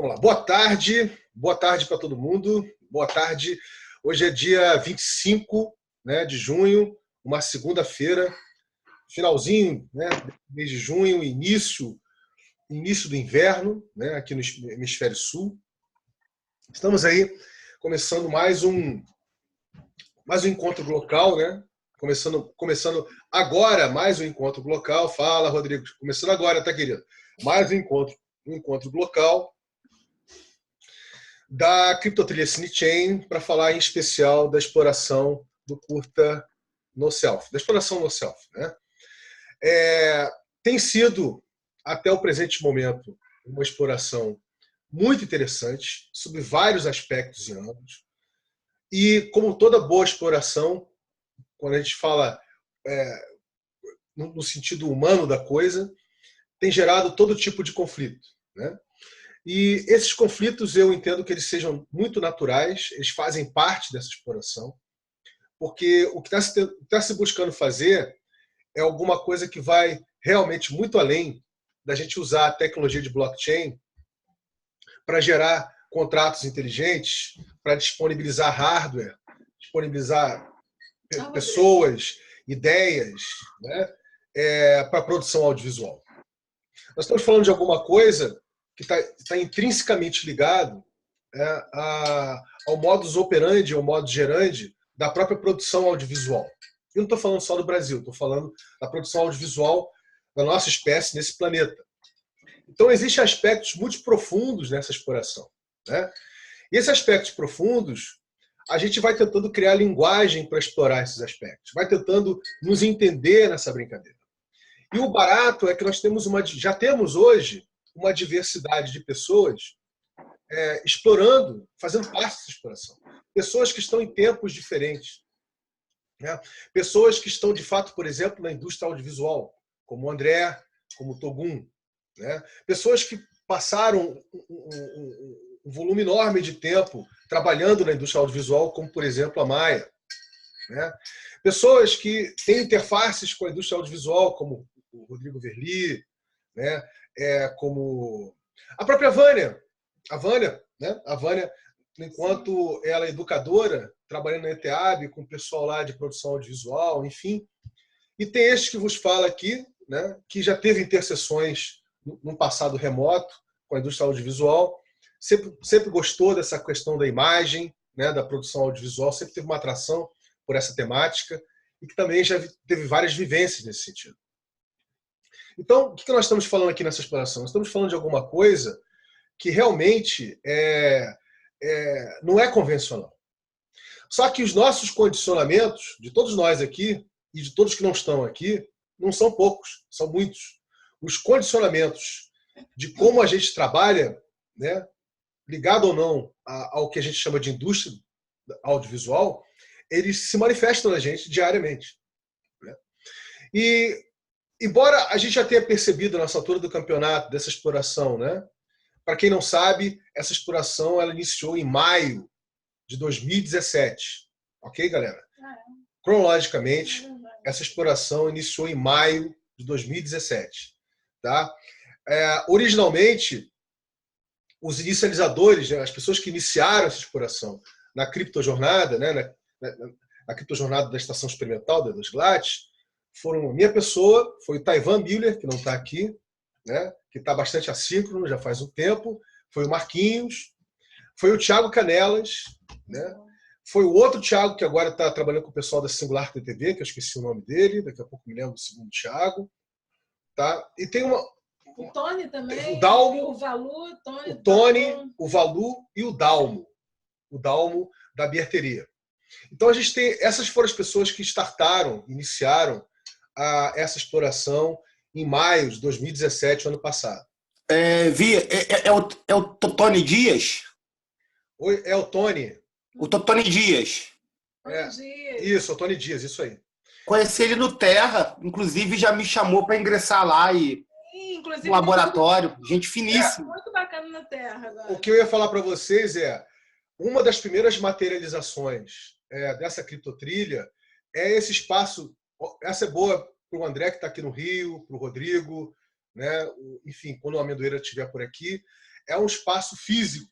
Vamos lá. Boa tarde para todo mundo. Boa tarde. Hoje é dia 25, né, de junho, uma segunda-feira, finalzinho, né, mês de junho, início do inverno, né, aqui no hemisfério sul. Estamos aí começando mais um encontro local, né? Começando agora mais um encontro local. Fala, Rodrigo. Começando agora, tá, querido? Mais um encontro local da Criptotrilha Cinechain, para falar em especial da exploração do curta no self, da exploração no self, né? Tem sido, até o presente momento, uma exploração muito interessante, sobre vários aspectos e âmbitos. E, como toda boa exploração, quando a gente fala no sentido humano da coisa, tem gerado todo tipo de conflito, né? E esses conflitos, eu entendo que eles sejam muito naturais, eles fazem parte dessa exploração, porque o que está se buscando fazer é alguma coisa que vai realmente muito além da gente usar a tecnologia de blockchain para gerar contratos inteligentes, para disponibilizar hardware, disponibilizar pessoas, ideias, né, para a produção audiovisual. Nós estamos falando de alguma coisa que está intrinsecamente ligado ao modus operandi, ao modus gerandi da própria produção audiovisual. Eu não estou falando só do Brasil, estou falando da produção audiovisual da nossa espécie nesse planeta. Então, existem aspectos muito profundos nessa exploração, né? E esses aspectos profundos, a gente vai tentando criar linguagem para explorar esses aspectos, vai tentando nos entender nessa brincadeira. E o barato é que nós já temos hoje uma diversidade de pessoas explorando, fazendo parte dessa exploração. Pessoas que estão em tempos diferentes, né? Pessoas que estão, de fato, por exemplo, na indústria audiovisual, como o André, como o Togum, né? Pessoas que passaram um volume enorme de tempo trabalhando na indústria audiovisual, como, por exemplo, a Maia, né? Pessoas que têm interfaces com a indústria audiovisual, como o Rodrigo Verli, né? Como a própria Vânia. A Vânia, né? A Vânia, enquanto ela é educadora, trabalhando na ETEAB, com o pessoal lá de produção audiovisual, enfim. E tem este que vos fala aqui, né? Que já teve interseções num passado remoto com a indústria audiovisual, sempre gostou dessa questão da imagem, né? Da produção audiovisual, sempre teve uma atração por essa temática e que também já teve várias vivências nesse sentido. Então, o que nós estamos falando aqui nessa exploração? Nós estamos falando de alguma coisa que realmente não é convencional. Só que os nossos condicionamentos, de todos nós aqui, e de todos que não estão aqui, não são poucos, são muitos. Os condicionamentos de como a gente trabalha, né, ligado ou não ao que a gente chama de indústria audiovisual, eles se manifestam na gente diariamente, né? E, embora a gente já tenha percebido nessa altura do campeonato, dessa exploração, né? Para quem não sabe, essa exploração ela iniciou em maio de 2017. Ok, galera? Cronologicamente, essa exploração iniciou em maio de 2017. Tá? Originalmente, os inicializadores, né, as pessoas que iniciaram essa exploração na criptojornada, né, na criptojornada da Estação Experimental, das GLAT, foram a minha pessoa, foi o Taiwan Miller, que não está aqui, né, que está bastante assíncrono, já faz um tempo, foi o Marquinhos, foi o Thiago Canelas, né, foi o outro Thiago que agora está trabalhando com o pessoal da Singular TV, que eu esqueci o nome dele, daqui a pouco me lembro do segundo Thiago. Tá? E tem o Tony também, o Dalmo, o Valu, o Valu e o Dalmo da bilheteria. Então a gente tem, essas foram as pessoas que iniciaram essa exploração em maio de 2017, ano passado. É o Tony Dias? É o Tony. O Tony Dias. Isso, o Tony Dias, isso aí. Conheci ele no Terra, inclusive já me chamou para ingressar lá no laboratório. Gente finíssima. Muito bacana na Terra. Agora. O que eu ia falar para vocês uma das primeiras materializações dessa criptotrilha é esse espaço. Essa é boa para o André, que está aqui no Rio, para o Rodrigo, né? Enfim, quando o Amendoeira estiver por aqui. é um espaço físico,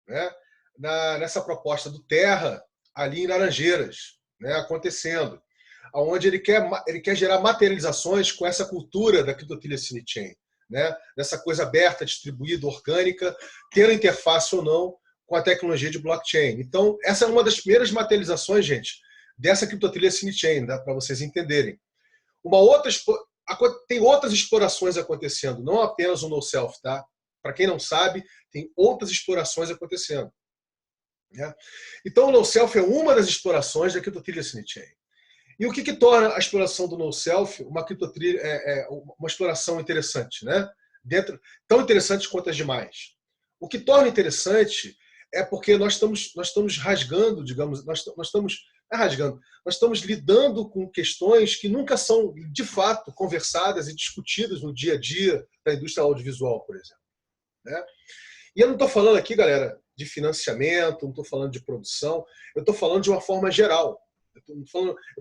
né? Nessa proposta do Terra, ali em Laranjeiras, né? Acontecendo, onde ele quer gerar materializações com essa cultura da criptotilha Sidechain, né? Dessa coisa aberta, distribuída, orgânica, tendo interface ou não com a tecnologia de blockchain. Então, essa é uma das primeiras materializações, gente, dessa criptotilha Sidechain, para vocês entenderem. Tem outras explorações acontecendo, não apenas o no-self, tá? Para quem não sabe, tem outras explorações acontecendo, né? Então, o no-self é uma das explorações da criptotilha Sidechain. E o que torna a exploração do no-self uma exploração interessante, né? Tão interessante quanto as demais. O que torna interessante é porque nós estamos rasgando, digamos, nós estamos lidando com questões que nunca são, de fato, conversadas e discutidas no dia a dia da indústria audiovisual, por exemplo, né? E eu não estou falando aqui, galera, de financiamento, não estou falando de produção, eu estou falando de uma forma geral. Eu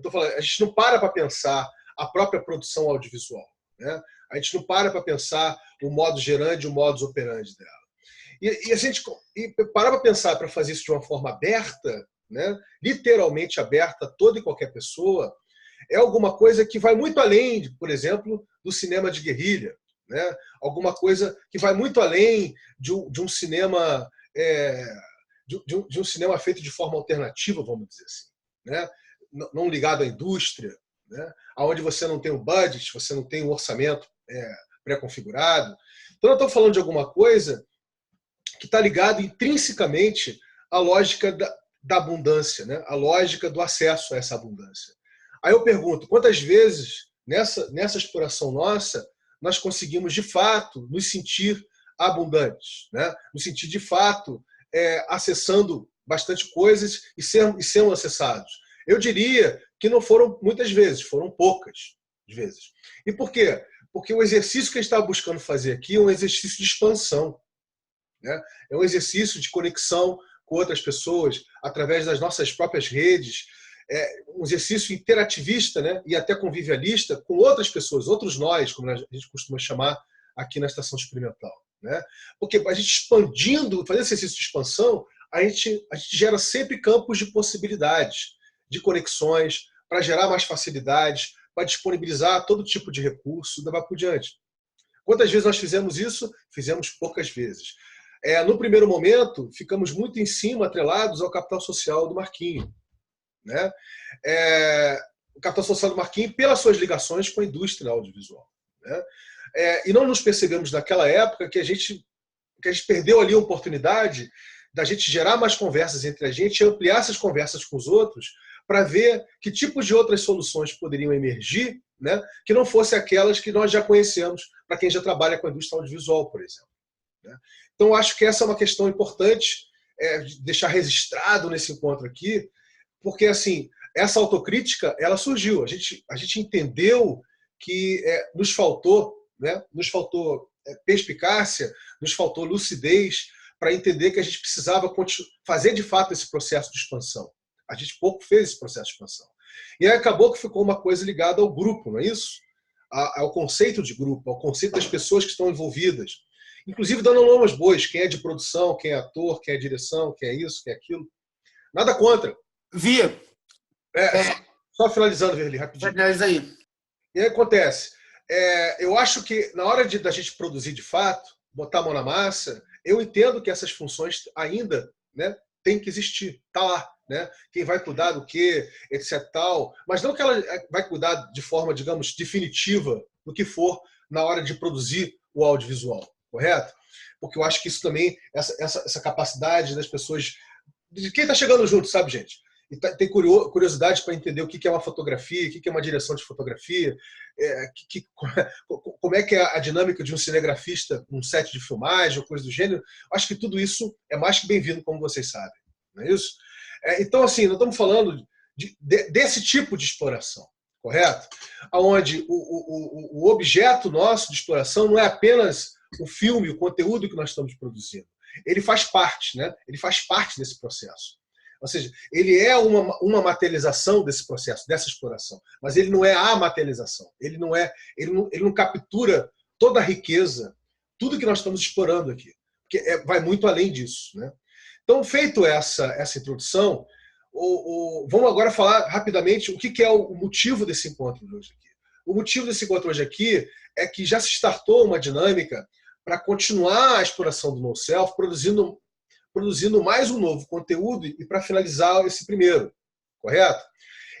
tô falando, a gente não para pensar a própria produção audiovisual, né? A gente não para pensar o modus gerandi, o modus operandi dela. E a gente parar para pensar para fazer isso de uma forma aberta, né? Literalmente aberta a toda e qualquer pessoa, é alguma coisa que vai muito além, por exemplo, do cinema de guerrilha, né? Alguma coisa que vai muito além de um cinema de um cinema feito de forma alternativa, vamos dizer assim, né? Não ligado à indústria, né? Onde você não tem um budget, você não tem um orçamento pré-configurado. Então, eu estou falando de alguma coisa que está ligado intrinsecamente à lógica da abundância, né? A lógica do acesso a essa abundância. Aí eu pergunto, quantas vezes nessa exploração nossa nós conseguimos de fato nos sentir abundantes, né? Nos sentir de fato acessando bastante coisas e sendo acessados? Eu diria que não foram muitas vezes, foram poucas vezes. E por quê? Porque o exercício que a gente está buscando fazer aqui é um exercício de expansão, né? É um exercício de conexão com outras pessoas através das nossas próprias redes, um exercício interativista, né? E até convivialista com outras pessoas, outros nós, como a gente costuma chamar aqui na Estação Experimental, né? Porque a gente expandindo, fazendo esse exercício de expansão, a gente gera sempre campos de possibilidades, de conexões, para gerar mais facilidades, para disponibilizar todo tipo de recurso, daí vai por diante. Quantas vezes nós fizemos isso? Fizemos poucas vezes. No primeiro momento, ficamos muito em cima, atrelados ao capital social do Marquinho, né? O capital social do Marquinho pelas suas ligações com a indústria audiovisual, né? E não nos percebemos naquela época que a gente perdeu ali a oportunidade da gente gerar mais conversas entre a gente e ampliar essas conversas com os outros para ver que tipos de outras soluções poderiam emergir, né, que não fossem aquelas que nós já conhecemos para quem já trabalha com a indústria audiovisual, por exemplo, né? Então, acho que essa é uma questão importante de deixar registrado nesse encontro aqui, porque assim, essa autocrítica ela surgiu. A gente entendeu que nos faltou, né, perspicácia, nos faltou lucidez para entender que a gente precisava fazer de fato esse processo de expansão. A gente pouco fez esse processo de expansão. E aí acabou que ficou uma coisa ligada ao grupo, não é isso? Ao conceito de grupo, ao conceito das pessoas que estão envolvidas. Inclusive dando nomes bois, quem é de produção, quem é ator, quem é direção, quem é isso, quem é aquilo. Nada contra. Via. Só finalizando, Verli, rapidinho. Finaliza aí. E aí acontece. Eu acho que na hora da gente produzir de fato, botar a mão na massa, eu entendo que essas funções ainda, né, têm que existir. Está lá. Né? Quem vai cuidar do quê, etc. Tal, mas não que ela vai cuidar de forma, digamos, definitiva do que for na hora de produzir o audiovisual, correto? Porque eu acho que isso também, essa capacidade das pessoas, de quem está chegando junto, sabe, gente? E tem curiosidade para entender o que é uma fotografia, o que é uma direção de fotografia, como é que é a dinâmica de um cinegrafista num set de filmagem ou coisa do gênero. Acho que tudo isso é mais que bem-vindo, como vocês sabem, não é isso? Então, assim, nós estamos falando desse tipo de exploração, correto? Onde o objeto nosso de exploração não é apenas o filme, o conteúdo que nós estamos produzindo. Ele faz parte, né? Ele faz parte desse processo. Ou seja, ele é uma materialização desse processo, dessa exploração. Mas ele não é a materialização. Ele não captura toda a riqueza, tudo que nós estamos explorando aqui. vai muito além disso, né? Então, feito essa introdução, vamos agora falar rapidamente o que é o motivo desse encontro de hoje aqui. O motivo desse encontro hoje aqui é que já se startou uma dinâmica para continuar a exploração do NoSelf, produzindo mais um novo conteúdo e para finalizar esse primeiro, correto?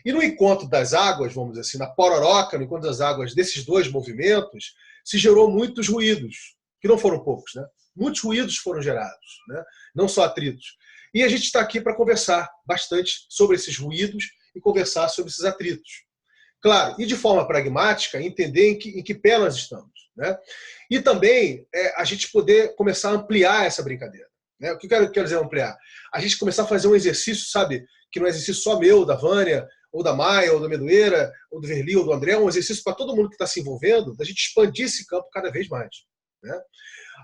E no encontro das águas, vamos dizer assim, na pororoca, no encontro das águas desses dois movimentos, se gerou muitos ruídos, que não foram poucos, né? Muitos ruídos foram gerados, né? Não só atritos. E a gente está aqui para conversar bastante sobre esses ruídos e conversar sobre esses atritos. Claro, e de forma pragmática, entender em que pé nós estamos, né? E também a gente poder começar a ampliar essa brincadeira, né? O que eu quero dizer ampliar? A gente começar a fazer um exercício, sabe, que não é um exercício só meu, da Vânia, ou da Maia, ou da Medoeira, ou do Verli, ou do André, é um exercício para todo mundo que está se envolvendo, da gente expandir esse campo cada vez mais, né?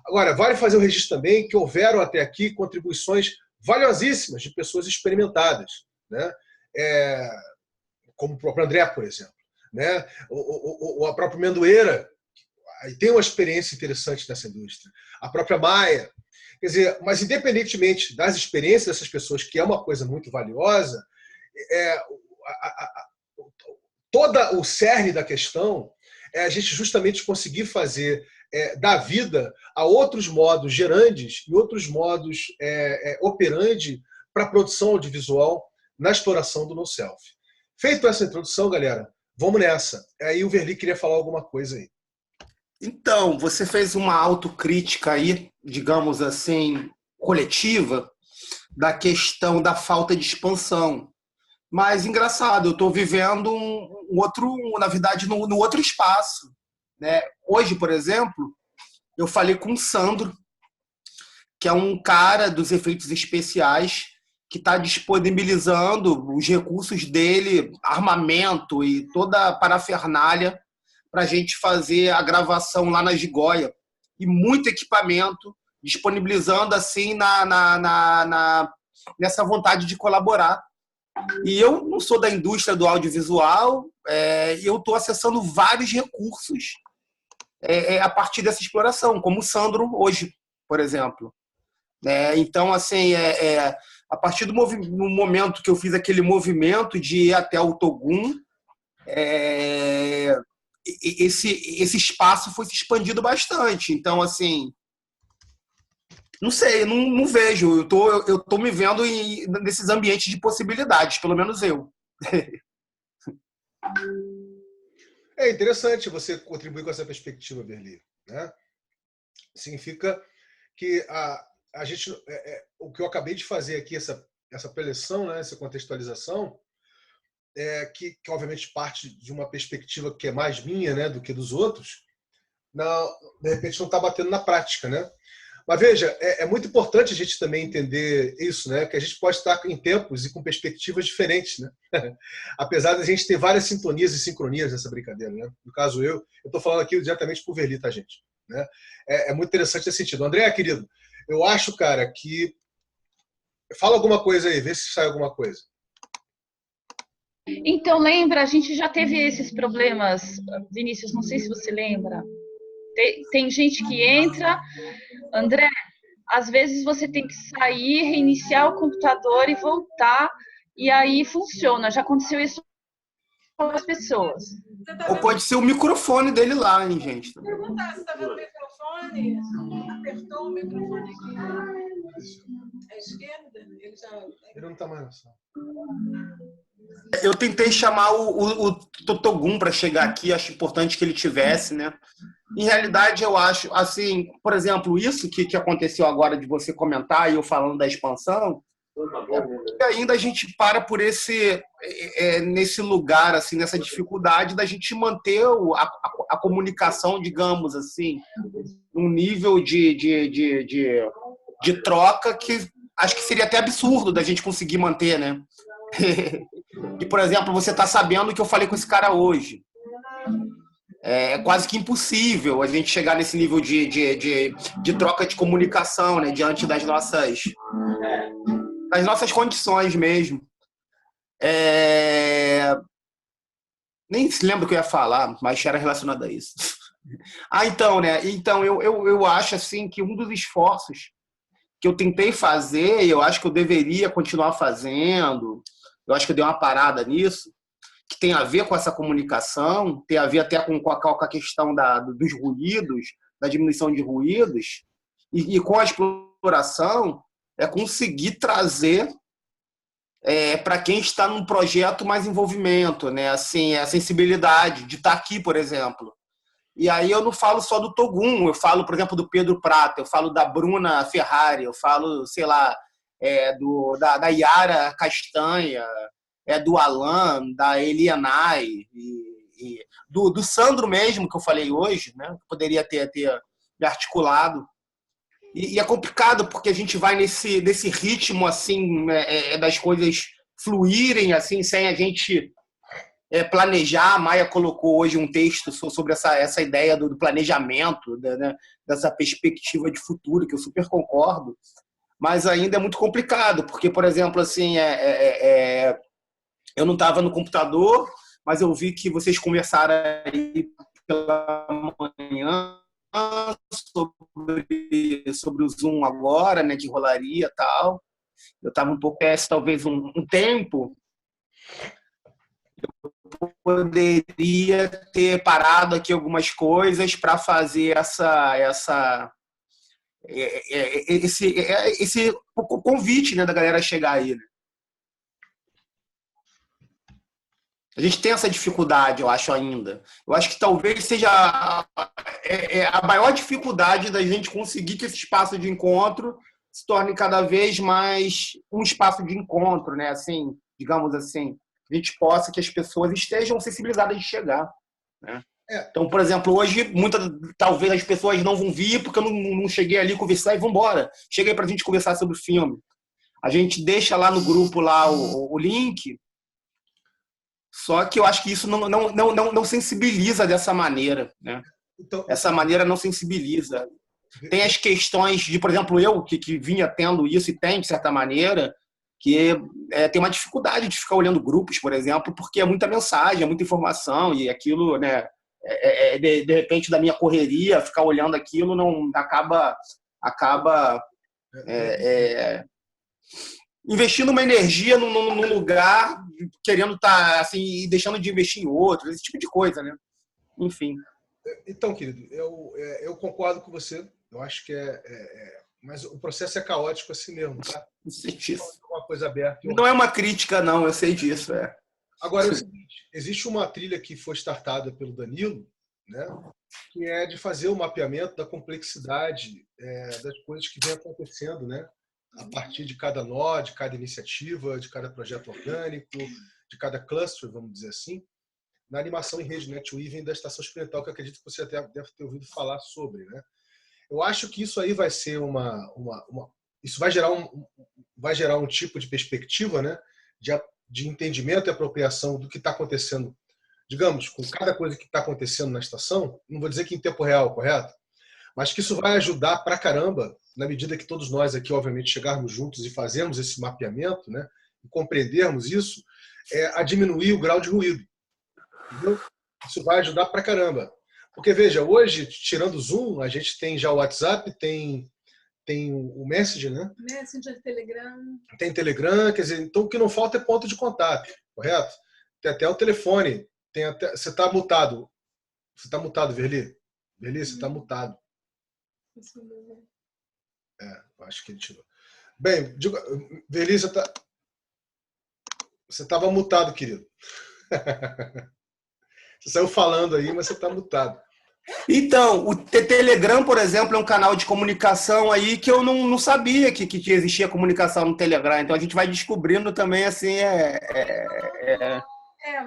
Agora, vale fazer o registro também que houveram até aqui contribuições valiosíssimas de pessoas experimentadas, né? Como o próprio André, por exemplo, né? A própria Mendoeira tem uma experiência interessante nessa indústria. A própria Maia. Quer dizer, mas independentemente das experiências dessas pessoas, que é uma coisa muito valiosa, todo o cerne da questão é a gente justamente conseguir fazer dar vida a outros modos gerandes e outros modos operandi para a produção audiovisual na exploração do NoSelf. Feito essa introdução, galera, vamos nessa. Aí o Verli queria falar alguma coisa aí. Então, você fez uma autocrítica aí, digamos assim, coletiva, da questão da falta de expansão. Mas, engraçado, eu estou vivendo um outro, na verdade, no outro espaço, né? Hoje, por exemplo, eu falei com o Sandro, que é um cara dos efeitos especiais, que está disponibilizando os recursos dele, armamento e toda a parafernália para a gente fazer a gravação lá na Gigoia. E muito equipamento, disponibilizando assim nessa vontade de colaborar. E eu não sou da indústria do audiovisual, e eu estou acessando vários recursos a partir dessa exploração, como o Sandro hoje, por exemplo. Então, assim, a partir do momento que eu fiz aquele movimento de ir até o Togum, esse espaço foi se expandido bastante. Então, assim, não sei, não vejo. Eu tô me vendo nesses ambientes de possibilidades, pelo menos eu. É interessante você contribuir com essa perspectiva, Verli, né? Significa que a gente, o que eu acabei de fazer aqui, essa preleção, né, essa contextualização, que obviamente parte de uma perspectiva que é mais minha, né, do que dos outros, de repente não está batendo na prática, né? Mas veja, é muito importante a gente também entender isso, né? Que a gente pode estar em tempos e com perspectivas diferentes, né? Apesar de a gente ter várias sintonias e sincronias nessa brincadeira, né? No caso, eu estou falando aqui diretamente para o Verli, tá, gente? Né? É muito interessante esse sentido. André, querido, eu acho, cara, que... Fala alguma coisa aí, vê se sai alguma coisa. Então, lembra, a gente já teve esses problemas, Vinícius, não sei se você lembra. Tem gente que entra, André, às vezes você tem que sair, reiniciar o computador e voltar, e aí funciona. Já aconteceu isso com as pessoas. Ou pode ser o microfone dele lá, hein, gente? Perguntar se está vendo o microfone, apertou o microfone aqui à esquerda, ele não está mais na sala. Eu tentei chamar o Totogum para chegar aqui, acho importante que ele tivesse, né? Em realidade, eu acho, assim, por exemplo, isso que aconteceu agora de você comentar e eu falando da expansão, porque ainda a gente para por nesse lugar, assim, nessa dificuldade da gente manter a comunicação, digamos assim, num nível de troca que acho que seria até absurdo da gente conseguir manter, né? E, por exemplo, você está sabendo que eu falei com esse cara hoje. É quase que impossível a gente chegar nesse nível de troca de comunicação, né, diante das nossas condições mesmo. Nem se lembra o que eu ia falar, mas era relacionado a isso. Então, né? Então, eu acho assim que um dos esforços que eu tentei fazer, e eu acho que eu deveria continuar fazendo, eu acho que eu dei uma parada nisso, que tem a ver com essa comunicação, tem a ver até com a questão dos ruídos, da diminuição de ruídos, e com a exploração, é conseguir trazer para quem está num projeto mais envolvimento, né? Assim, a sensibilidade de estar aqui, por exemplo. E aí eu não falo só do Togum, eu falo, por exemplo, do Pedro Prata, eu falo da Bruna Ferrari, eu falo, sei lá, da Yara Castanha, do Alan, da Elianai, do Sandro mesmo, que eu falei hoje, né? Que poderia ter me articulado. E é complicado, porque a gente vai nesse ritmo assim, das coisas fluírem assim, sem a gente planejar. A Maia colocou hoje um texto sobre essa ideia do planejamento, né, dessa perspectiva de futuro, que eu super concordo, mas ainda é muito complicado, porque, por exemplo, assim, eu não estava no computador, mas eu vi que vocês conversaram aí pela manhã sobre o Zoom agora, né, que rolaria e tal. Eu estava um pouco, talvez um tempo, eu poderia ter parado aqui algumas coisas para fazer esse convite, né, da galera chegar aí, né? A gente tem essa dificuldade, eu acho, ainda. Eu acho que talvez seja a maior dificuldade da gente conseguir que esse espaço de encontro se torne cada vez mais um espaço de encontro, né? Assim, digamos assim, a gente possa que as pessoas estejam sensibilizadas de chegar, né? Então, por exemplo, hoje, talvez as pessoas não vão vir porque eu não cheguei ali conversar e vão embora. Cheguei para a gente conversar sobre o filme. A gente deixa lá no grupo lá o link. Só que eu acho que isso não sensibiliza dessa maneira, né? Então, essa maneira não sensibiliza. Tem as questões de, por exemplo, eu que vinha tendo isso e tem, de certa maneira, que tem uma dificuldade de ficar olhando grupos, por exemplo, porque é muita mensagem, é muita informação, e aquilo, né, de repente, da minha correria, ficar olhando aquilo não acaba investindo uma energia num lugar, querendo estar assim, e deixando de investir em outro, esse tipo de coisa, né? Enfim. Então, querido, eu concordo com você. Eu acho que mas o processo é caótico assim mesmo, tá? Eu sei disso. Uma coisa aberta. Não é uma crítica, não, eu sei disso. Agora, é o seguinte, existe uma trilha que foi startada pelo Danilo, né? Que é de fazer o mapeamento da complexidade das coisas que vem acontecendo, né? A partir de cada nó, de cada iniciativa, de cada projeto orgânico, de cada cluster, vamos dizer assim, na animação em rede NetWeaving da Estação Experimental, que eu acredito que você até deve ter ouvido falar sobre, né? Eu acho que isso aí vai ser isso vai gerar um tipo de perspectiva, né? De entendimento e apropriação do que está acontecendo, digamos, com cada coisa que está acontecendo na estação. Não vou dizer que em tempo real, correto? Mas que isso vai ajudar pra caramba, na medida que todos nós aqui, obviamente, chegarmos juntos e fazermos esse mapeamento, né, e compreendermos isso, a diminuir o grau de ruído. Entendeu? Isso vai ajudar pra caramba. Porque, veja, hoje, tirando o Zoom, a gente tem já o WhatsApp, tem o Messenger, né? Messenger, Telegram. Tem Telegram, quer dizer, então o que não falta é ponto de contato, correto? Tem até o telefone. Você está mutado. Você está mutado, Verli? Verli, você está mutado. Acho que ele tirou. Bem, Verli, você estava mutado, querido. Você saiu falando aí, mas você está mutado. Então, o Telegram, por exemplo, é um canal de comunicação aí que eu não sabia que existia comunicação no Telegram. Então a gente vai descobrindo também assim.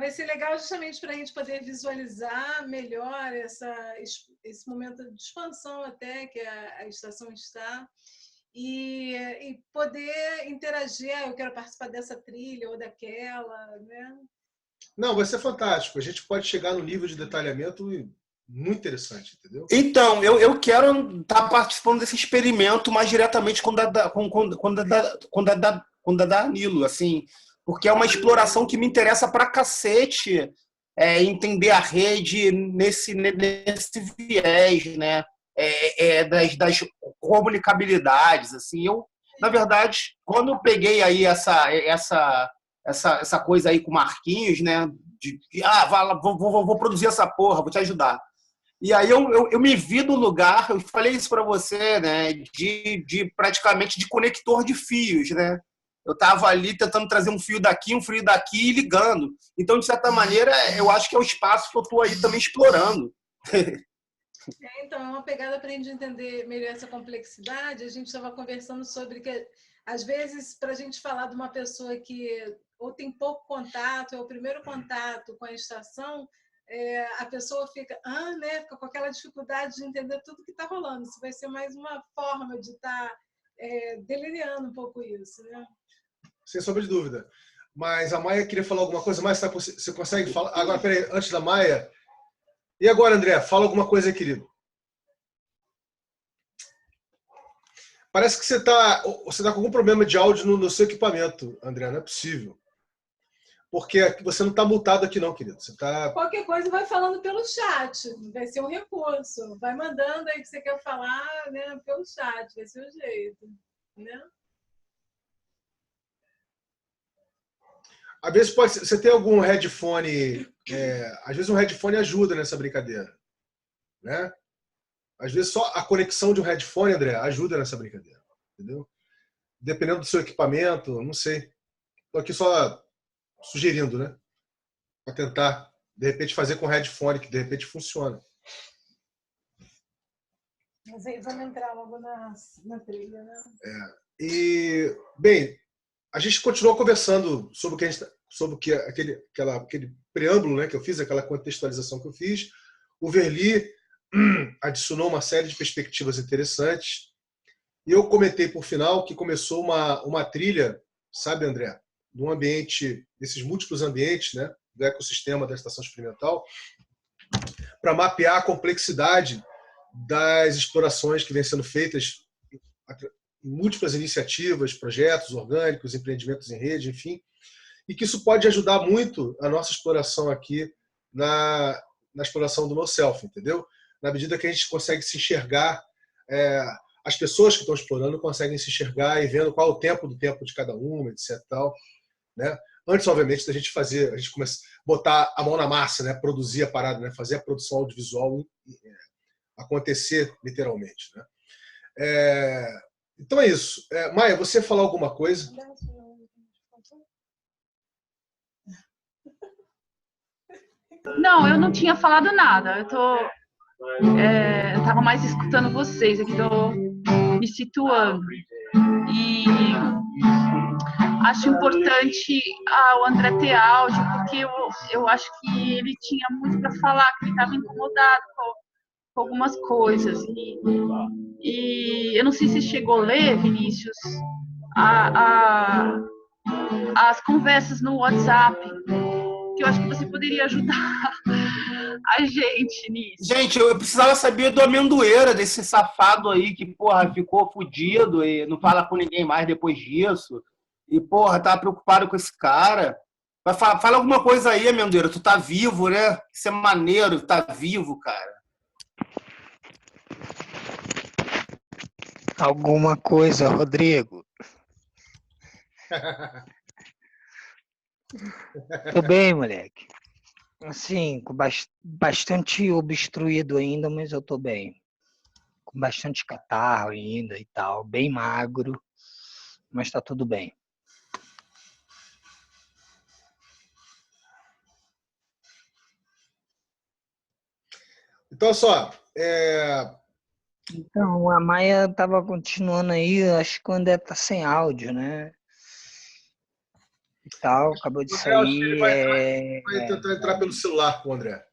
Vai ser legal justamente para a gente poder visualizar melhor esse momento de expansão até que a estação está e poder interagir. Eu quero participar dessa trilha ou daquela, né? Não, vai ser fantástico. A gente pode chegar no nível de detalhamento muito interessante, entendeu? Então, eu quero estar participando desse experimento mais diretamente com a Danilo, assim, porque é uma exploração que me interessa pra cacete, entender a rede nesse viés, né? Das comunicabilidades, assim. Eu, na verdade, quando eu peguei aí essa coisa aí com o Marquinhos, né? Vou produzir essa porra, vou te ajudar. E aí eu me vi no lugar, eu falei isso para você, né? De praticamente de conector de fios, né? Eu estava ali tentando trazer um fio daqui e ligando. Então, de certa maneira, eu acho que é o espaço que eu estou aí também explorando. Então, é uma pegada para a gente entender melhor essa complexidade. A gente estava conversando sobre que, às vezes, para a gente falar de uma pessoa que ou tem pouco contato, é o primeiro contato com a estação, a pessoa fica, né? Fica com aquela dificuldade de entender tudo que está rolando. Isso vai ser mais uma forma de estar delirando um pouco isso, né? Sem sombra de dúvida. Mas a Maia queria falar alguma coisa mais? Você consegue falar? Agora, peraí, antes da Maia. E agora, André? Fala alguma coisa aí, querido. Parece que você tá com algum problema de áudio no seu equipamento, André. Não é possível. Porque você não está multado aqui, não, querido. Você tá... Qualquer coisa vai falando pelo chat. Vai ser um recurso. Vai mandando aí o que você quer falar, né, pelo chat. Vai ser o jeito. Né? Às vezes você tem algum headphone. Às vezes um headphone ajuda nessa brincadeira. Né? Às vezes só a conexão de um headphone, André, ajuda nessa brincadeira. Entendeu? Dependendo do seu equipamento, não sei. Estou aqui só sugerindo, né? Para tentar, de repente, fazer com headphone, que de repente funciona. Mas aí vamos entrar logo na trilha, né? E, bem, a gente continuou conversando sobre aquele preâmbulo, né, que eu fiz, aquela contextualização que eu fiz. O Verli adicionou uma série de perspectivas interessantes. E eu comentei, por final, que começou uma trilha, sabe, André, de um ambiente, desses múltiplos ambientes, né, do ecossistema da estação experimental, para mapear a complexidade das explorações que vêm sendo feitas em múltiplas iniciativas, projetos orgânicos, empreendimentos em rede, enfim, e que isso pode ajudar muito a nossa exploração aqui na exploração do NoSelf, entendeu? Na medida que a gente consegue se enxergar, as pessoas que estão explorando conseguem se enxergar e vendo qual é o tempo de cada uma, etc. Tal, né? Antes, obviamente, da gente botar a mão na massa, né? Produzir a parada, né? Fazer a produção audiovisual acontecer literalmente, né? Então é isso. Maia, você ia falar alguma coisa? Não, eu não tinha falado nada. Eu estava mais escutando vocês aqui, estou me situando. E acho importante o André ter áudio, porque eu acho que ele tinha muito para falar, que ele estava incomodado com algumas coisas. E eu não sei se chegou a ler, Vinícius, as conversas no WhatsApp, que eu acho que você poderia ajudar a gente nisso. Gente, eu precisava saber do Amendoeira, desse safado aí que, porra, ficou fudido e não fala com ninguém mais depois disso. E, porra, tava preocupado com esse cara. Fala alguma coisa aí, Amendoeira. Tu tá vivo, né? Isso é maneiro, tá vivo, cara. Alguma coisa, Rodrigo? Tô bem, moleque. Assim, com bastante obstruído ainda, mas eu tô bem. Com bastante catarro ainda e tal, bem magro, mas tá tudo bem. Então, só, Então, a Maia tava continuando aí, acho que o André tá sem áudio, né? E tal, acabou de André, acho que ele vai sair. tentar entrar pelo celular com o André.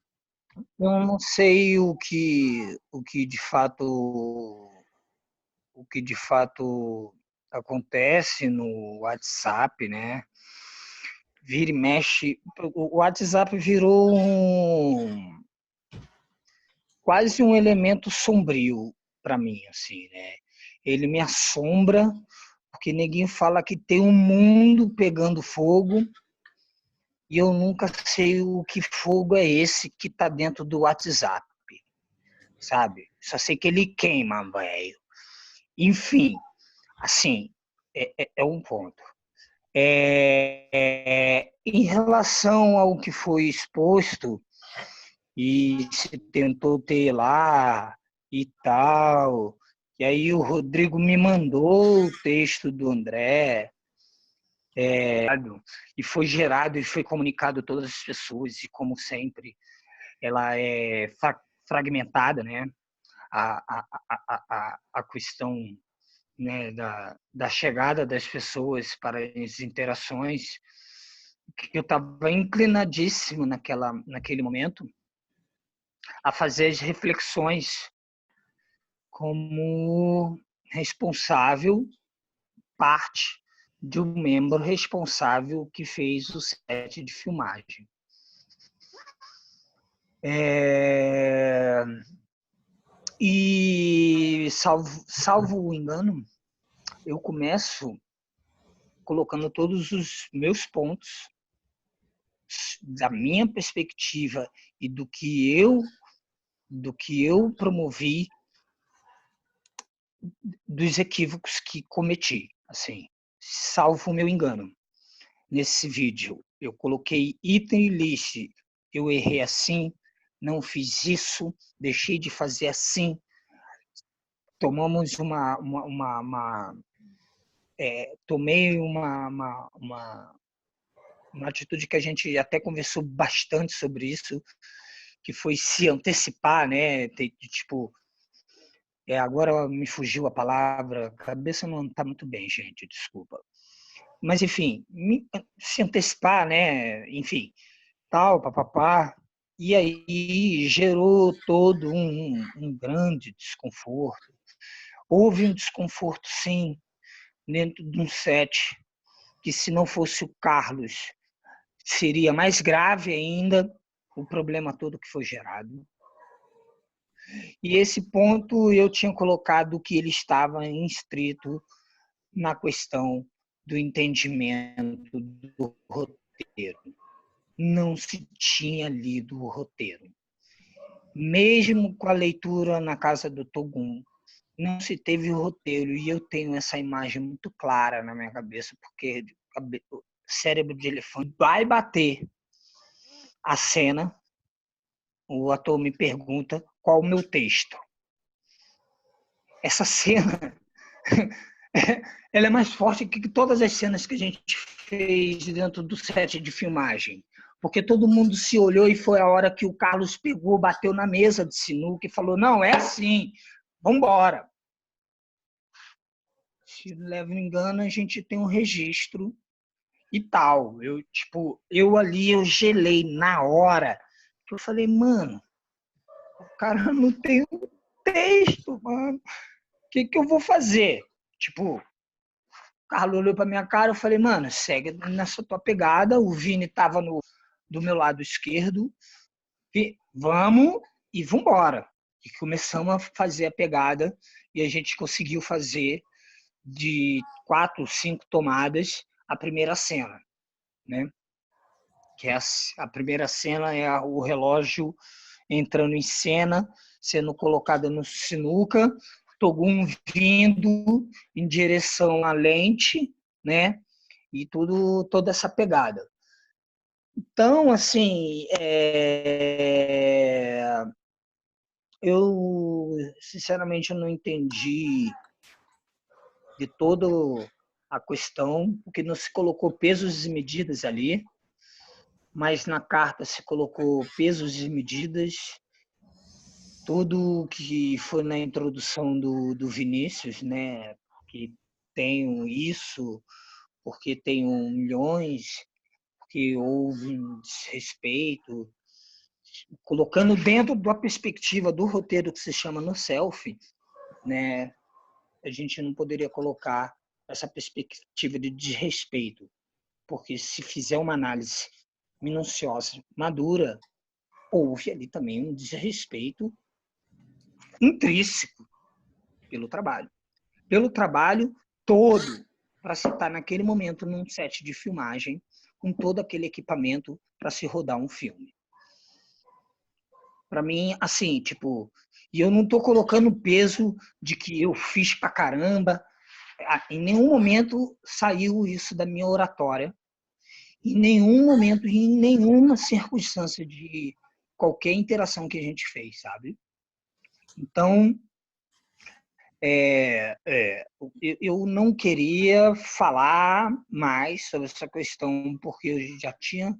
Eu não sei o que de fato acontece no WhatsApp, né? Vira e mexe, o WhatsApp virou quase um elemento sombrio para mim, assim, né? Ele me assombra porque ninguém fala que tem um mundo pegando fogo e eu nunca sei o que fogo é esse que tá dentro do WhatsApp, sabe? Só sei que ele queima, velho. Enfim, assim, é um ponto. Em relação ao que foi exposto e se tentou ter lá e tal, e aí o Rodrigo me mandou o texto do André, e foi gerado e foi comunicado a todas as pessoas, e como sempre, ela é fragmentada, né? A questão, né, da chegada das pessoas para as interações, que eu estava inclinadíssimo naquele momento a fazer as reflexões como responsável, parte de um membro responsável que fez o set de filmagem. E, salvo o engano, eu começo colocando todos os meus pontos da minha perspectiva e do que eu promovi, dos equívocos que cometi, assim, salvo o meu engano. Nesse vídeo, eu coloquei item list, eu errei assim, não fiz isso, deixei de fazer assim, tomamos tomei uma atitude que a gente até conversou bastante sobre isso, que foi se antecipar, né? Tipo, agora me fugiu a palavra, a cabeça não está muito bem, gente, desculpa. Mas, enfim, se antecipar, né? Enfim, tal, papapá. E aí gerou todo um grande desconforto. Houve um desconforto, sim, dentro de um set, que se não fosse o Carlos, seria mais grave ainda o problema todo que foi gerado. E esse ponto eu tinha colocado que ele estava inscrito na questão do entendimento do roteiro. Não se tinha lido o roteiro. Mesmo com a leitura na casa do Togum, não se teve o roteiro, e eu tenho essa imagem muito clara na minha cabeça, porque o cérebro de elefante vai bater a cena, o ator me pergunta qual o meu texto. Essa cena ela é mais forte que todas as cenas que a gente fez dentro do set de filmagem, porque todo mundo se olhou e foi a hora que o Carlos pegou, bateu na mesa de sinuca e falou, não, é assim, vamos embora. Se não levo engano, a gente tem um registro e tal. Eu ali, eu gelei na hora, que eu falei, mano, o cara não tem um texto, mano. O que eu vou fazer? Tipo, o Carlos olhou pra minha cara, eu falei, mano, segue nessa tua pegada. O Vini tava do meu lado esquerdo. E vamos e vambora. E começamos a fazer a pegada e a gente conseguiu fazer de 4, 5 tomadas a primeira cena, né? Que é a primeira cena é o relógio entrando em cena, sendo colocado no sinuca, Togum vindo em direção à lente, né? E toda essa pegada. Então, assim, eu sinceramente não entendi de toda a questão, porque não se colocou pesos e medidas ali, mas na carta se colocou pesos e medidas. Tudo que foi na introdução do Vinícius, né? Que tenho isso, porque tenho milhões, porque houve um desrespeito, colocando dentro da perspectiva do roteiro que se chama No Selfie, né? A gente não poderia colocar essa perspectiva de desrespeito, porque se fizer uma análise minuciosa, madura, houve ali também um desrespeito intrínseco pelo trabalho todo, para se estar naquele momento num set de filmagem com todo aquele equipamento para se rodar um filme. Para mim, assim, tipo, e eu não estou colocando peso de que eu fiz pra caramba. Em nenhum momento saiu isso da minha oratória. Em nenhum momento, em nenhuma circunstância de qualquer interação que a gente fez, sabe? Então, eu não queria falar mais sobre essa questão, porque eu já tinha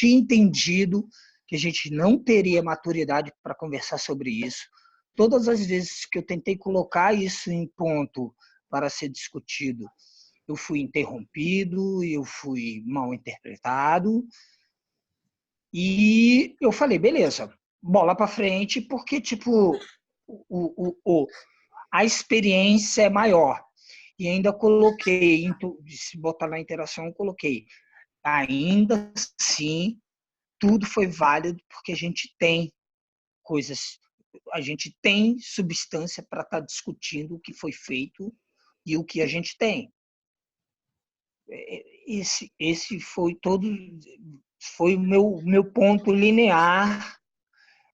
entendido que a gente não teria maturidade para conversar sobre isso. Todas as vezes que eu tentei colocar isso em ponto para ser discutido, eu fui interrompido, eu fui mal interpretado, e eu falei, beleza, bola para frente, porque tipo a experiência é maior. E ainda coloquei, se botar na interação, eu coloquei, ainda assim, tudo foi válido, porque a gente tem coisas, a gente tem substância para estar discutindo o que foi feito e o que a gente tem. Esse foi foi o meu ponto linear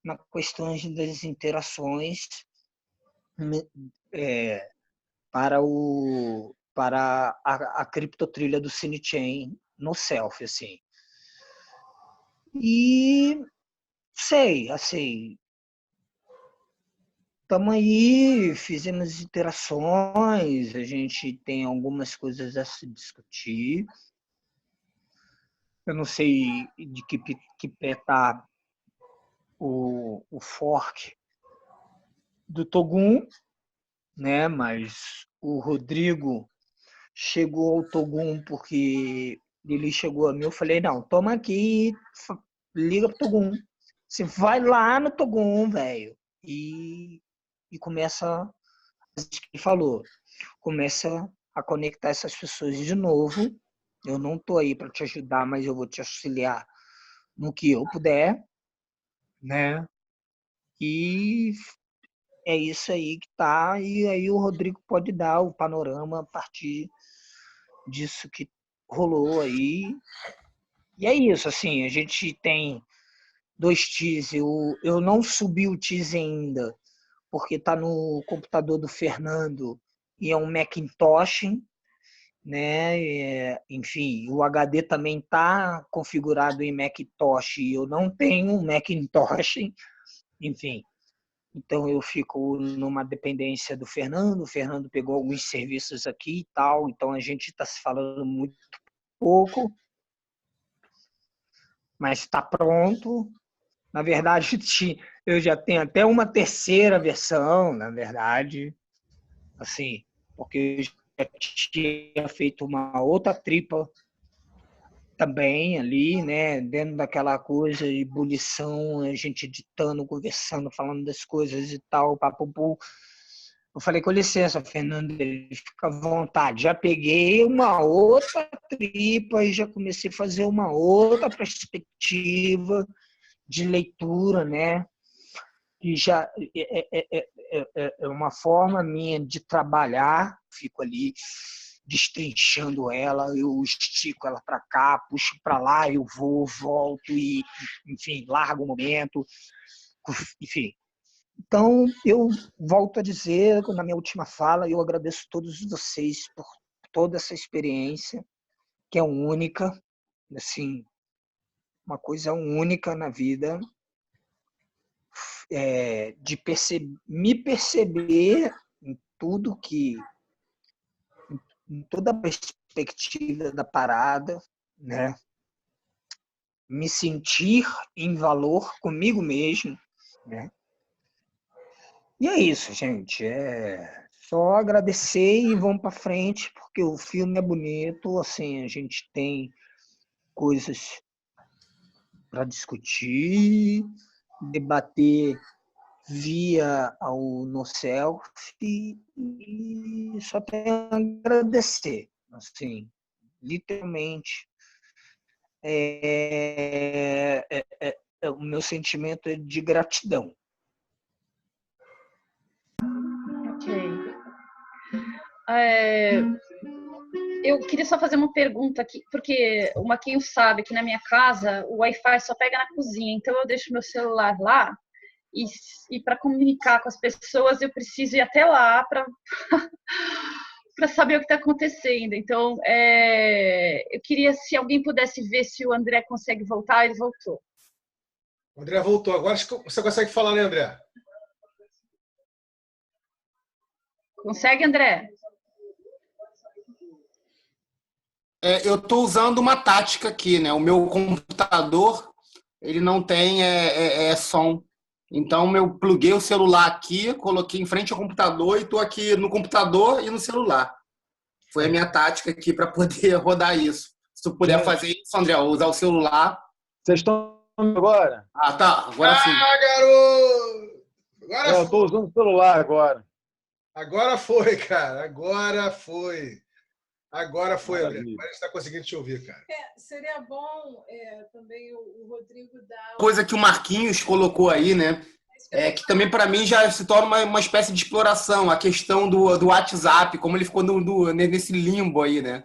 na questão das interações para a criptotrilha do Cinechain no Selfie, assim. E sei, assim, estamos aí, fizemos interações, a gente tem algumas coisas a se discutir. Eu não sei de que pé está o fork do Togum, né? Mas o Rodrigo chegou ao Togum porque ele chegou a mim, eu falei, não, toma aqui, liga pro Togum. Você vai lá no Togum, velho, e começa, ele falou, começa a conectar essas pessoas de novo. Eu não tô aí para te ajudar, mas eu vou te auxiliar no que eu puder, né? E é isso aí que tá, e aí o Rodrigo pode dar o panorama a partir disso que rolou aí. E é isso, assim, a gente tem 2 teas. Eu não subi o teaser ainda, porque está no computador do Fernando e é um Macintosh, né? Enfim, o HD também está configurado em Macintosh e eu não tenho um Macintosh, enfim. Então eu fico numa dependência do Fernando. O Fernando pegou alguns serviços aqui e tal, então a gente está se falando muito pouco, mas está pronto. Na verdade, eu já tenho até uma terceira versão, na verdade, assim, porque eu já tinha feito uma outra tripa também ali, né, dentro daquela coisa de ebulição, a gente editando, conversando, falando das coisas e tal, papo. Eu falei, com licença, Fernando, ele fica à vontade. Já peguei uma outra tripa e já comecei a fazer uma outra perspectiva de leitura, né? E já é uma forma minha de trabalhar, fico ali destrinchando ela, eu estico ela para cá, puxo para lá, eu vou, volto e, enfim, largo o momento, enfim. Então, eu volto a dizer, na minha última fala, eu agradeço a todos vocês por toda essa experiência, que é única, assim, uma coisa única na vida, de me perceber em tudo em toda a perspectiva da parada, né? Me sentir em valor comigo mesmo, né? E é isso, gente. Só agradecer e vamos para frente, porque o filme é bonito, assim, a gente tem coisas para discutir, debater via ao NoCelf e só tenho a agradecer, assim, literalmente. O meu sentimento é de gratidão. Ok. Eu queria só fazer uma pergunta aqui, porque o Marquinhos sabe que na minha casa o Wi-Fi só pega na cozinha, então eu deixo meu celular lá e para comunicar com as pessoas eu preciso ir até lá para para saber o que está acontecendo. Então, eu queria, se alguém pudesse ver se o André consegue voltar, ele voltou. O André voltou. Agora acho que você consegue falar, né, André? Consegue, André? Eu estou usando uma tática aqui, né? O meu computador, ele não tem som. Então, eu pluguei o celular aqui, coloquei em frente ao computador e estou aqui no computador e no celular. Foi a minha tática aqui para poder rodar isso. Se tu puder fazer isso, André, usar o celular. Vocês estão agora? Ah, tá. Agora sim. Ah, garoto! Agora Eu estou usando o celular agora. Agora foi, cara. Agora foi. Agora foi, André. Maravilha. Agora a gente está conseguindo te ouvir, cara. Seria bom também o Rodrigo dar... Coisa que o Marquinhos colocou aí, né? Que também para mim já se torna uma espécie de exploração, a questão do WhatsApp, como ele ficou nesse limbo aí, né?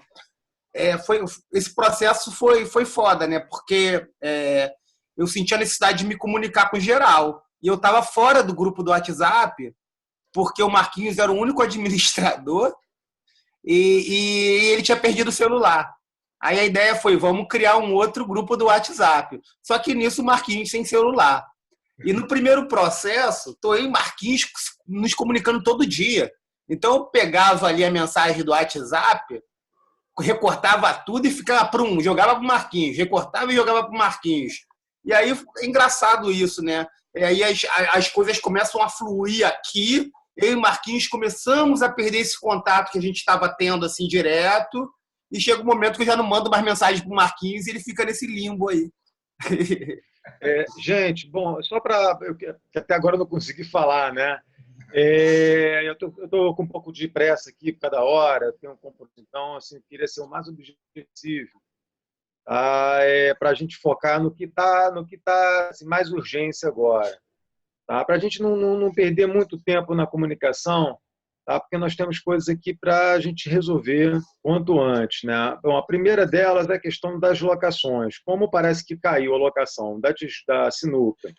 Esse processo foi foda, né? Porque eu senti a necessidade de me comunicar com geral. E eu estava fora do grupo do WhatsApp, porque o Marquinhos era o único administrador e ele tinha perdido o celular. Aí a ideia foi, vamos criar um outro grupo do WhatsApp. Só que nisso o Marquinhos sem celular. E no primeiro processo, tô eu e Marquinhos nos comunicando todo dia. Então eu pegava ali a mensagem do WhatsApp, recortava tudo e ficava jogava pro Marquinhos, recortava e jogava pro Marquinhos. E aí é engraçado isso, né? E aí as coisas começam a fluir aqui, eu e Marquinhos começamos a perder esse contato que a gente estava tendo assim direto, e chega um momento que eu já não mando mais mensagem pro Marquinhos e ele fica nesse limbo aí. Gente, bom, só para... Até agora eu não consegui falar, né? Eu tô com um pouco de pressa aqui por cada hora, tenho um compromisso, então assim, queria ser o mais objetivo possível, para a gente focar no que tá assim, mais urgência agora, tá? Para a gente não perder muito tempo na comunicação, tá? Porque nós temos coisas aqui para a gente resolver quanto antes, né? Bom, a primeira delas é a questão das locações. Como parece que caiu a locação da sinuca,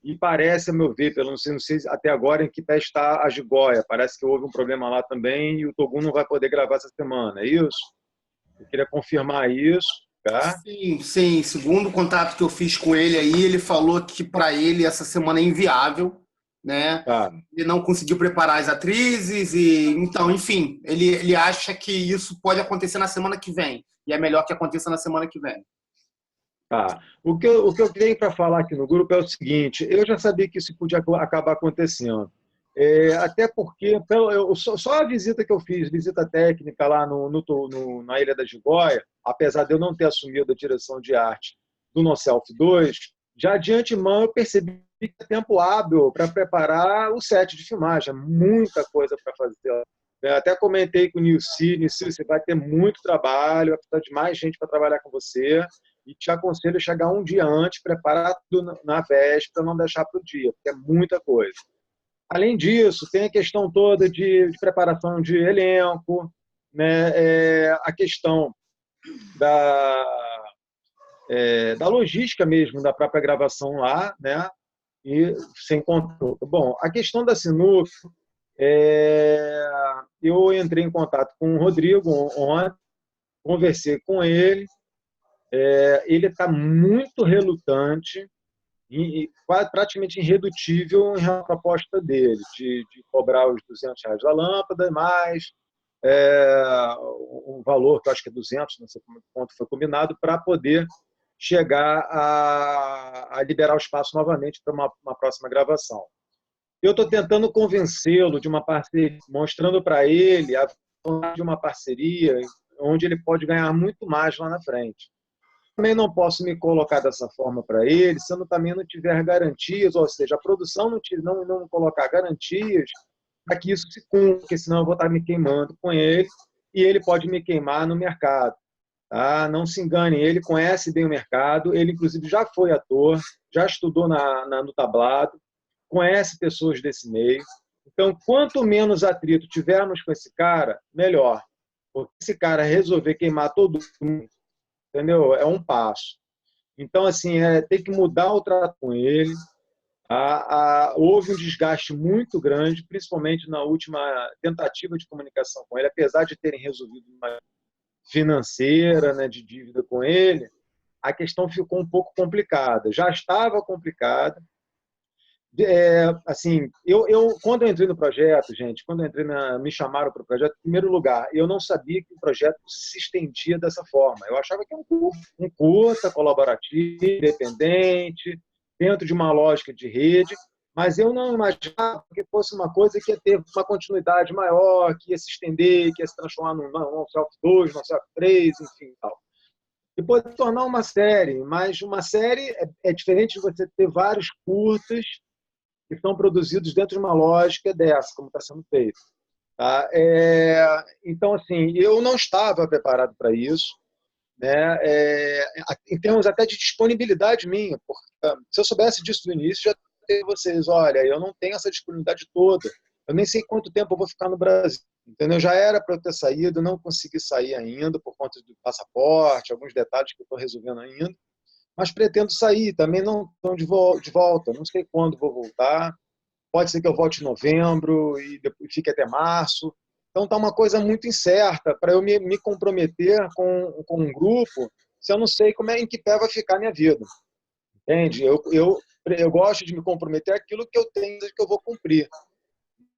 e parece, a meu ver, pelo não sei até agora em que pé está a Gigoia, parece que houve um problema lá também e o Togum não vai poder gravar essa semana, é isso? Eu queria confirmar isso, tá? Sim. Segundo o contato que eu fiz com ele aí, ele falou que para ele essa semana é inviável, né? Tá. Ele não conseguiu preparar as atrizes então, enfim, ele acha que isso pode acontecer na semana que vem e é melhor que aconteça na semana que vem. Tá. O que eu tenho para falar aqui no grupo é o seguinte: eu já sabia que isso podia acabar acontecendo. Até porque só a visita que eu fiz, visita técnica lá na Ilha da Gigoia, apesar de eu não ter assumido a direção de arte do NoSelf 2, já de antemão eu percebi que é tempo hábil para preparar o set de filmagem, muita coisa para fazer. Até comentei com o Nilce, você vai ter muito trabalho, vai precisar de mais gente para trabalhar com você, e te aconselho a chegar um dia antes, preparar tudo na véspera, não deixar para o dia, porque é muita coisa. Além disso, tem a questão toda de preparação de elenco, né? A questão da logística mesmo, da própria gravação lá, né? E sem controle. Bom, a questão da sinuca, eu entrei em contato com o Rodrigo ontem, conversei com ele, ele está muito relutante e praticamente irredutível em relação à proposta dele, de cobrar os R$200 da lâmpada, mais um valor que eu acho que é 200, não sei quanto foi combinado, para poder chegar a liberar o espaço novamente para uma próxima gravação. Eu estou tentando convencê-lo de uma parceria, mostrando para ele a vontade de uma parceria onde ele pode ganhar muito mais lá na frente. Também não posso me colocar dessa forma para ele, se eu também não tiver garantias, ou seja, a produção não colocar garantias para que isso se cumpra, porque senão eu vou estar me queimando com ele e ele pode me queimar no mercado. Tá? Não se engane, ele conhece bem o mercado, ele inclusive já foi ator, já estudou no tablado, conhece pessoas desse meio. Então, quanto menos atrito tivermos com esse cara, melhor. Porque esse cara resolver queimar todo mundo, entendeu? É um passo. Então, assim, tem que mudar o trato com ele. Houve um desgaste muito grande, principalmente na última tentativa de comunicação com ele, apesar de terem resolvido uma financeira, né, de dívida com ele, a questão ficou um pouco complicada. Já estava complicada. Assim, quando eu entrei no projeto, gente, me chamaram para o projeto, em primeiro lugar, eu não sabia que o projeto se estendia dessa forma. Eu achava que era um curta, colaborativo, independente, dentro de uma lógica de rede, mas eu não imaginava que fosse uma coisa que ia ter uma continuidade maior, que ia se estender, que ia se transformar num Self 2, num Self 3, enfim, tal. E pode tornar uma série, mas uma série é diferente de você ter vários curtas que são produzidos dentro de uma lógica dessa, como está sendo feito. Tá? Então, assim, eu não estava preparado para isso, né? Em termos até de disponibilidade minha, porque se eu soubesse disso no início, já teria vocês, olha, eu não tenho essa disponibilidade toda, eu nem sei quanto tempo eu vou ficar no Brasil, entendeu? Já era para eu ter saído, não consegui sair ainda por conta do passaporte, alguns detalhes que eu estou resolvendo ainda, mas pretendo sair, também não estou de volta, não sei quando vou voltar, pode ser que eu volte em novembro e fique até março, então está uma coisa muito incerta para eu me comprometer com um grupo se eu não sei em que pé vai ficar a minha vida, entende? Eu gosto de me comprometer aquilo que eu tenho que eu vou cumprir,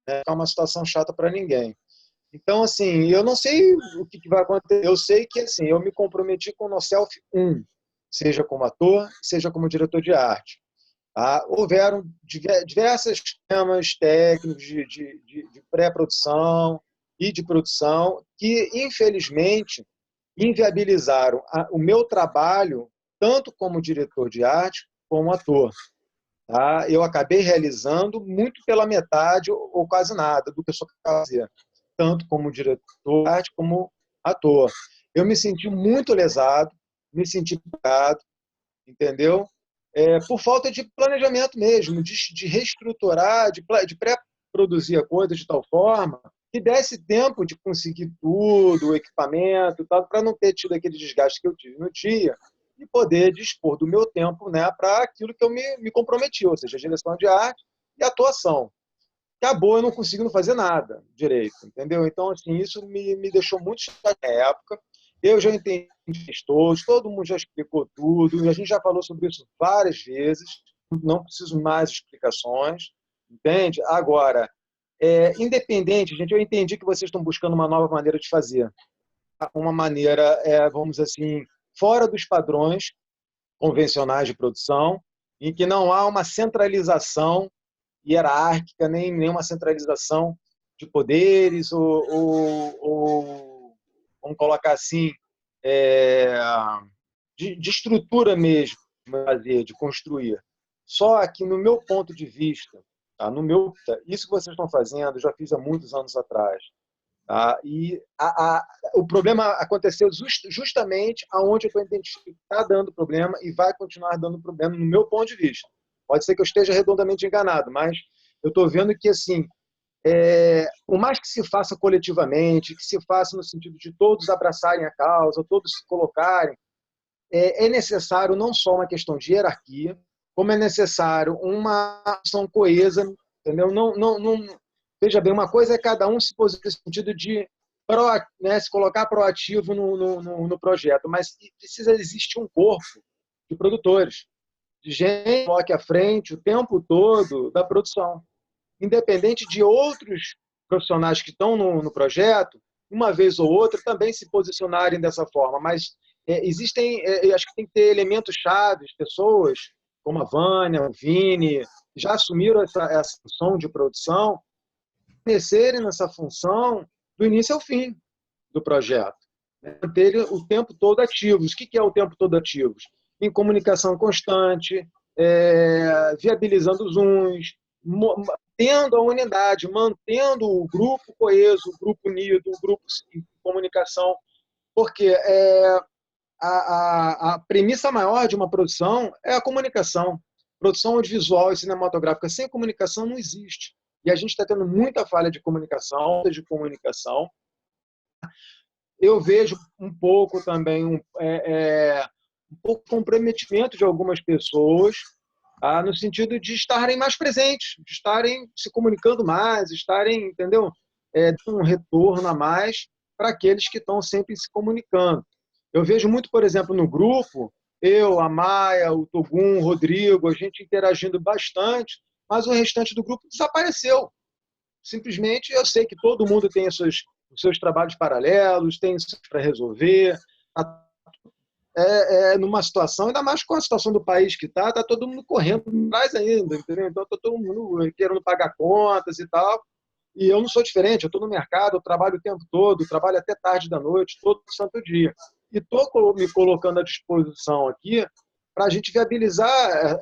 né? É uma situação chata para ninguém. Então, assim, eu não sei o que vai acontecer. Eu sei que, assim, eu me comprometi com o NoSelf 1, seja como ator, seja como diretor de arte. Tá? Houveram diversos temas técnicos de pré-produção e de produção que, infelizmente, inviabilizaram o meu trabalho tanto como diretor de arte como ator. Tá? Eu acabei realizando muito pela metade ou quase nada do que eu sou capaz de fazer, tanto como diretor de arte como ator. Eu me senti muito lesado, me senti pegado, entendeu? Por falta de planejamento mesmo, de reestruturar, de pré-produzir a coisa de tal forma que desse tempo de conseguir tudo, o equipamento, para não ter tido aquele desgaste que eu tive no dia e poder dispor do meu tempo, né, para aquilo que eu me comprometi, ou seja, a direção de arte e atuação. Acabou eu não conseguindo fazer nada direito, entendeu? Então, assim, isso me deixou muito chateado na época. Eu já entendi todos, todo mundo já explicou tudo, a gente já falou sobre isso várias vezes, não preciso mais explicações, entende? Agora, independente, gente, eu entendi que vocês estão buscando uma nova maneira de fazer, uma maneira, vamos dizer assim, fora dos padrões convencionais de produção, em que não há uma centralização hierárquica, nem nenhuma centralização de poderes, ou vamos colocar assim, de estrutura mesmo, de construir. Só que, no meu ponto de vista, tá? Isso que vocês estão fazendo, eu já fiz há muitos anos atrás. Tá? E o problema aconteceu justamente aonde eu estou identificando que está dando problema e vai continuar dando problema, no meu ponto de vista. Pode ser que eu esteja redondamente enganado, mas eu estou vendo que, assim, por mais que se faça coletivamente, que se faça no sentido de todos abraçarem a causa, todos se colocarem, é necessário não só uma questão de hierarquia, como é necessário uma ação coesa, entendeu? Veja bem, uma coisa é cada um se posicionar no sentido de se colocar proativo no projeto, mas precisa existir um corpo de produtores, de gente que coloque à frente o tempo todo da produção. Independente de outros profissionais que estão no projeto, uma vez ou outra, também se posicionarem dessa forma, mas existem, acho que tem que ter elementos chaves, pessoas como a Vânia, o Vini, já assumiram essa função de produção, permanecerem nessa função do início ao fim do projeto, né? Manterem o tempo todo ativos. O que é o tempo todo ativos? Em comunicação constante, viabilizando os uns, tendo a unidade, mantendo o grupo coeso, o grupo unido, o grupo em comunicação, porque a premissa maior de uma produção é a comunicação. Produção audiovisual e cinematográfica sem comunicação não existe. E a gente está tendo muita falha de comunicação. eu vejo um pouco também um pouco comprometimento de algumas pessoas, tá? No sentido de estarem mais presentes, de estarem se comunicando mais, estarem, entendeu? Dando um retorno a mais para aqueles que estão sempre se comunicando. Eu vejo muito, por exemplo, no grupo, eu, a Maia, o Togum, o Rodrigo, a gente interagindo bastante, mas o restante do grupo desapareceu. Simplesmente, eu sei que todo mundo tem os seus trabalhos paralelos, tem isso para resolver. Numa situação, ainda mais com a situação do país que está todo mundo correndo atrás ainda, entendeu? Então, está todo mundo querendo pagar contas e tal. E eu não sou diferente, eu estou no mercado, eu trabalho o tempo todo, trabalho até tarde da noite, todo santo dia. E estou me colocando à disposição aqui para a gente viabilizar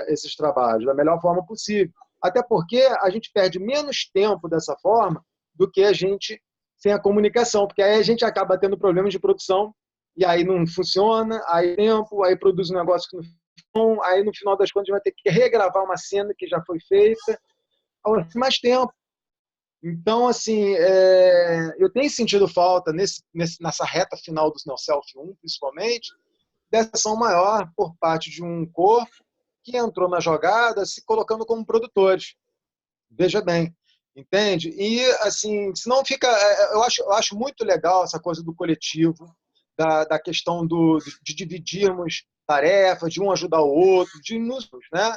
esses trabalhos da melhor forma possível. Até porque a gente perde menos tempo dessa forma do que a gente sem a comunicação, porque aí a gente acaba tendo problemas de produção e aí não funciona, aí tempo, aí produz um negócio que não funciona, aí no final das contas a gente vai ter que regravar uma cena que já foi feita, mais tempo. Então, assim, eu tenho sentido falta nessa reta final do No Self 1, principalmente, dessa ação maior por parte de um corpo que entrou na jogada se colocando como produtores. Veja bem, entende? E, assim, senão fica... Eu acho muito legal essa coisa do coletivo, da questão de dividirmos tarefas, de um ajudar o outro, de nos, né?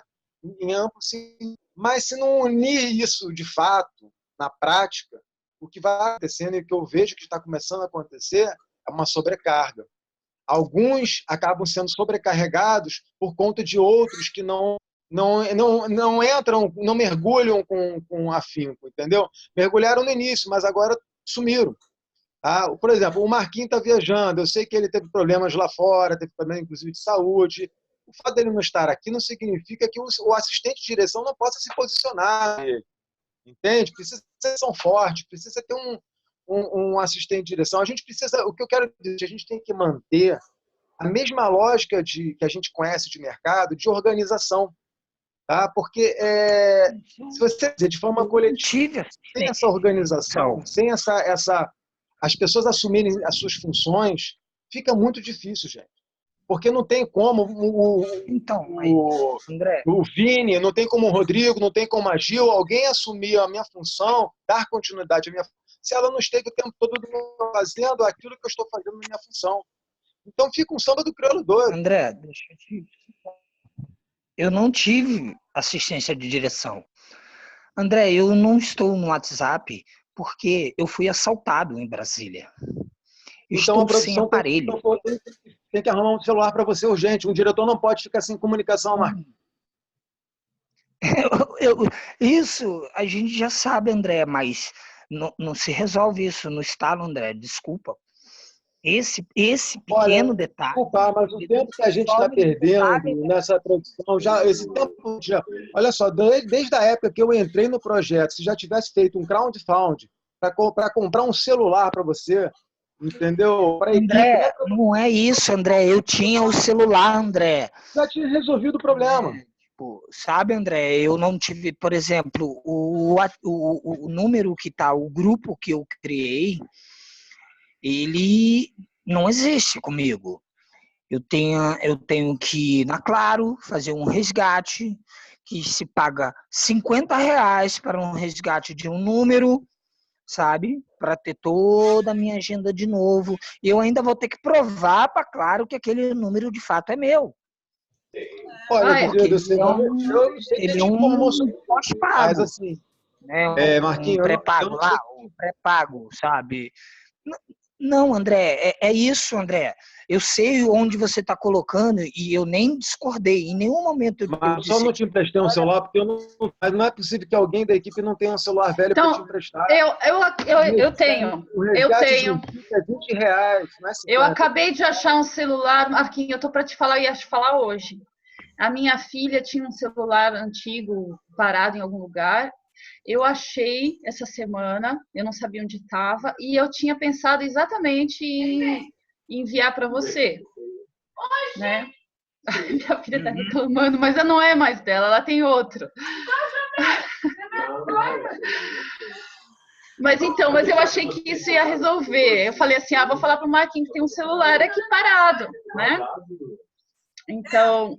Em amplo, sim. Mas se não unir isso de fato, na prática, o que vai acontecendo e o que eu vejo que está começando a acontecer é uma sobrecarga. Alguns acabam sendo sobrecarregados por conta de outros que não entram, não mergulham com afinco, entendeu? Mergulharam no início, mas agora sumiram. Por exemplo, o Marquinhos está viajando, eu sei que ele teve problemas lá fora, teve problemas inclusive de saúde. O fato dele não estar aqui não significa que o assistente de direção não possa se posicionar. Entende? Precisa ter ação forte, precisa ter um assistente de direção. A gente precisa, o que eu quero dizer, a gente tem que manter a mesma lógica que a gente conhece de mercado, de organização. Tá? Porque se você dizer de forma coletiva, sem essa organização, sem as pessoas assumirem as suas funções, fica muito difícil, gente. Porque não tem como André, o Vini, não tem como o Rodrigo, não tem como a Gil, alguém assumir a minha função, dar continuidade à minha função, se ela não esteve o tempo todo fazendo aquilo que eu estou fazendo na minha função. Então fica um samba do crioulo doido. André, deixa eu te... Eu não tive assistência de direção. André, eu não estou no WhatsApp porque eu fui assaltado em Brasília. Então a Estou sem produção aparelho. tem que arrumar um celular para você urgente. Um diretor não pode ficar sem comunicação, Marcos. Isso a gente já sabe, André, mas não se resolve isso no estalo, André. Desculpa. Esse pequeno detalhe. Desculpa, mas o tempo que a gente está perdendo nessa produção, esse tempo, olha só, desde a época que eu entrei no projeto, se já tivesse feito um crowdfunding para comprar um celular para você, entendeu? Para André, não é isso, André. Eu tinha o celular, André. Já tinha resolvido o problema. Sabe, André, eu não tive, por exemplo, o número que tá, o grupo que eu criei, ele não existe comigo. Eu tenho que ir na Claro, fazer um resgate, que se paga R$50 para um resgate de um número, sabe? Para ter toda a minha agenda de novo. E eu ainda vou ter que provar para Claro que aquele número de fato é meu. Olha, eu sei ele é um pós-pago. Mas assim, Marquinhos, um pré-pago lá, um pré-pago, sabe? Não, André, é isso, André. Eu sei onde você está colocando e eu nem discordei. Em nenhum momento eu só não te emprestei um celular porque não é possível que alguém da equipe não tenha um celular velho para te emprestar. Eu tenho. É R$20, não é 50. Eu acabei de achar um celular, Marquinhos, eu estou para te falar e ia te falar hoje. A minha filha tinha um celular antigo parado em algum lugar. Eu achei essa semana, eu não sabia onde estava, e eu tinha pensado exatamente em enviar para você. Né? Minha filha está reclamando, mas não é mais dela, ela tem outro. Mas então, mas eu achei que isso ia resolver. Eu falei assim, vou falar pro Marquinhos que tem um celular aqui parado, né? Então,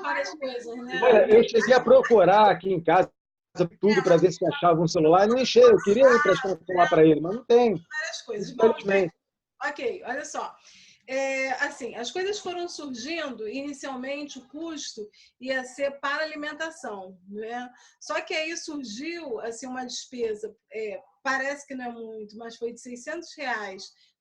Várias coisas, né? Olha, eu cheguei a procurar aqui em casa tudo para ver se achava um celular e não enchei. Eu queria emprestar um celular para ele, mas não tem. Várias coisas. Bom, Infelizmente. ok, olha só. Assim, as coisas foram surgindo, inicialmente o custo ia ser para alimentação, né? Só que aí surgiu assim, uma despesa, parece que não é muito, mas foi de R$ 600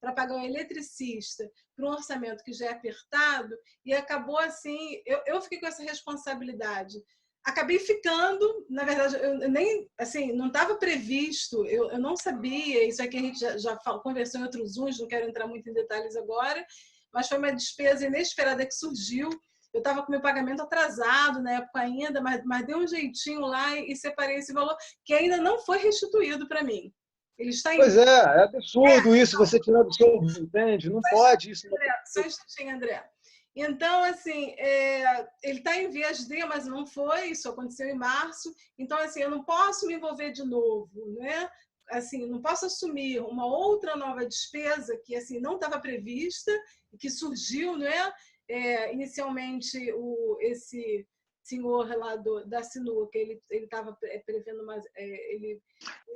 para pagar um eletricista para um orçamento que já é apertado, e acabou assim, eu fiquei com essa responsabilidade. Acabei ficando, na verdade, eu nem, assim, não estava previsto, eu não sabia, isso aqui a gente já conversou em outros Zooms, não quero entrar muito em detalhes agora, mas foi uma despesa inesperada que surgiu. Eu estava com meu pagamento atrasado na época ainda, mas dei um jeitinho lá e separei esse valor, que ainda não foi restituído para mim. Ele está em... Pois é absurdo isso, você tirar do seu... Entende? Não pode isso. André, só um instantinho, André. Então, assim, ele está em vias de, mas não foi, isso aconteceu em março. Então, assim, eu não posso me envolver de novo, né? Assim, não posso assumir uma outra nova despesa que, assim, não estava prevista, que surgiu, né? Inicialmente, esse senhor lá da Sinuca, ele estava prevendo uma...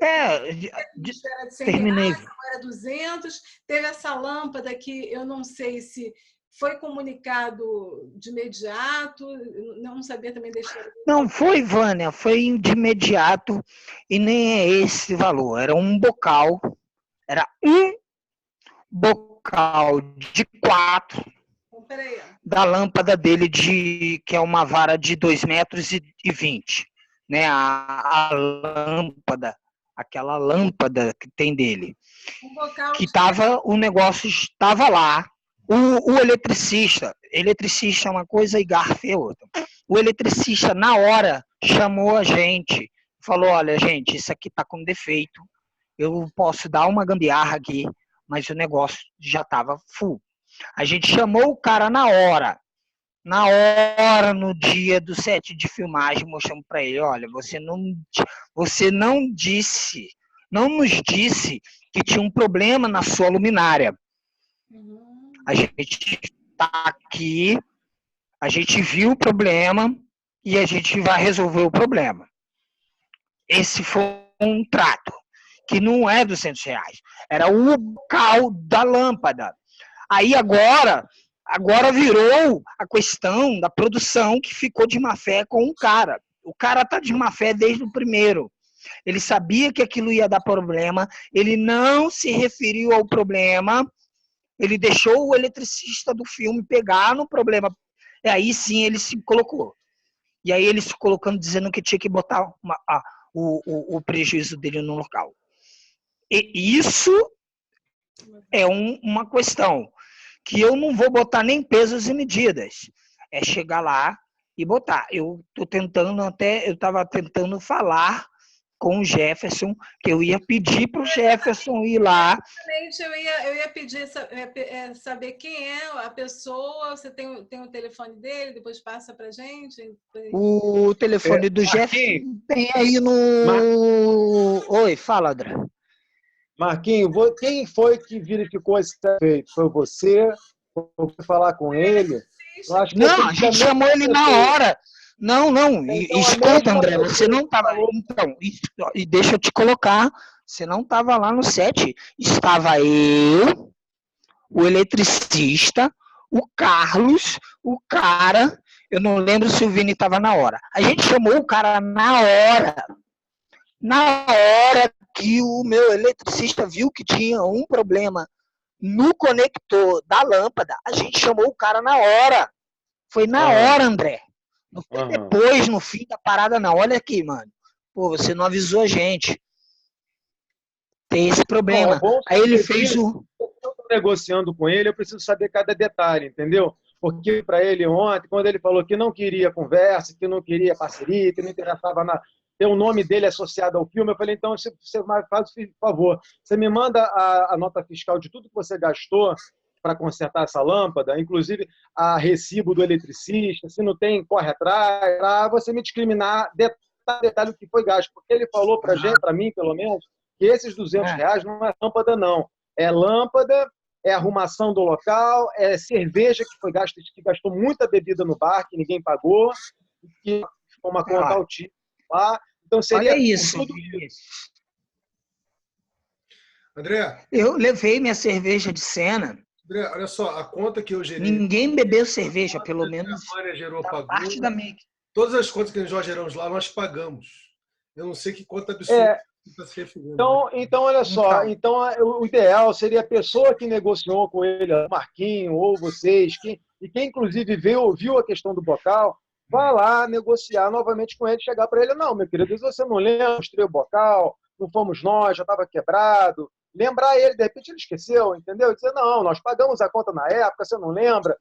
Era de terminei. R$ 100, agora 200. Teve essa lâmpada que eu não sei se foi comunicado de imediato, não sabia também deixar. Não foi, Vânia, foi de imediato e nem é esse valor. Era um bocal de 4 da lâmpada dele, que é uma vara de 2,20 metros, né? A lâmpada, aquela lâmpada que tem dele. Que tava, o negócio estava lá. O eletricista é uma coisa e garfo é outra. O eletricista, na hora, chamou a gente, falou, olha, gente, isso aqui está com defeito, eu posso dar uma gambiarra aqui, mas o negócio já estava full. A gente chamou o cara na hora, no dia do set de filmagem, mostramos para ele, olha, você não nos disse que tinha um problema na sua luminária. A gente está aqui, a gente viu o problema e a gente vai resolver o problema. Esse foi um trato, que não é R$ 200, era o bocal da lâmpada. Aí agora virou a questão da produção que ficou de má fé com o cara. O cara está de má fé desde o primeiro. Ele sabia que aquilo ia dar problema, ele não se referiu ao problema, ele deixou o eletricista do filme pegar no problema. E aí sim ele se colocou. E aí ele se colocando, dizendo que tinha que botar o prejuízo dele no local. E isso é uma questão que eu não vou botar nem pesos e medidas. É chegar lá e botar. Eu estava tentando falar com o Jefferson, que eu ia pedir para o Jefferson ir lá. Eu ia pedir saber quem é a pessoa. Você tem o telefone dele, depois passa para a gente. O telefone do Jefferson tem aí no... Oi, fala, André. Marquinhos, quem foi que verificou esse feito? Foi você? Foi falar com ele? Não, a gente chamou ele na hora. Não, escuta, André, você não estava... Então, e deixa eu te colocar, você não estava lá no set. Estava eu, o eletricista, o Carlos, o cara, eu não lembro se o Vini estava na hora. A gente chamou o cara na hora. Na hora que o meu eletricista viu que tinha um problema no conector da lâmpada, a gente chamou o cara na hora. Foi na hora, André. Não foi depois, no fim da parada, não. Olha aqui, mano. Pô, você não avisou a gente. Tem esse problema. Aí ele fez o... Eu estou negociando com ele, eu preciso saber cada detalhe, entendeu? Porque para ele ontem, quando ele falou que não queria conversa, que não queria parceria, que não interessava na... ter o nome dele associado ao filme, eu falei, então você faz por favor, você me manda a nota fiscal de tudo que você gastou para consertar essa lâmpada, inclusive a recibo do eletricista, se não tem, corre atrás, para você me discriminar detalhe o que foi gasto, porque ele falou para mim, pelo menos, que esses R$ 200 não é lâmpada, não. É lâmpada, é arrumação do local, é cerveja que foi gasta, que gastou muita bebida no bar, que ninguém pagou, que ficou uma conta altíssima lá. Então seria Olha isso. tudo isso. André, Eu levei minha cerveja de cena. André, olha só, a conta que eu gerei. Ninguém bebeu cerveja, pelo menos A Mânia gerou, da pagou. parte da make. Todas as contas que nós geramos lá, nós pagamos. Eu não sei que conta absurda está se referindo. Então, olha só. Então, o ideal seria a pessoa que negociou com ele, o Marquinho ou vocês, e quem inclusive viu a questão do bocal, vá lá negociar novamente com ele, chegar para ele, não, meu querido, você não lembra, mostrei o bocal, não fomos nós, já estava quebrado. Lembrar ele, de repente ele esqueceu, entendeu? Dizer, não, nós pagamos a conta na época, você não lembra?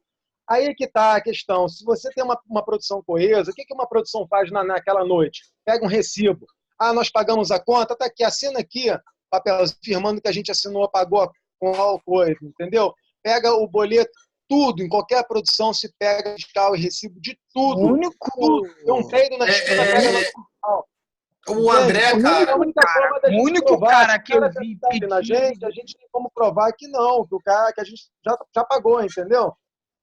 Aí que está a questão. Se você tem uma produção coesa, o que uma produção faz naquela noite? Pega um recibo. Ah, nós pagamos a conta, tá aqui, assina aqui, papel afirmando que a gente assinou, pagou com a coisa, entendeu? Pega o boleto, tudo, em qualquer produção se pega fiscal e recibo de tudo. O único... Tudo. Eu não pego na O André, cara, o único cara que eu vi pedir na gente, a gente tem como provar que não, que a gente já pagou, entendeu?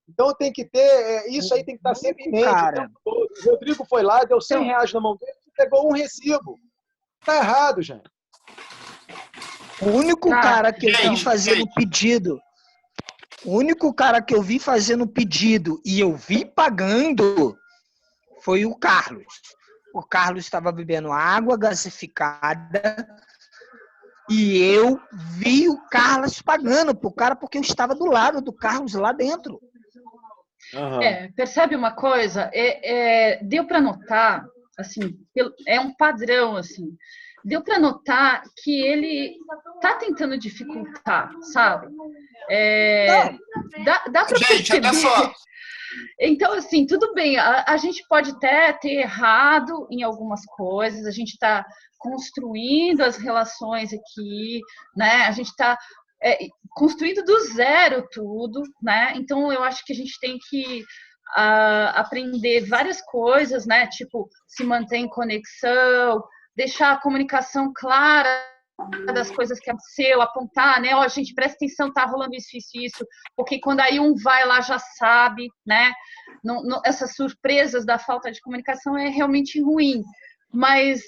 Então tem que ter, isso aí tem que estar sempre em mente. Cara. O Rodrigo foi lá, deu R$100 na mão dele e pegou um recibo. Tá errado, gente. O único cara que eu vi fazendo pedido, o único cara que eu vi fazendo pedido e eu vi pagando foi o Carlos. O Carlos estava bebendo água gasificada e eu vi o Carlos pagando pro cara porque eu estava do lado do Carlos lá dentro. Uhum. Percebe uma coisa? Deu para notar, assim, é um padrão, assim. Deu para notar que ele tá tentando dificultar, sabe? Dá para perceber. Olha só. Então, assim, tudo bem, a gente pode até ter errado em algumas coisas, a gente está construindo as relações aqui, né? A gente está construindo do zero tudo, né? Então, eu acho que a gente tem que aprender várias coisas, né? Tipo, se manter em conexão, deixar a comunicação clara das coisas que aconteceu, apontar, né? Ó, gente, presta atenção, tá rolando isso, porque quando aí um vai lá já sabe, né? Essas surpresas da falta de comunicação é realmente ruim, mas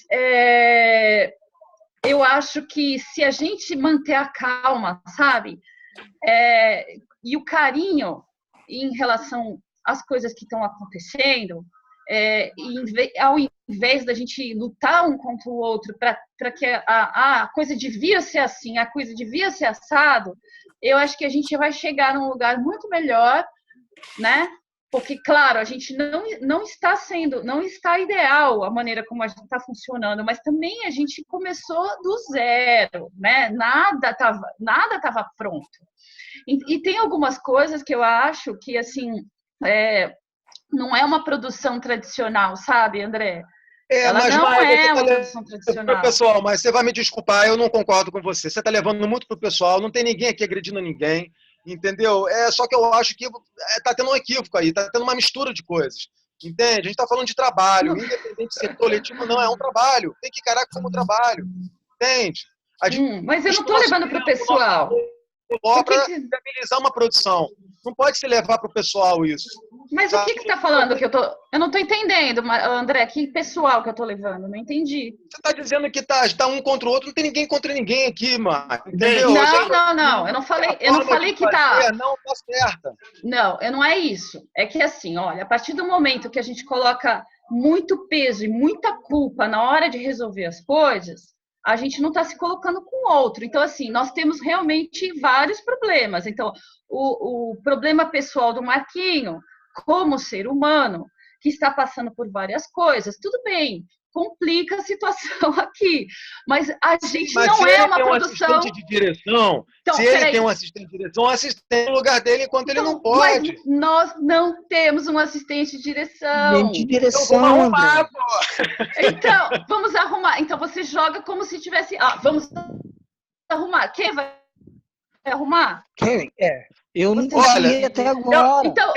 eu acho que se a gente manter a calma, sabe? E o carinho em relação às coisas que estão acontecendo, ao invés da gente lutar um contra o outro para que a coisa devia ser assim, a coisa devia ser assado, eu acho que a gente vai chegar num lugar muito melhor, né? Porque, claro, a gente não está ideal a maneira como a gente está funcionando, mas também a gente começou do zero, né? Nada estava pronto. E tem algumas coisas que eu acho que, assim, não é uma produção tradicional, sabe, André? Ela mas não Maia, é uma produção tradicional. Pessoal, mas você vai me desculpar, eu não concordo com você. Você está levando muito pro pessoal, não tem ninguém aqui agredindo ninguém, entendeu? Só que eu acho que está tendo um equívoco aí, está tendo uma mistura de coisas, entende? A gente está falando de trabalho, independente de ser coletivo ou não, é um trabalho, tem que encarar como trabalho, entende? Mas eu não estou levando para o pessoal. Para viabilizar uma produção. Não pode se levar para o pessoal isso. Mas o que você está falando que eu não estou entendendo, André? Que pessoal que eu estou levando? Não entendi. Você está dizendo que tá um contra o outro, não tem ninguém contra ninguém aqui, mano. Entendeu? Não. Eu não falei que tá. Não tá certa. Não é isso. É que assim, olha, a partir do momento que a gente coloca muito peso e muita culpa na hora de resolver as coisas, a gente não está se colocando com o outro. Então, assim, nós temos realmente vários problemas. Então, o problema pessoal do Marquinho, como ser humano, que está passando por várias coisas, tudo bem, complica a situação aqui. Mas a gente não é uma produção... Assistente de direção, então, se ele tem um assistente de direção, um assistente no lugar dele enquanto ele não pode. Mas nós não temos um assistente de direção. De direção, André. Então, vamos arrumar. Então, você joga como se tivesse... vamos arrumar. Quem vai arrumar? Quem? Eu não consegui até agora. Então,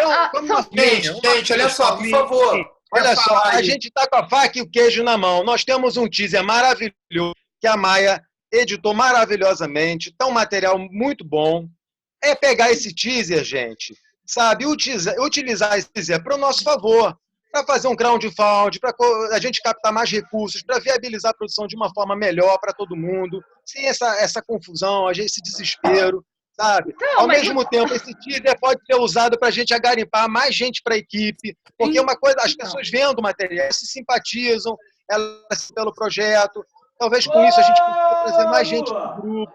gente, olha só, por favor. Olha só, a gente está com a faca e o queijo na mão. Nós temos um teaser maravilhoso que a Maia editou maravilhosamente, tá um material muito bom. É pegar esse teaser, gente, sabe, utilizar esse teaser para o nosso favor, para fazer um crowdfunding, para a gente captar mais recursos, para viabilizar a produção de uma forma melhor para todo mundo, sem essa confusão, esse desespero, sabe? Não, Ao mas mesmo tempo, esse teaser pode ser usado para a gente agarimpar mais gente para a equipe, porque uma coisa, as pessoas vendo o material, se simpatizam, elas pelo projeto. Talvez com isso a gente consiga trazer mais gente para o grupo.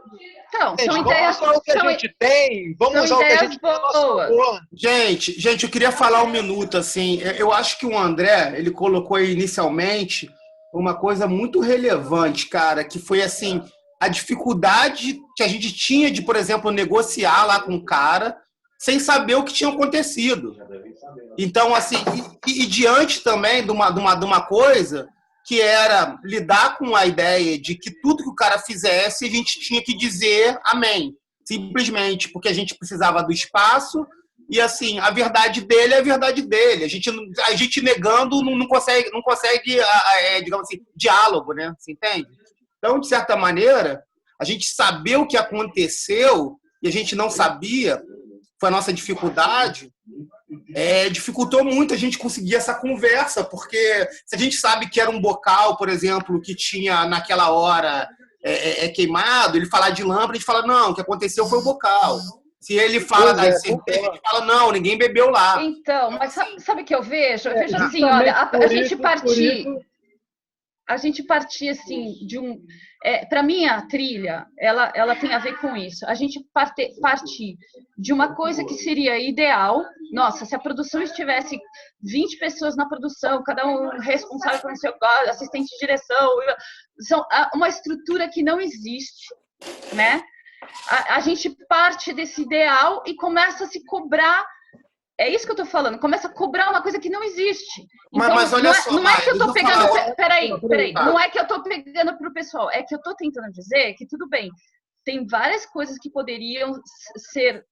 Então, Gente, são vamos ideias, usar o que a são, gente tem, vamos são usar o que a ideias gente tem a nosso boas. favor. Gente, eu queria falar um minuto, assim, eu acho que o André, ele colocou aí inicialmente uma coisa muito relevante, cara, que foi, assim, a dificuldade que a gente tinha de, por exemplo, negociar lá com o cara sem saber o que tinha acontecido. Então, assim, e diante também de uma coisa que era lidar com a ideia de que tudo que o cara fizesse, a gente tinha que dizer amém. Simplesmente porque a gente precisava do espaço e, assim, a verdade dele é a verdade dele. A gente negando não consegue digamos assim, diálogo, né? Você entende? Então, de certa maneira, a gente saber o que aconteceu e a gente não sabia, foi a nossa dificuldade, dificultou muito a gente conseguir essa conversa, porque se a gente sabe que era um bocal, por exemplo, que tinha naquela hora queimado, ele falar de lâmpada, a gente fala, não, o que aconteceu foi o bocal. Se ele fala da cerveja, a gente fala, não, ninguém bebeu lá. Então, mas sabe o que eu vejo? Eu vejo assim, olha, a gente partir assim de um, para mim a trilha, ela tem a ver com isso. A gente partir de uma coisa que seria ideal. Nossa, se a produção estivesse 20 pessoas na produção, cada um responsável por seu assistente de direção, são uma estrutura que não existe, né? A gente parte desse ideal e começa a se cobrar. É isso que eu tô falando. Começa a cobrar uma coisa que não existe. Então, mas olha só, não é que eu tô pegando. Peraí. Tá. Não é que eu tô pegando pro pessoal. É que eu tô tentando dizer que tudo bem. Tem várias coisas que poderiam ser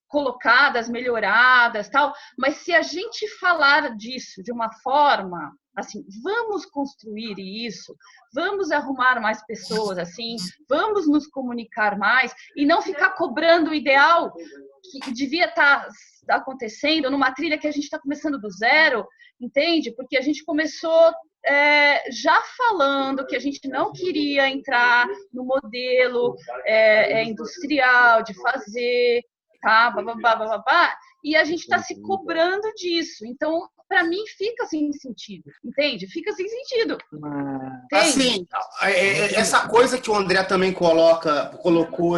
colocadas, melhoradas, tal. Mas se a gente falar disso de uma forma assim, vamos construir isso, vamos arrumar mais pessoas assim, vamos nos comunicar mais e não ficar cobrando o ideal que devia estar acontecendo numa trilha que a gente está começando do zero, entende? Porque a gente começou já falando que a gente não queria entrar no modelo industrial de fazer, tá, babá, e a gente está se cobrando disso. Então, para mim, fica sem sentido, entende? Fica sem sentido. Assim, essa coisa que o André também colocou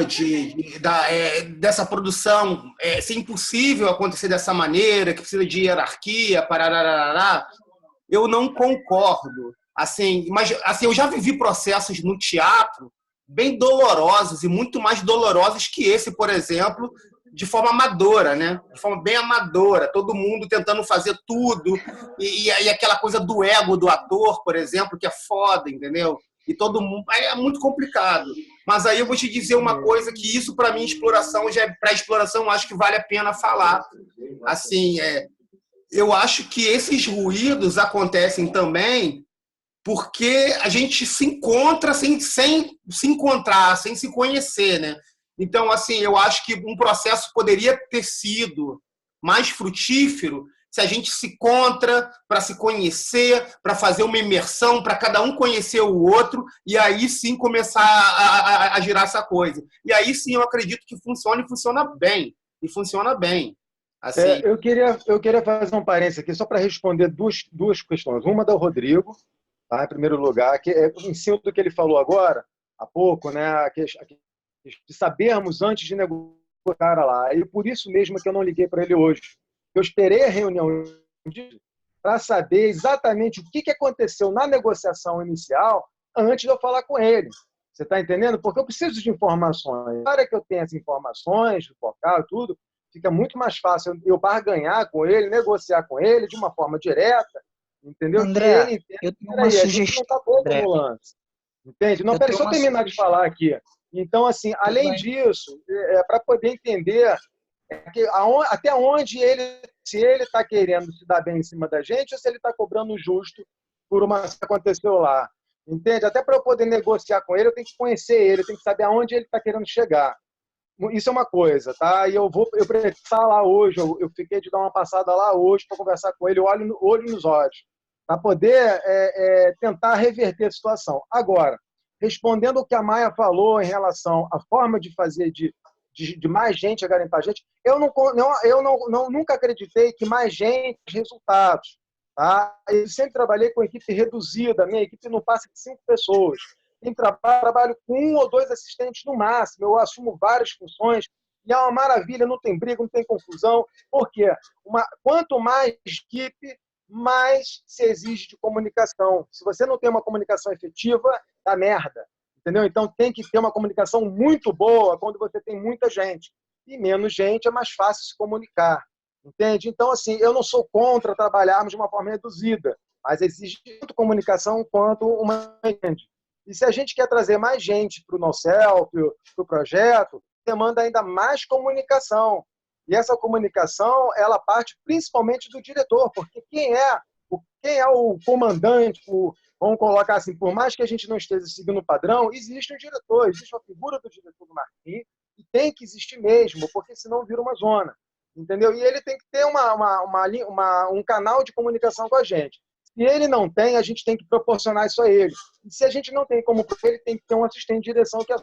dessa produção ser impossível acontecer dessa maneira, que precisa de hierarquia, parararará, eu não concordo. Assim, mas assim, eu já vivi processos no teatro bem dolorosos e muito mais dolorosos que esse, por exemplo, de forma amadora, né? De forma bem amadora, todo mundo tentando fazer tudo e aquela coisa do ego do ator, por exemplo, que é foda, entendeu? E todo mundo é muito complicado. Mas aí eu vou te dizer uma coisa que isso para mim para exploração acho que vale a pena falar. Assim, eu acho que esses ruídos acontecem também porque a gente se encontra sem se encontrar, sem se conhecer, né? Então, assim, eu acho que um processo poderia ter sido mais frutífero se a gente se encontra para se conhecer, para fazer uma imersão, para cada um conhecer o outro e aí sim começar a girar essa coisa. E aí sim eu acredito que funciona e funciona bem. E funciona bem. Assim. Eu queria fazer um parênteses aqui só para responder duas questões. Uma do Rodrigo, tá, em primeiro lugar, que é em cima do que ele falou agora, há pouco, né, de sabermos antes de negociar o cara lá. E por isso mesmo que eu não liguei para ele hoje. Eu esperei a reunião para saber exatamente o que aconteceu na negociação inicial antes de eu falar com ele. Você está entendendo? Porque eu preciso de informações. Na hora que eu tenho as informações do portal e tudo, fica muito mais fácil eu barganhar com ele, negociar com ele de uma forma direta, entendeu? André, eu tenho uma sugestão. Não tá todo no lance. Entende? Não, peraí, só eu terminar de falar aqui. Então, assim, além disso, para poder entender até onde se ele está querendo se dar bem em cima da gente ou se ele está cobrando justo por uma que aconteceu lá. Entende? Até para eu poder negociar com ele, eu tenho que conhecer ele, eu tenho que saber aonde ele está querendo chegar. Isso é uma coisa, tá? E eu pretendo estar lá hoje, eu fiquei de dar uma passada lá hoje para conversar com ele, olho nos olhos, para poder tentar reverter a situação. Agora, respondendo o que a Maia falou em relação à forma de fazer de mais gente a garimpar gente, eu nunca acreditei que mais gente resultados. Tá? Eu sempre trabalhei com equipe reduzida, minha equipe não passa de 5 pessoas. Em trabalho com 1 ou 2 assistentes no máximo, eu assumo várias funções, e é uma maravilha, não tem briga, não tem confusão, porque quanto mais equipe, mais se exige de comunicação. Se você não tem uma comunicação efetiva, dá merda. Entendeu? Então tem que ter uma comunicação muito boa quando você tem muita gente. E menos gente é mais fácil se comunicar. Entende? Então, assim, eu não sou contra trabalharmos de uma forma reduzida, mas exige tanto comunicação quanto uma gente. E se a gente quer trazer mais gente para o NoSelf, para o projeto, demanda ainda mais comunicação. E essa comunicação, ela parte principalmente do diretor, porque quem é o comandante, vamos colocar assim, por mais que a gente não esteja seguindo o padrão, existe um diretor, existe uma figura do diretor do marketing, e tem que existir mesmo, porque senão vira uma zona. Entendeu? E ele tem que ter um canal de comunicação com a gente. Se ele não tem, a gente tem que proporcionar isso a ele. E se a gente não tem como, ele tem que ter um assistente de direção que é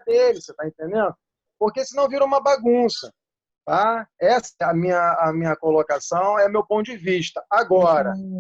dele, você está entendendo? Porque senão vira uma bagunça. Tá? Essa é a minha colocação, é meu ponto de vista. Agora, em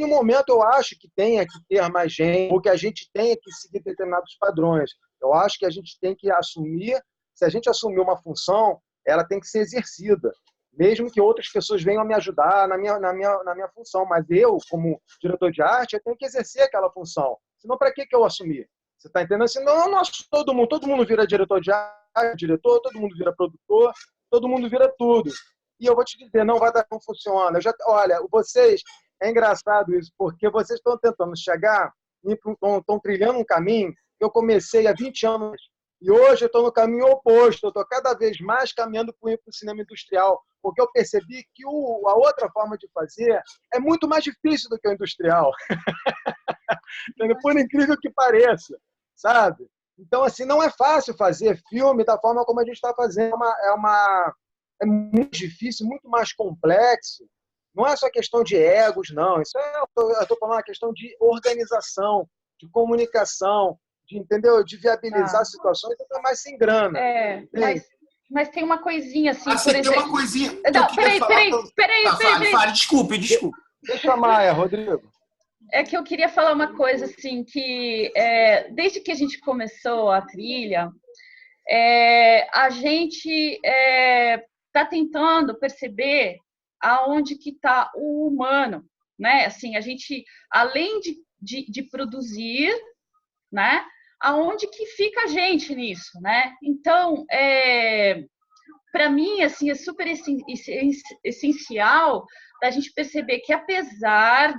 um momento eu acho que tenha que ter mais gente, ou que a gente tenha que seguir determinados padrões. Eu acho que a gente tem que assumir, se a gente assumir uma função, ela tem que ser exercida. Mesmo que outras pessoas venham a me ajudar na minha função. Mas eu, como diretor de arte, eu tenho que exercer aquela função. Senão, para que eu assumir? Você está entendendo? Senão, todo mundo vira diretor de arte, diretor, todo mundo vira produtor, todo mundo vira tudo. E eu vou te dizer, não vai dar, não funciona. Olha, vocês, é engraçado isso, porque vocês estão tentando chegar, estão trilhando um caminho que eu comecei há 20 anos. E hoje eu estou no caminho oposto, eu estou cada vez mais caminhando para o cinema industrial, porque eu percebi que a outra forma de fazer é muito mais difícil do que o industrial. Por incrível que pareça, sabe? Então, assim, não é fácil fazer filme da forma como a gente está fazendo. É muito difícil, muito mais complexo. Não é só questão de egos, não. Eu estou falando uma questão de organização, de comunicação, entendeu? De viabilizar situações, então mais sem grana. Mas tem uma coisinha assim, assim por exemplo... Tem uma coisinha que não, eu queria falar... Peraí. Fale, desculpe. Deixa a Maia, Rodrigo. É que eu queria falar uma coisa assim, que desde que a gente começou a trilha, a gente está tentando perceber aonde que está o humano, né? Assim, a gente, além de produzir, né? Aonde que fica a gente nisso, né? Então, para mim, assim, é super essencial da gente perceber que, apesar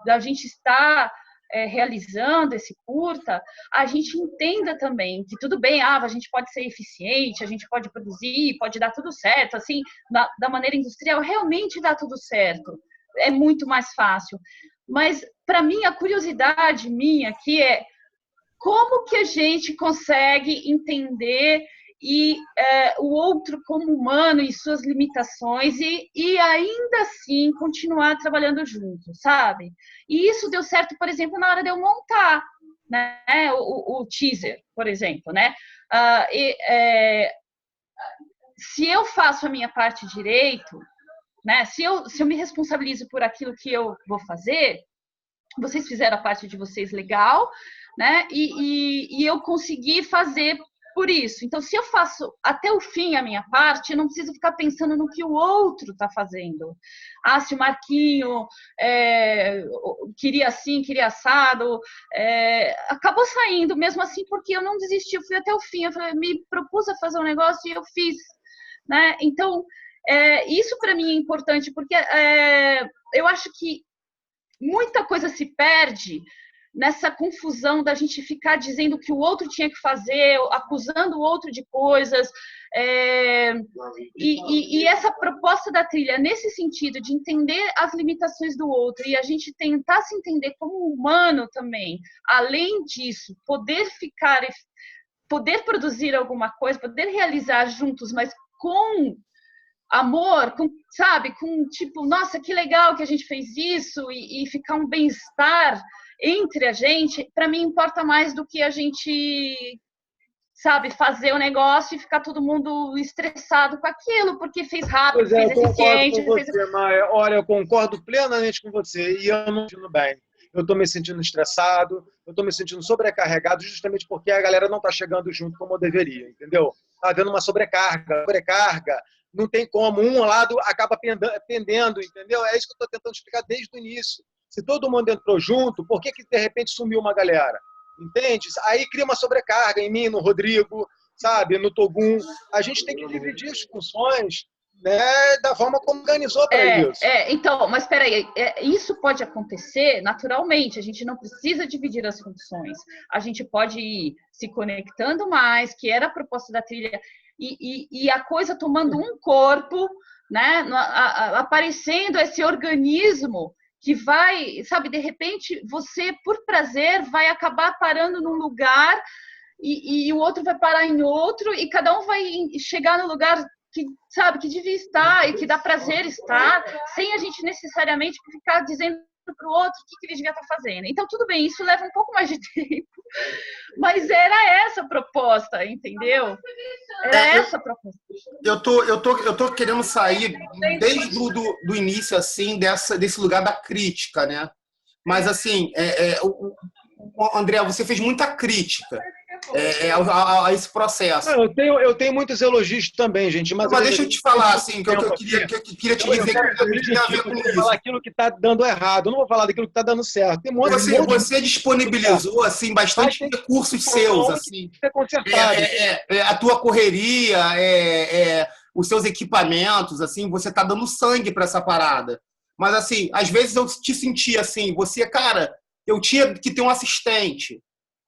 da gente estar realizando esse curta, a gente entenda também que tudo bem, a gente pode ser eficiente, a gente pode produzir, pode dar tudo certo, assim, da maneira industrial, realmente dá tudo certo, é muito mais fácil. Mas, para mim, a curiosidade minha aqui é como que a gente consegue entender o outro como humano e suas limitações e ainda assim continuar trabalhando junto, sabe? E isso deu certo, por exemplo, na hora de eu montar, né, o teaser, por exemplo, né? Se eu faço a minha parte direito, né? Se eu me responsabilizo por aquilo que eu vou fazer, vocês fizeram a parte de vocês legal, né? E eu consegui fazer por isso. Então, se eu faço até o fim a minha parte, eu não preciso ficar pensando no que o outro está fazendo. Se o Marquinho queria assim, queria assado, acabou saindo mesmo assim, porque eu não desisti, eu fui até o fim, me propus a fazer um negócio e eu fiz, né? Então, isso para mim é importante, porque eu acho que muita coisa se perde nessa confusão da gente ficar dizendo o que o outro tinha que fazer, acusando o outro de coisas. E essa proposta da trilha, nesse sentido, de entender as limitações do outro e a gente tentar se entender como humano também, além disso, poder produzir alguma coisa, poder realizar juntos, mas com amor, sabe, com tipo, nossa, que legal que a gente fez isso e ficar um bem-estar entre a gente, para mim importa mais do que a gente, sabe, fazer o negócio e ficar todo mundo estressado com aquilo, porque fez rápido, fez eficiente. Maia. Olha, eu concordo plenamente com você e eu não me sentindo bem. Eu estou me sentindo estressado, eu estou me sentindo sobrecarregado justamente porque a galera não está chegando junto como eu deveria, entendeu? Está havendo uma sobrecarga, não tem como, um lado acaba pendendo, entendeu? É isso que eu estou tentando explicar desde o início. Se todo mundo entrou junto, por que de repente sumiu uma galera? Entende? Aí cria uma sobrecarga em mim, no Rodrigo, sabe, no Togum. A gente tem que dividir as funções, né, da forma como organizou para isso. Então, mas espera aí, isso pode acontecer naturalmente, a gente não precisa dividir as funções, a gente pode ir se conectando mais, que era a proposta da trilha, e a coisa tomando um corpo, né, aparecendo esse organismo que vai, sabe, de repente você, por prazer, vai acabar parando num lugar e o outro vai parar em outro e cada um vai chegar no lugar que, sabe, que devia estar e que dá prazer estar, sem a gente necessariamente ficar dizendo para o outro o que ele devia estar fazendo. Então, tudo bem, isso leva um pouco mais de tempo, mas era essa a proposta, entendeu? Era essa a proposta. Eu tô querendo sair desde do início, assim, desse lugar da crítica, né? Mas, assim, André, você fez muita crítica a esse processo. Não, eu tenho muitos elogios também, gente. Mas deixa eu te falar, assim, que eu queria te dizer que tem a ver com isso. Falar aquilo que está dando errado. Eu não vou falar daquilo que está dando certo. Tem você disponibilizou, assim, bastante recursos seus, assim. A tua correria, os seus equipamentos, assim, você está dando sangue para essa parada. Mas, assim, às vezes eu te senti assim, cara, eu tinha que ter um assistente.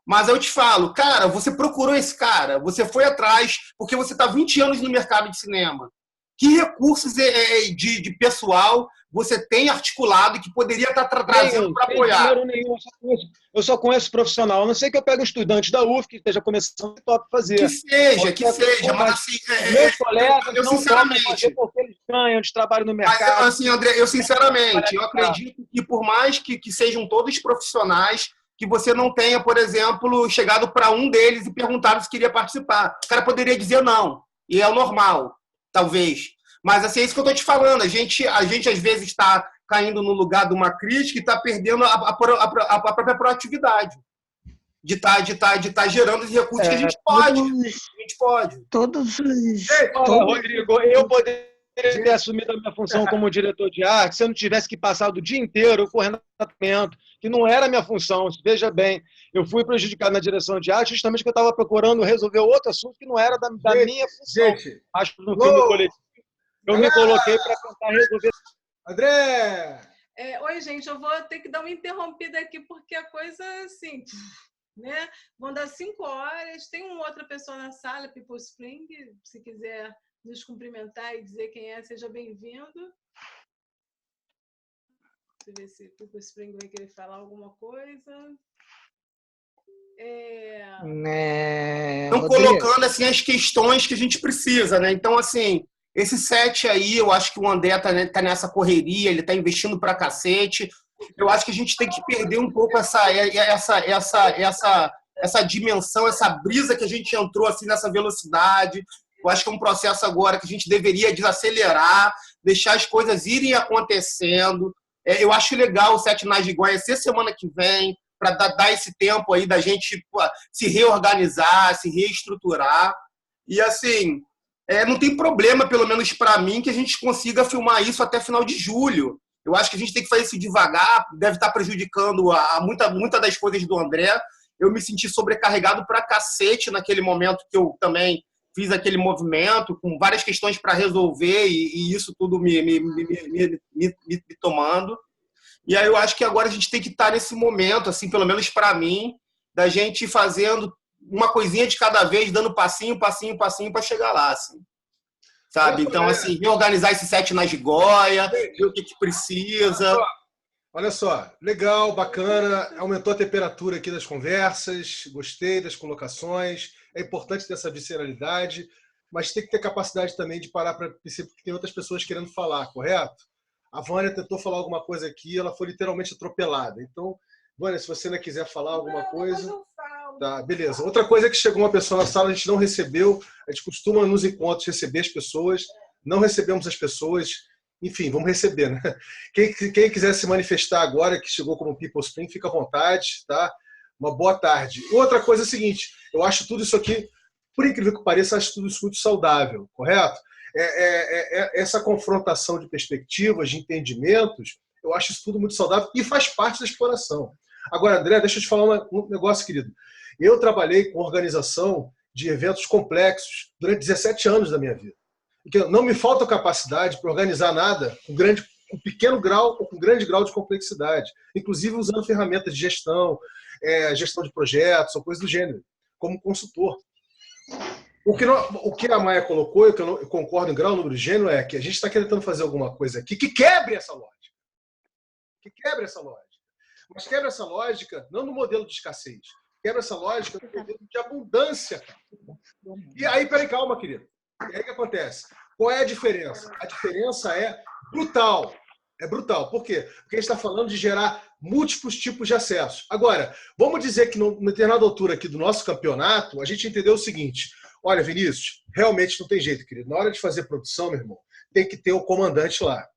Mas eu te falo, cara, você procurou esse cara, você foi atrás, porque você está 20 anos no mercado de cinema. Que recursos de pessoal você tem articulado e que poderia estar trazendo para apoiar? Eu só conheço profissional, a não sei que eu pego um estudante da UF que esteja começando e tope fazer. Que seja, mas assim... Meus colegas não sinceramente fazer porque eles ganham de trabalho no mercado. Mas, assim, André, eu sinceramente, eu acredito que por mais que sejam todos profissionais, que você não tenha, por exemplo, chegado para um deles e perguntado se queria participar. O cara poderia dizer não, e é o normal, talvez. Mas assim, é isso que eu estou te falando. A gente às vezes está caindo no lugar de uma crítica e está perdendo a própria proatividade de estar gerando os recursos que a gente pode. Rodrigo, eu poderia ter assumido a minha função como diretor de arte se eu não tivesse que passar o dia inteiro correndo tratamento, que não era a minha função. Veja bem, eu fui prejudicado na direção de arte justamente porque eu estava procurando resolver outro assunto que não era da minha função. Acho que no filme coletivo eu me coloquei para tentar resolver. André! Oi, gente, eu vou ter que dar uma interrompida aqui porque a coisa, assim, né? Vão dar 5 horas, tem uma outra pessoa na sala, People Spring, se quiser nos cumprimentar e dizer quem é, seja bem-vindo. Deixa eu ver se o People Spring vai querer falar alguma coisa. Estão colocando assim, as questões que a gente precisa, né? Então, assim, esse set aí, eu acho que o André tá nessa correria, ele tá investindo pra cacete. Eu acho que a gente tem que perder um pouco essa dimensão, essa brisa que a gente entrou assim nessa velocidade. Eu acho que é um processo agora que a gente deveria desacelerar, deixar as coisas irem acontecendo. Eu acho legal o Sete Najiguaia ser semana que vem, para dar esse tempo aí da gente se reorganizar, se reestruturar. E assim, não tem problema, pelo menos para mim, que a gente consiga filmar isso até final de julho. Eu acho que a gente tem que fazer isso devagar, deve estar prejudicando muita das coisas do André. Eu me senti sobrecarregado pra cacete naquele momento que eu também fiz aquele movimento, com várias questões para resolver, e isso tudo me tomando. E aí eu acho que agora a gente tem que estar nesse momento, assim, pelo menos para mim, da gente ir fazendo uma coisinha de cada vez, dando passinho para chegar lá, assim. Sabe? Então, assim, reorganizar esse set na Gigoia, ver o que precisa. Olha só, legal, bacana, aumentou a temperatura aqui das conversas, gostei das colocações, é importante ter essa visceralidade, mas tem que ter capacidade também de parar para perceber que tem outras pessoas querendo falar, correto? A Vânia tentou falar alguma coisa aqui, ela foi literalmente atropelada. Então, Vânia, se você ainda quiser falar alguma coisa... Tá, beleza. Outra coisa é que chegou uma pessoa na sala, a gente não recebeu, a gente costuma nos encontros receber as pessoas, não recebemos as pessoas, enfim, vamos receber, né? Quem quiser se manifestar agora, que chegou como People Spring, fica à vontade, tá? Uma boa tarde. Outra coisa é a seguinte, eu acho tudo isso aqui, por incrível que pareça, acho tudo isso muito saudável, correto? Essa confrontação de perspectivas, de entendimentos, eu acho isso tudo muito saudável e faz parte da exploração. Agora, André, deixa eu te falar um negócio, querido. Eu trabalhei com organização de eventos complexos durante 17 anos da minha vida. Não me falta capacidade para organizar nada com pequeno grau ou com grande grau de complexidade, inclusive usando ferramentas de gestão, gestão de projetos ou coisa do gênero, como consultor. O que a Maia colocou, e que eu concordo em grau, número de gênero, é que a gente está tentando fazer alguma coisa aqui que quebre essa lógica. Que quebre essa lógica. Mas quebra essa lógica não no modelo de escassez, quebra essa lógica no modelo de abundância. E aí, peraí, calma, querido. E aí o que acontece? Qual é a diferença? A diferença é brutal. É brutal. Por quê? Porque a gente está falando de gerar múltiplos tipos de acesso. Agora, vamos dizer que no determinada altura aqui do nosso campeonato, a gente entendeu o seguinte: olha, Vinícius, realmente não tem jeito, querido. Na hora de fazer produção, meu irmão, tem que ter o comandante lá.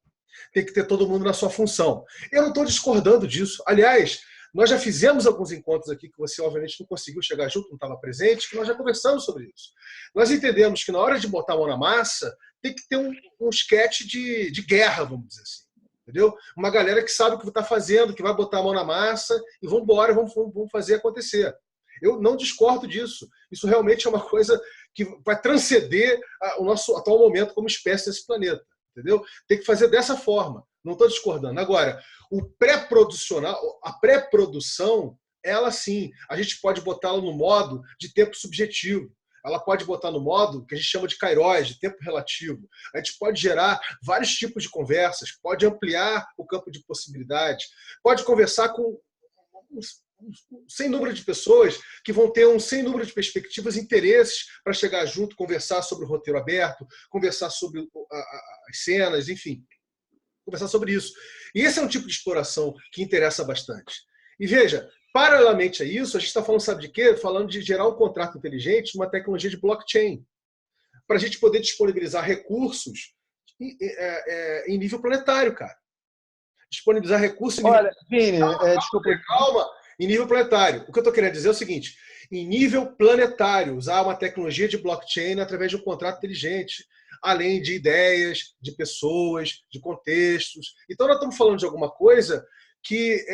Tem que ter todo mundo na sua função. Eu não estou discordando disso. Aliás, nós já fizemos alguns encontros aqui que você, obviamente, não conseguiu chegar junto, não estava presente, que nós já conversamos sobre isso. Nós entendemos que na hora de botar a mão na massa, tem que ter um sketch de guerra, vamos dizer assim. Entendeu? Uma galera que sabe o que está fazendo, que vai botar a mão na massa e vamos embora, vamos fazer acontecer. Eu não discordo disso. Isso realmente é uma coisa que vai transcender o nosso atual momento como espécie nesse planeta. Entendeu? Tem que fazer dessa forma. Não estou discordando. Agora, a pré-produção, ela sim, a gente pode botá-la no modo de tempo subjetivo. Ela pode botar no modo que a gente chama de kairos, de tempo relativo. A gente pode gerar vários tipos de conversas, pode ampliar o campo de possibilidades, pode conversar com sem número de pessoas que vão ter sem número de perspectivas e interesses para chegar junto, conversar sobre o roteiro aberto, conversar sobre as cenas, enfim, conversar sobre isso. E esse é um tipo de exploração que interessa bastante. E veja, paralelamente a isso, a gente está falando, sabe de quê? Falando de gerar um contrato inteligente numa tecnologia de blockchain, para a gente poder disponibilizar recursos em nível planetário, cara. Disponibilizar recursos em nível... Olha, Vini, desculpa. Calma. Em nível planetário. O que eu estou querendo dizer é o seguinte: em nível planetário, usar uma tecnologia de blockchain através de um contrato inteligente, além de ideias, de pessoas, de contextos. Então, nós estamos falando de alguma coisa que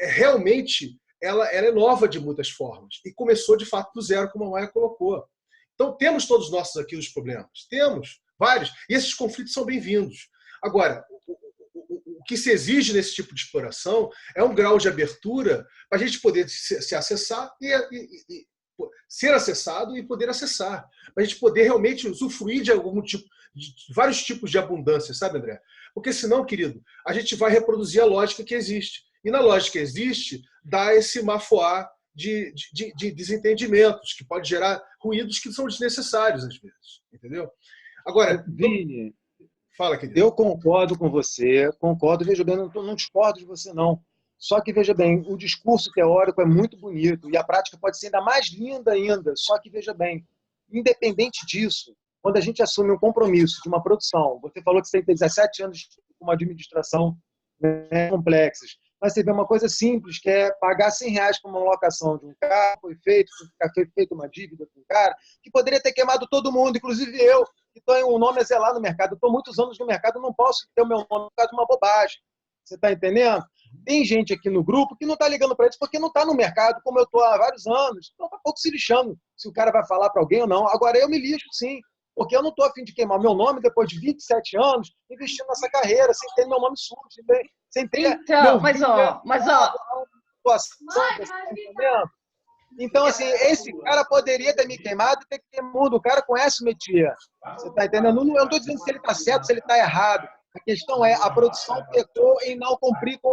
realmente ela é nova de muitas formas e começou, de fato, do zero, como a Maia colocou. Então, temos todos nossos aqui os problemas. Temos vários. E esses conflitos são bem-vindos. Agora, o que se exige nesse tipo de exploração é um grau de abertura para a gente poder se acessar e ser acessado e poder acessar. Para a gente poder realmente usufruir de algum tipo, de vários tipos de abundância, sabe, André? Porque senão, querido, a gente vai reproduzir a lógica que existe. E na lógica que existe, dá esse mafoá de desentendimentos, que pode gerar ruídos que são desnecessários, às vezes. Entendeu? Agora, Vini, fala, querido. Eu concordo com você, concordo, veja bem, não discordo de você, não. Só que, veja bem, o discurso teórico é muito bonito e a prática pode ser ainda mais linda ainda. Só que, veja bem, independente disso, quando a gente assume um compromisso de uma produção, você falou que você tem 17 anos com uma administração, né, complexas, mas você vê uma coisa simples, que é pagar R$100 por uma locação de um carro, foi feita uma dívida com um cara, que poderia ter queimado todo mundo, inclusive eu, que tenho um nome a zelar no mercado. Eu estou muitos anos no mercado, não posso ter o meu nome por causa de uma bobagem. Você está entendendo? Tem gente aqui no grupo que não está ligando para isso porque não está no mercado, como eu estou há vários anos. Então está pouco se lixando se o cara vai falar para alguém ou não. Agora, eu me lixo, sim. Porque eu não estou a fim de queimar meu nome depois de 27 anos investindo nessa carreira, sem ter meu nome sujo, sem ter Então, mas ó, situação, você tá entendendo? Então, assim, esse cara poderia ter me queimado e ter queimado. O cara conhece o métier. Você está entendendo? Eu não estou dizendo se ele está certo, se ele está errado. A questão é, a produção pecou em não cumprir com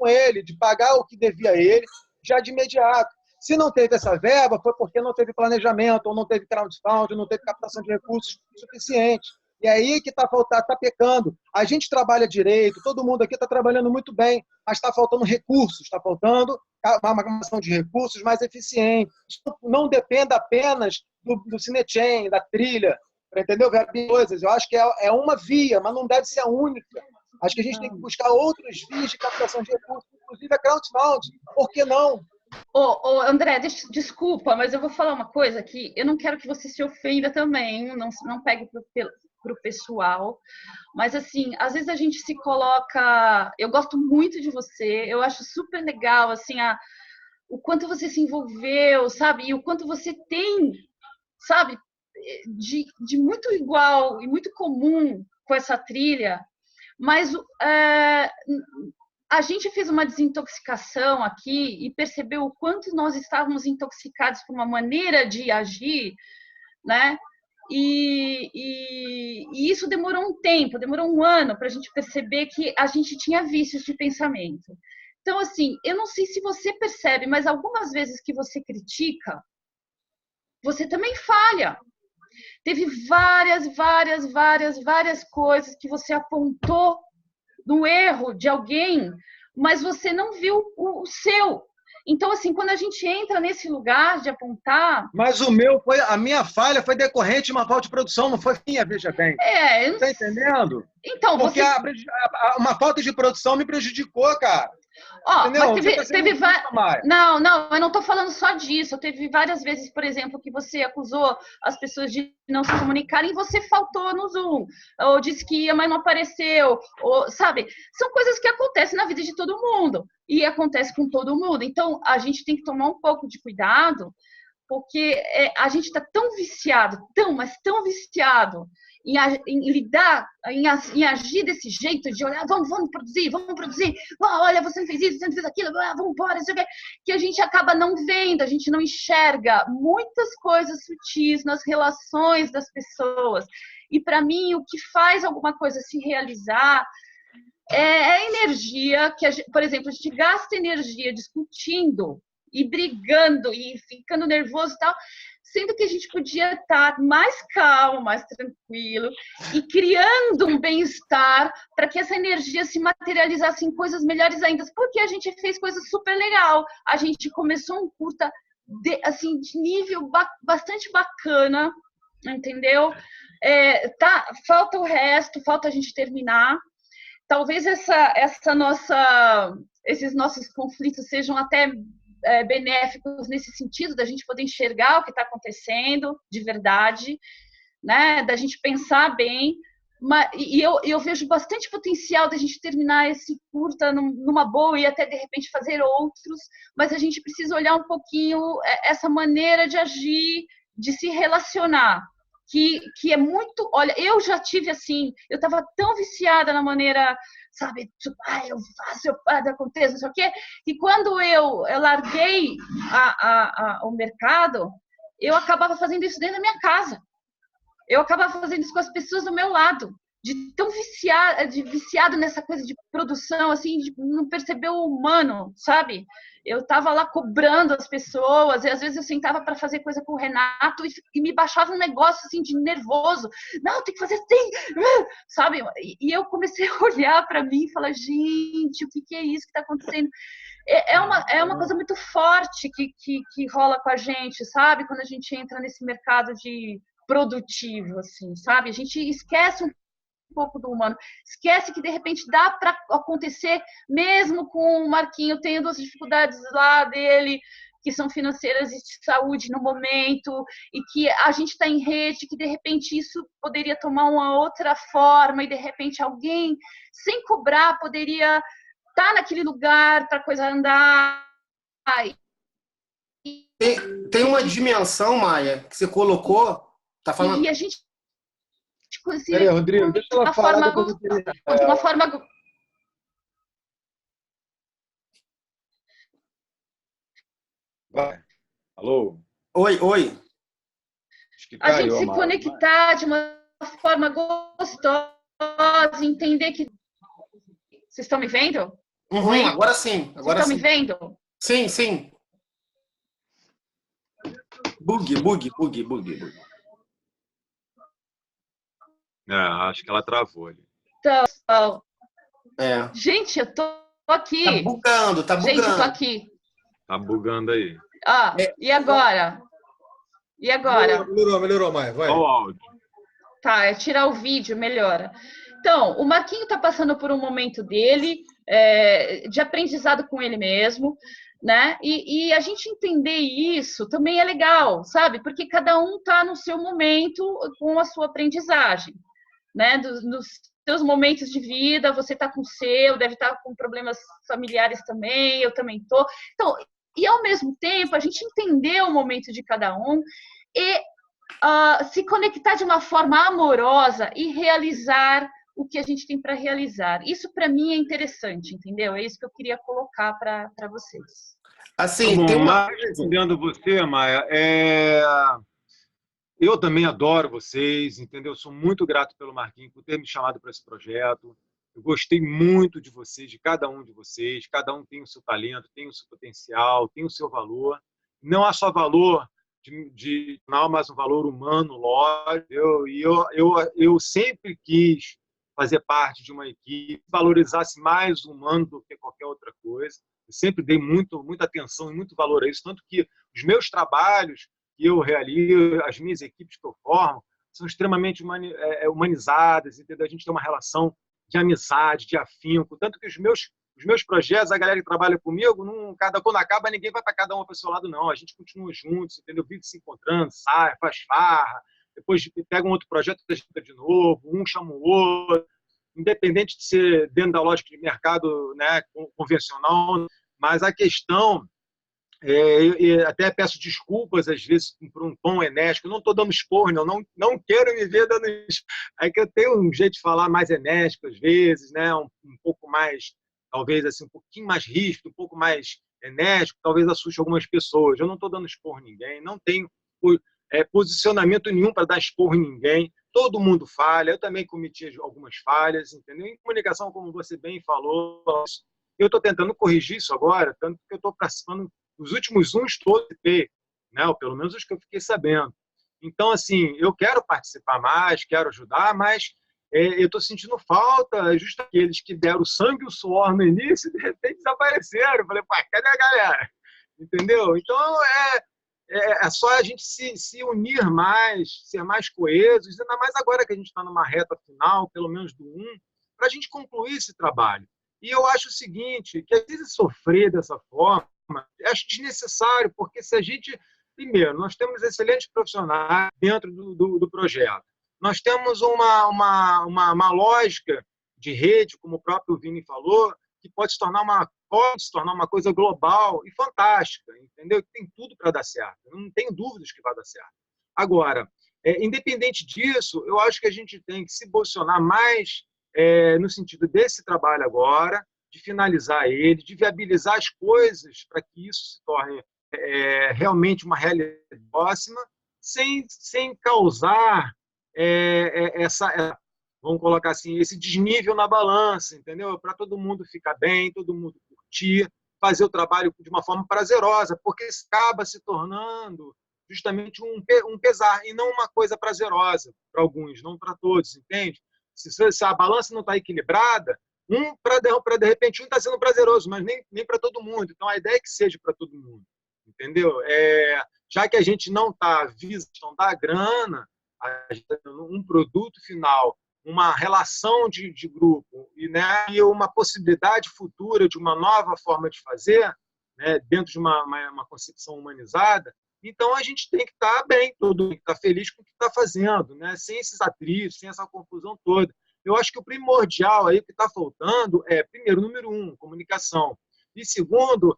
ele, de pagar o que devia a ele, já de imediato. Se não teve essa verba, foi porque não teve planejamento, ou não teve crowdfunding, não teve captação de recursos suficiente. E aí que está faltando, está pecando. A gente trabalha direito, todo mundo aqui está trabalhando muito bem, mas está faltando recursos, está faltando uma captação de recursos mais eficiente. Não dependa apenas do Cinechain, da trilha, entendeu? Coisas. Eu acho que é uma via, mas não deve ser a única. Acho que a gente tem que buscar outras vias de captação de recursos, inclusive a crowdfunding. Por que não? André, desculpa, mas eu vou falar uma coisa aqui. Eu não quero que você se ofenda também, não pegue para o pessoal. Mas, assim, às vezes a gente se coloca... Eu gosto muito de você, eu acho super legal, assim, o quanto você se envolveu, sabe? E o quanto você tem, sabe? De muito igual e muito comum com essa trilha. Mas a gente fez uma desintoxicação aqui e percebeu o quanto nós estávamos intoxicados por uma maneira de agir, né? E isso demorou um tempo, demorou um ano para a gente perceber que a gente tinha vícios de pensamento. Então, assim, eu não sei se você percebe, mas algumas vezes que você critica, você também falha. Teve várias coisas que você apontou no erro de alguém, mas você não viu o seu. Então, assim, quando a gente entra nesse lugar de apontar... Mas a minha falha foi decorrente de uma falta de produção, não foi minha, veja bem. Tá entendendo? Então, porque uma falta de produção me prejudicou, cara. Mas teve Não, eu não estou falando só disso. Teve várias vezes, por exemplo, que você acusou as pessoas de não se comunicarem e você faltou no Zoom, ou disse que ia, mas não apareceu, ou, sabe? São coisas que acontecem na vida de todo mundo e acontece com todo mundo. Então, a gente tem que tomar um pouco de cuidado, porque a gente está tão viciado, mas tão viciado em lidar, em agir desse jeito, de olhar, vamos produzir, olha, você não fez isso, você não fez aquilo, vamos embora, que a gente acaba não vendo, a gente não enxerga muitas coisas sutis nas relações das pessoas. E, para mim, o que faz alguma coisa se realizar é a energia que, por exemplo, a gente gasta energia discutindo e brigando e ficando nervoso e tal, sendo que a gente podia estar mais calmo, mais tranquilo e criando um bem-estar para que essa energia se materializasse em coisas melhores ainda, porque a gente fez coisas super legal. A gente começou um curta de nível bastante bacana, entendeu? Falta o resto, falta a gente terminar. Talvez esses nossos conflitos sejam até benéficos nesse sentido, da gente poder enxergar o que está acontecendo de verdade, né? Da gente pensar bem. E eu vejo bastante potencial da gente terminar esse curta numa boa e até, de repente, fazer outros, mas a gente precisa olhar um pouquinho essa maneira de agir, de se relacionar, que é muito... Olha, eu já tive assim, eu estava tão viciada na maneira, sabe, eu faço, acontece, não sei o quê, e quando eu larguei o mercado, eu acabava fazendo isso dentro da minha casa. Eu acabava fazendo isso com as pessoas do meu lado, de tão viciado nessa coisa de produção, assim, de não perceber o humano, sabe? Eu estava lá cobrando as pessoas, e às vezes eu sentava para fazer coisa com o Renato e me baixava um negócio assim de nervoso. Não, tem que fazer assim, sabe? E eu comecei a olhar para mim e falar, gente, o que é isso que está acontecendo? É uma coisa muito forte que rola com a gente, sabe? Quando a gente entra nesse mercado de produtivo, assim, sabe? A gente esquece um pouco do humano, esquece que de repente dá para acontecer mesmo com o Marquinho tendo as dificuldades lá dele, que são financeiras e de saúde no momento, e que a gente está em rede, que de repente isso poderia tomar uma outra forma, e de repente alguém, sem cobrar, poderia estar naquele lugar para a coisa andar. Tem uma dimensão, Maia, que você colocou, Tá falando? E a gente cozinha Peraí, Rodrigo, deixa ela falar. de uma forma. Vai. Alô? Oi, oi. Acho que A gente caiu, se Amaro. conectar de uma forma gostosa, entender que. Vocês estão me vendo? Uhum, Oi? agora sim. Vocês Agora estão me sim. vendo? Sim, sim. Bug. Acho que ela travou ali. Então, É. gente, eu tô Tá aqui. bugando, tá Gente, eu tô bugando. aqui. Tá bugando aí. Ah, e agora? E agora? Melhorou, Maia, vai. Olha o áudio. Tá, é tirar o vídeo, melhora. Então, o Marquinho está passando por um momento dele, de aprendizado com ele mesmo, né? E a gente entender isso também é legal, sabe? Porque cada um está no seu momento com a sua aprendizagem, né? Nos seus momentos de vida, você está com o seu, deve estar com problemas familiares também, eu também estou. Então, e ao mesmo tempo, a gente entender o momento de cada um e se conectar de uma forma amorosa e realizar o que a gente tem para realizar. Isso, para mim, é interessante, entendeu? É isso que eu queria colocar para vocês. Assim, Bom, tem uma. mas respondendo você, Maia, eu também adoro vocês, entendeu? Sou muito grato pelo Marquinhos por ter me chamado para esse projeto. Eu gostei muito de vocês, de cada um de vocês. Cada um tem o seu talento, tem o seu potencial, tem o seu valor. Não há só valor não, mas um valor humano, lógico. Eu sempre quis fazer parte de uma equipe que valorizasse mais o humano do que qualquer outra coisa. Eu sempre dei muita atenção e muito valor a isso, tanto que os meus trabalhos que eu realizo, as minhas equipes que eu formo, são extremamente humanizadas, entendeu? A gente tem uma relação de amizade, de afinco, tanto que os meus projetos, a galera que trabalha comigo, quando acaba, ninguém vai para cada um para o seu lado, não. A gente continua juntos, entendeu? Vive se encontrando, sai, faz farra, depois pega um outro projeto e junta de novo, um chama o outro, independente de ser dentro da lógica de mercado, né, convencional, mas a questão até peço desculpas às vezes por um tom enérgico. Eu não estou dando expor, não quero me ver dando expor. É que eu tenho um jeito de falar mais enérgico às vezes, né? Um pouco mais, talvez assim, um pouquinho mais ríspido, um pouco mais enérgico, talvez assuste algumas pessoas. Eu não estou dando expor em ninguém, não tenho posicionamento nenhum para dar expor em ninguém. Todo mundo falha, eu também cometi algumas falhas, entendeu? Em comunicação, como você bem falou, eu estou tentando corrigir isso agora, tanto que eu estou participando os últimos todos, né? Ou pelo menos os que eu fiquei sabendo. Então, assim, eu quero participar mais, quero ajudar, mas eu estou sentindo falta justo aqueles que deram sangue e o suor no início, de repente desapareceram. Eu falei, pá, cadê a galera? Entendeu? Então, é só a gente se unir mais, ser mais coesos, ainda mais agora que a gente está numa reta final, pelo menos do 1, para a gente concluir esse trabalho. E eu acho o seguinte, que às vezes sofrer dessa forma, acho desnecessário, porque se a gente... Primeiro, nós temos excelentes profissionais dentro do projeto. Nós temos uma lógica de rede, como o próprio Vini falou, que pode se tornar uma coisa global e fantástica, entendeu? Tem tudo para dar certo. Eu não tenho dúvidas que vai dar certo. Agora, independente disso, eu acho que a gente tem que se posicionar mais no sentido desse trabalho agora, de finalizar ele, de viabilizar as coisas para que isso se torne realmente uma realidade próxima, sem causar vamos colocar assim, esse desnível na balança, entendeu? Para todo mundo ficar bem, todo mundo curtir, fazer o trabalho de uma forma prazerosa, porque acaba se tornando justamente um pesar e não uma coisa prazerosa para alguns, não para todos, entende? Se a balança não está equilibrada, para de repente um está sendo prazeroso, mas nem para todo mundo. Então a ideia é que seja para todo mundo, entendeu? Já que a gente não está visando da grana, a gente está dando um produto final, uma relação de grupo e uma possibilidade futura de uma nova forma de fazer, né, dentro de uma concepção humanizada. Então a gente tem que estar bem, todo mundo tem que estar feliz com o que está fazendo, né, sem esses atritos, sem essa confusão toda. Eu acho que o primordial aí que está faltando primeiro, número 1, comunicação. E segundo,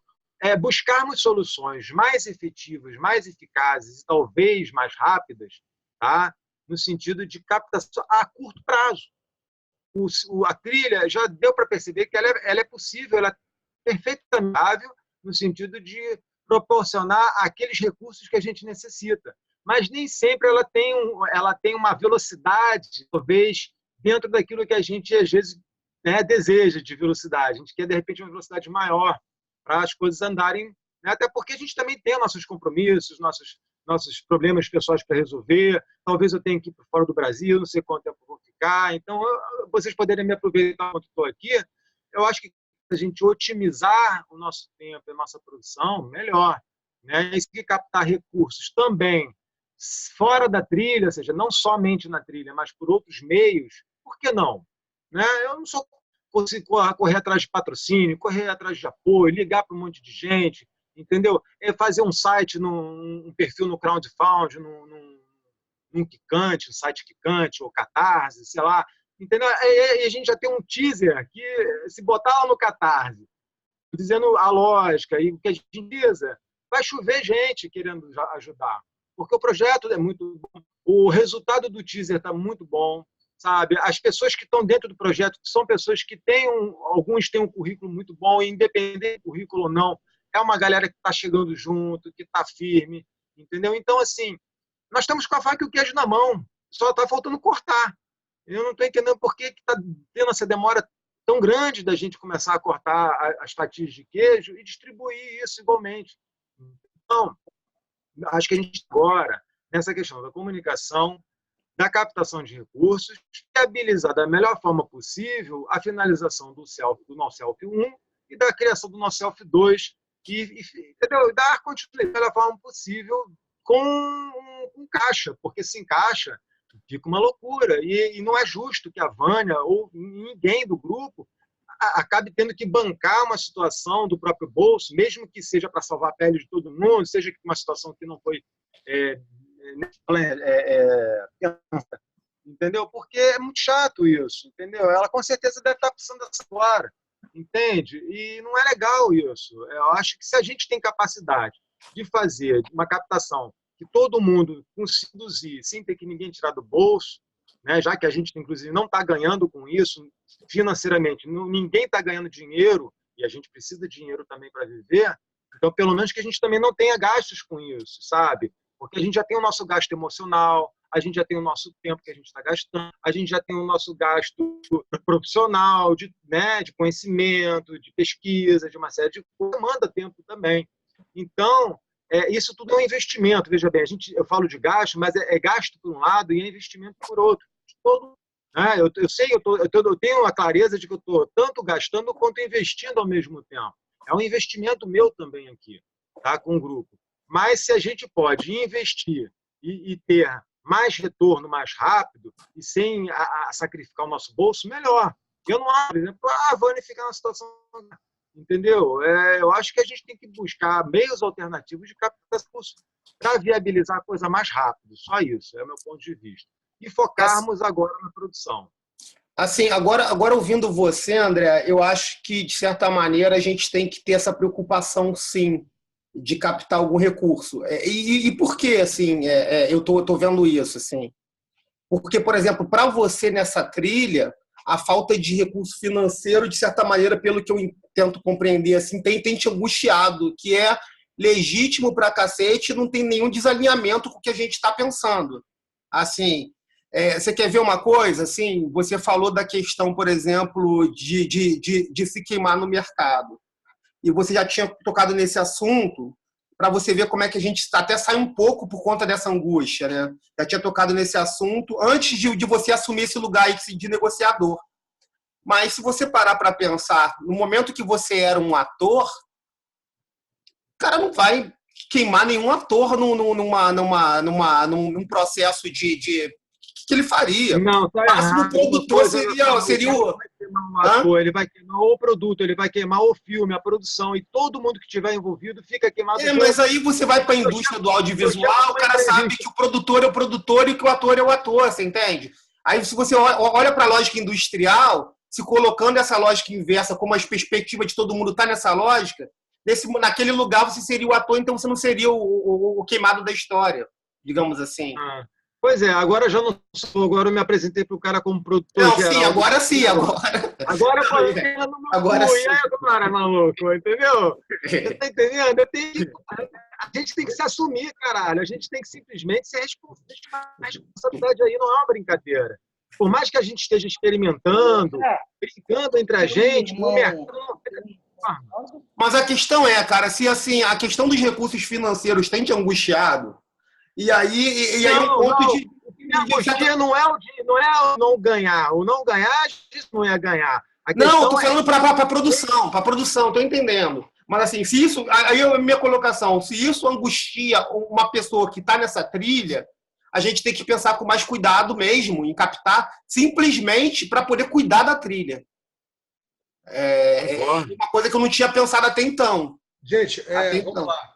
buscarmos soluções mais efetivas, mais eficazes e talvez mais rápidas tá? No sentido de captação a curto prazo. A trilha já deu para perceber que ela é possível, ela é perfeitamente viável no sentido de proporcionar aqueles recursos que a gente necessita. Mas nem sempre ela tem uma velocidade, talvez, dentro daquilo que a gente, às vezes, né, deseja de velocidade. A gente quer, de repente, uma velocidade maior para as coisas andarem, né? Até porque a gente também tem nossos compromissos, nossos problemas pessoais para resolver. Talvez eu tenha que ir para fora do Brasil, não sei quanto tempo eu vou ficar. Então, vocês poderem me aproveitar enquanto estou aqui. Eu acho que a gente otimizar o nosso tempo, a nossa produção, melhor, né? E se captar recursos também fora da trilha, ou seja, não somente na trilha, mas por outros meios, por que não? Né? Eu não só consigo correr atrás de patrocínio, correr atrás de apoio, ligar para um monte de gente, entendeu? Fazer um site, um perfil no crowdfunding, num Quicante, um site Quicante ou Catarse, sei lá, entendeu? E a gente já tem um teaser que, se botar lá no Catarse, dizendo a lógica e o que a gente diz, vai chover gente querendo ajudar, porque o projeto é muito bom, o resultado do teaser está muito bom, sabe? As pessoas que estão dentro do projeto são pessoas que alguns têm um currículo muito bom, independente do currículo ou não, é uma galera que está chegando junto, que está firme, entendeu? Então, assim, nós estamos com a faca e o queijo na mão, só está faltando cortar. Eu não estou entendendo por que está tendo essa demora tão grande da gente começar a cortar as fatias de queijo e distribuir isso igualmente. Então, acho que a gente agora, nessa questão da comunicação, da captação de recursos, viabilizar da melhor forma possível a finalização do NoSelf 1 e da criação do NoSelf 2, entendeu? Dar continuidade da melhor forma possível com caixa, porque sem caixa fica uma loucura. E não é justo que a Vânia ou ninguém do grupo acabe tendo que bancar uma situação do próprio bolso, mesmo que seja para salvar a pele de todo mundo, seja uma situação que não foi entendeu? Porque é muito chato isso, entendeu? Ela com certeza deve estar precisando dessa agora, entende? E não é legal isso. Eu acho que se a gente tem capacidade de fazer uma captação que todo mundo consiga conduzir sem ter que ninguém tirar do bolso, né? Já que a gente, inclusive, não está ganhando com isso financeiramente, ninguém está ganhando dinheiro e a gente precisa de dinheiro também para viver, então, pelo menos que a gente também não tenha gastos com isso, sabe? Porque a gente já tem o nosso gasto emocional, a gente já tem o nosso tempo que a gente está gastando, a gente já tem o nosso gasto profissional, de conhecimento, de pesquisa, de uma série de coisas, demanda tempo também. Então, isso tudo é um investimento, veja bem, eu falo de gasto, mas é gasto por um lado e é investimento por outro. Eu tenho a clareza de que eu estou tanto gastando quanto investindo ao mesmo tempo. É um investimento meu também aqui, tá, com o grupo. Mas se a gente pode investir e ter mais retorno mais rápido e sem sacrificar o nosso bolso, melhor. Eu não acho, por exemplo, a Vânia ficar numa situação... Entendeu? Eu acho que a gente tem que buscar meios alternativos de captar recursos para viabilizar a coisa mais rápido. Só isso, é o meu ponto de vista. E focarmos agora na produção. Assim, agora ouvindo você, André, eu acho que, de certa maneira, a gente tem que ter essa preocupação, sim, de captar algum recurso. E por que, assim, eu tô vendo isso, assim? Porque, por exemplo, para você nessa trilha, a falta de recurso financeiro, de certa maneira, pelo que eu tento compreender, assim, tem te angustiado, que é legítimo pra cacete, não tem nenhum desalinhamento com o que a gente está pensando. Assim, você quer ver uma coisa? Assim, você falou da questão, por exemplo, de se queimar no mercado. E você já tinha tocado nesse assunto, para você ver como é que a gente até sai um pouco por conta dessa angústia, né? Já tinha tocado nesse assunto antes de você assumir esse lugar aí de negociador. Mas se você parar para pensar, no momento que você era um ator, o cara não vai queimar nenhum ator num processo que ele faria. Não, tá errado. O produtor seria o... Ele vai queimar o produto, ele vai queimar o filme, a produção, e todo mundo que estiver envolvido fica queimado. Mas aí você vai para a indústria do audiovisual, o cara sabe que o produtor é o produtor e que o ator é o ator, você entende? Aí se você olha para a lógica industrial, se colocando essa lógica inversa, como a perspectiva de todo mundo está nessa lógica, naquele lugar você seria o ator, então você não seria o queimado da história, digamos assim. Pois é, agora eu já não sou, agora eu me apresentei para o cara como produtor Não, geral. sim, agora sim, agora. Agora eu falei no meu Agora cu, sim. e aí agora, maluco, entendeu? Você tá entendendo? A gente tem que se assumir, caralho. A gente tem que simplesmente ser responsável. A responsabilidade aí não é uma brincadeira. Por mais que a gente esteja experimentando, brincando entre a gente, o mercado não forma. Mas a questão é, cara, se assim, a questão dos recursos financeiros tem te angustiado, e aí o ponto Não. de. A angústia não é o não ganhar. O não ganhar, isso não é ganhar. A Não, eu tô questão falando para produção, tô entendendo. Mas assim, se isso, aí a minha colocação, se isso angustia uma pessoa que está nessa trilha, a gente tem que pensar com mais cuidado mesmo em captar, simplesmente para poder cuidar da trilha. É uma coisa que eu não tinha pensado até então. Gente, vamos lá.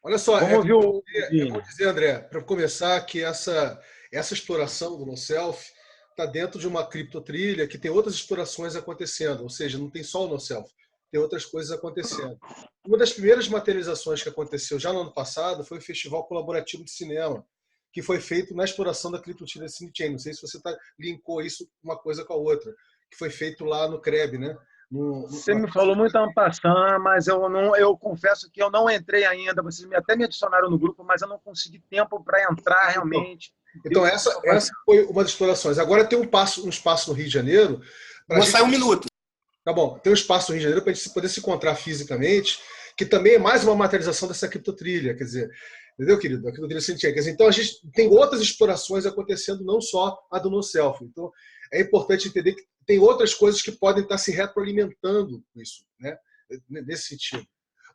Olha só, Vamos ouvir o eu vou dizer, André, para começar, que essa exploração do NoSelf está dentro de uma criptotrilha que tem outras explorações acontecendo, ou seja, não tem só o NoSelf, tem outras coisas acontecendo. Uma das primeiras materializações que aconteceu já no ano passado foi o Festival Colaborativo de Cinema, que foi feito na exploração da criptotrilha Cinechain. Não sei se você linkou isso uma coisa com a outra, que foi feito lá no CREB, né? Você me falou muito en passant, mas eu confesso que eu não entrei ainda. Vocês até me adicionaram no grupo, mas eu não consegui tempo para entrar realmente. Então, essa foi uma das explorações. Agora tem um espaço no Rio de Janeiro. Vou sair um minuto. Tá bom, tem um espaço no Rio de Janeiro para a gente poder se encontrar fisicamente, que também é mais uma materialização dessa criptotrilha. Quer dizer, entendeu, querido? A criptotrilha Cinechain. Quer dizer, então, a gente tem outras explorações acontecendo, não só a do NoSelf. Então, é importante entender que tem outras coisas que podem estar se retroalimentando com isso, né? Nesse sentido.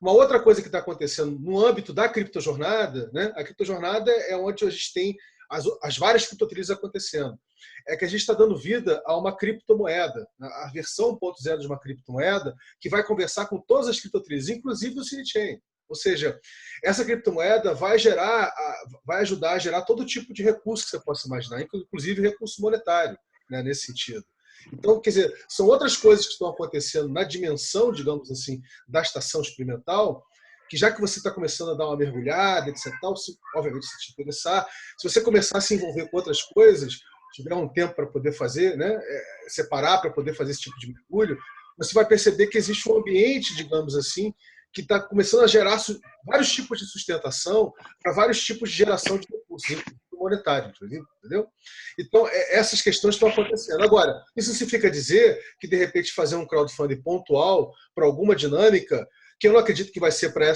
Uma outra coisa que está acontecendo no âmbito da criptojornada, né? A criptojornada é onde a gente tem as várias criptotrilhas acontecendo. É que a gente está dando vida a uma criptomoeda, a versão 1.0 de uma criptomoeda, que vai conversar com todas as criptotrilhas, inclusive o Cinechain. Ou seja, essa criptomoeda vai ajudar a gerar todo tipo de recurso que você possa imaginar, inclusive recurso monetário, né, nesse sentido. Então, quer dizer, são outras coisas que estão acontecendo na dimensão, digamos assim, da estação experimental, que já que você está começando a dar uma mergulhada, etc., obviamente, se te interessar, se você começar a se envolver com outras coisas, tiver um tempo para poder fazer, né, separar para poder fazer esse tipo de mergulho, você vai perceber que existe um ambiente, digamos assim, que está começando a gerar vários tipos de sustentação para vários tipos de geração de recursos monetários, entendeu? Então, essas questões estão acontecendo. Agora, isso significa dizer que, de repente, fazer um crowdfunding pontual para alguma dinâmica, que eu não acredito que vai ser para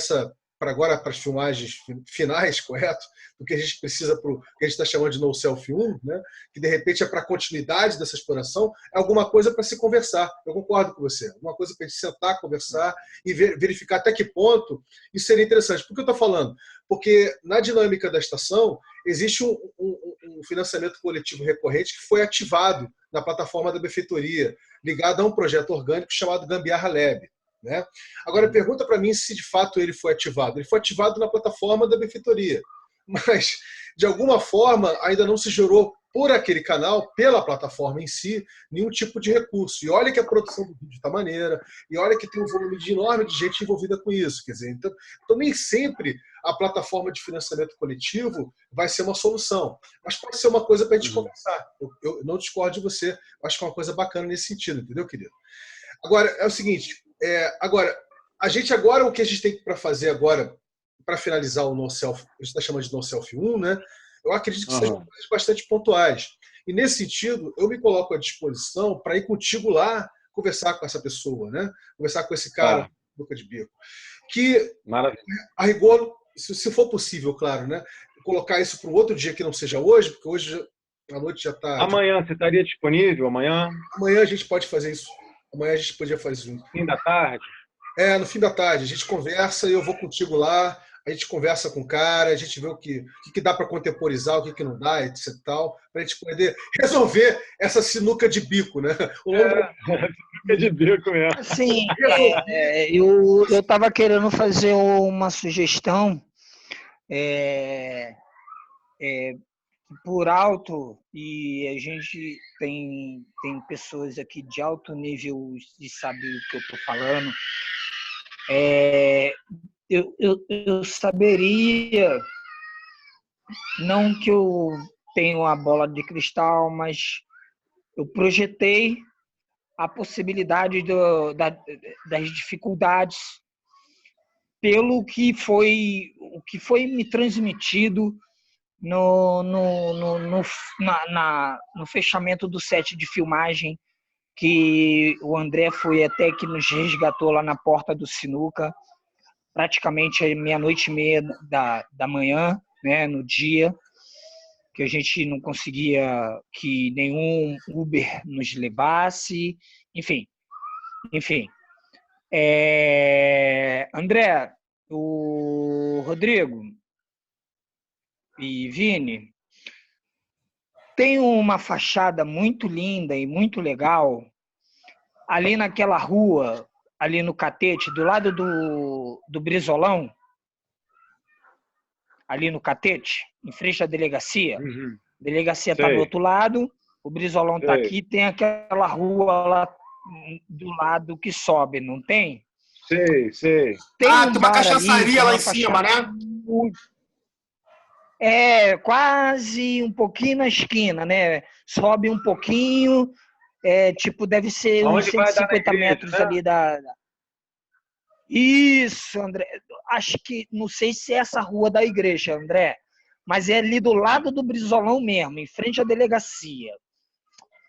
agora, para as filmagens finais, correto? Do que a gente precisa para o que a gente está chamando de NoSelf 1, né? Que de repente é para a continuidade dessa exploração, é alguma coisa para se conversar. Eu concordo com você. Alguma coisa para a gente sentar, conversar e verificar até que ponto isso seria interessante. Por que eu estou falando? Porque na dinâmica da estação existe um financiamento coletivo recorrente que foi ativado na plataforma da benfeitoria, ligado a um projeto orgânico chamado Gambiarra Lab. Né? Agora, pergunta para mim se de fato ele foi ativado. Ele foi ativado na plataforma da benfeitoria, mas de alguma forma ainda não se gerou por aquele canal, pela plataforma em si, nenhum tipo de recurso. E olha que a produção do vídeo está maneira, e olha que tem um volume enorme de gente envolvida com isso. Quer dizer, então nem sempre a plataforma de financiamento coletivo vai ser uma solução, mas pode ser uma coisa para a gente conversar. Eu não discordo de você, eu acho que é uma coisa bacana nesse sentido, entendeu, querido? Agora, é o seguinte, o que a gente tem para fazer agora, para finalizar o NoSelf, a gente está chamando de NoSelf 1, né? Eu acredito que sejam coisas bastante pontuais. E, nesse sentido, eu me coloco à disposição para ir contigo lá conversar com essa pessoa, né? Conversar com esse cara, boca de bico. Que, a rigor, se for possível, claro, né? Colocar isso para um outro dia que não seja hoje, porque hoje a noite já está... Amanhã, você estaria disponível? Amanhã? Amanhã a gente pode fazer isso. Amanhã a gente podia fazer isso. Fim da tarde? No fim da tarde. A gente conversa e eu vou contigo lá. A gente conversa com o cara, a gente vê o que dá para contemporizar, o que não dá, etc. Para a gente poder resolver essa sinuca de bico, né? Sinuca de bico mesmo. Sim, eu estava querendo fazer uma sugestão por alto, e a gente tem pessoas aqui de alto nível de saber o que eu estou falando. Eu saberia, não que eu tenho a bola de cristal, mas eu projetei a possibilidade das dificuldades pelo o que foi me transmitido no fechamento do set de filmagem, que o André foi até que nos resgatou lá na porta do Sinuca, praticamente meia-noite e meia da manhã, né, no dia, que a gente não conseguia que nenhum Uber nos levasse, enfim. André, o Rodrigo e Vini, tem uma fachada muito linda e muito legal ali naquela rua, ali no Catete, do lado do Brizolão, ali no Catete, em frente à delegacia. Uhum. A delegacia está do outro lado, o Brizolão está aqui, tem aquela rua lá do lado que sobe, não tem? Sei. Tem uma cachaçaria lá em cima, né? Quase um pouquinho na esquina, né? Sobe um pouquinho, deve ser uns 150 metros, né? Ali da... Isso, André. Acho que, não sei se é essa rua da igreja, André, mas é ali do lado do Brizolão mesmo, em frente à delegacia.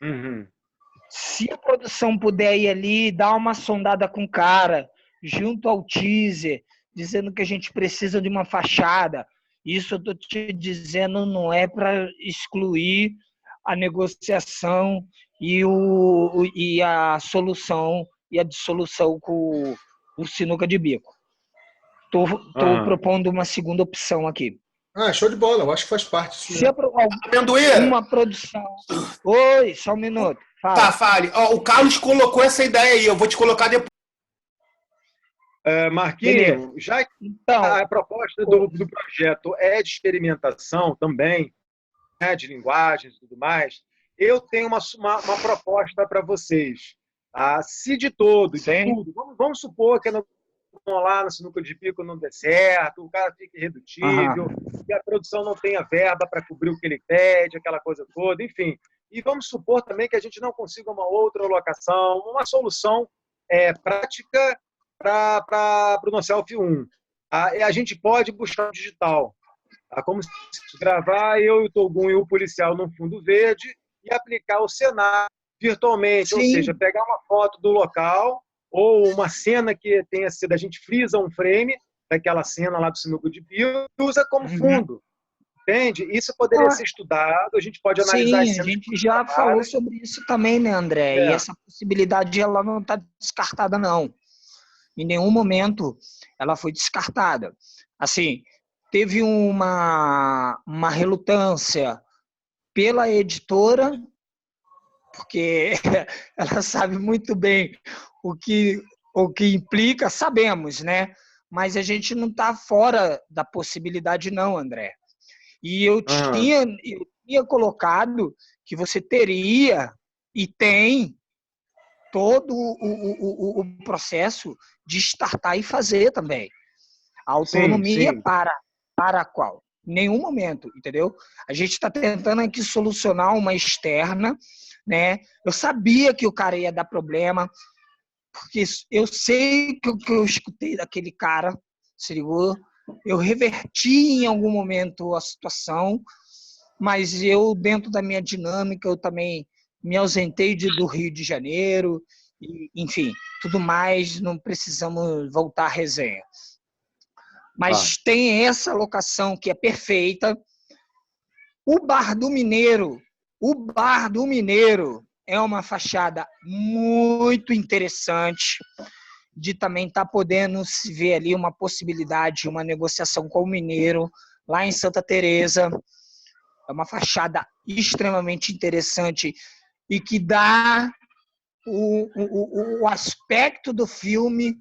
Uhum. Se a produção puder ir ali, dar uma sondada com o cara, junto ao teaser, dizendo que a gente precisa de uma fachada. Isso eu estou te dizendo, não é para excluir a negociação e a solução e a dissolução com o Sinuca de Bico. Estou propondo uma segunda opção aqui. Show de bola, eu acho que faz parte. Se uma produção... Oi, só um minuto. Fala. Tá, fale. O Carlos colocou essa ideia aí, eu vou te colocar depois. Marquinhos, já que então, a proposta do projeto é de experimentação também, né, de linguagens e tudo mais, eu tenho uma proposta para vocês. Se de todo, de tudo, vamos supor que lá no Sinuca de Bico não dê certo, o cara fique irredutível, que a produção não tenha verba para cobrir o que ele pede, aquela coisa toda, enfim. E vamos supor também que a gente não consiga uma outra locação, uma solução prática para o NoSelfie 1. A gente pode buscar o digital. Como se gravar eu e o Togum e o policial no fundo verde e aplicar o cenário virtualmente, ou seja, pegar uma foto do local ou uma cena que tenha sido, a gente frisa um frame daquela cena lá do Sinuca de Bico e usa como fundo. Entende? Isso poderia ser estudado, a gente pode analisar as cenas. A gente já falou sobre isso também, né, André? E essa possibilidade ela não está descartada, não. Em nenhum momento ela foi descartada. Assim, teve uma relutância pela editora, porque ela sabe muito bem o que implica, sabemos, né? Mas a gente não está fora da possibilidade, não, André. E eu tinha colocado que você teria e tem todo o processo de startar e fazer também. A autonomia para qual? Em nenhum momento, entendeu? A gente está tentando aqui solucionar uma externa, né? Eu sabia que o cara ia dar problema, porque eu sei que o que eu escutei daquele cara, se ligou? Eu reverti em algum momento a situação, mas eu, dentro da minha dinâmica, eu também me ausentei do Rio de Janeiro, e, enfim, tudo mais, não precisamos voltar à resenha. Mas tem essa locação que é perfeita. O Bar do Mineiro é uma fachada muito interessante de também estar podendo se ver ali uma possibilidade, uma negociação com o Mineiro, lá em Santa Teresa. É uma fachada extremamente interessante e que dá o aspecto do filme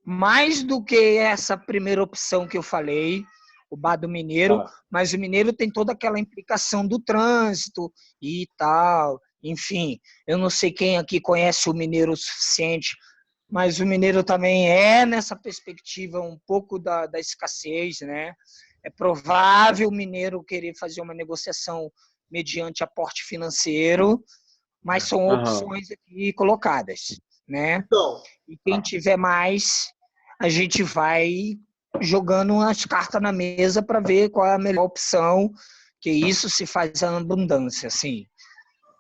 mais do que essa primeira opção que eu falei, o Bar do Mineiro, mas o Mineiro tem toda aquela implicação do trânsito e tal, enfim. Eu não sei quem aqui conhece o Mineiro o suficiente, mas o Mineiro também é, nessa perspectiva, um pouco da escassez, né? É provável o Mineiro querer fazer uma negociação mediante aporte financeiro, mas são opções aqui colocadas, né? Então, E quem tiver mais, a gente vai jogando as cartas na mesa para ver qual é a melhor opção, que isso se faz a abundância, assim,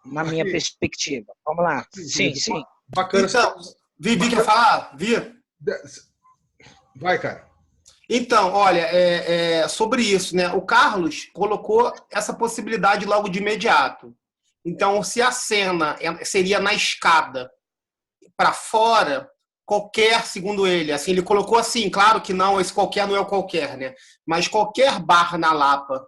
na minha perspectiva. Vamos lá. Sim, sim. bacana. Então, Vi, quer falar? Vi? Vai, cara. Então, olha, sobre isso, né? O Carlos colocou essa possibilidade logo de imediato. Então, se a cena seria na escada para fora, qualquer, segundo ele, assim, ele colocou assim, claro que não, esse qualquer não é o qualquer, né? Mas qualquer bar na Lapa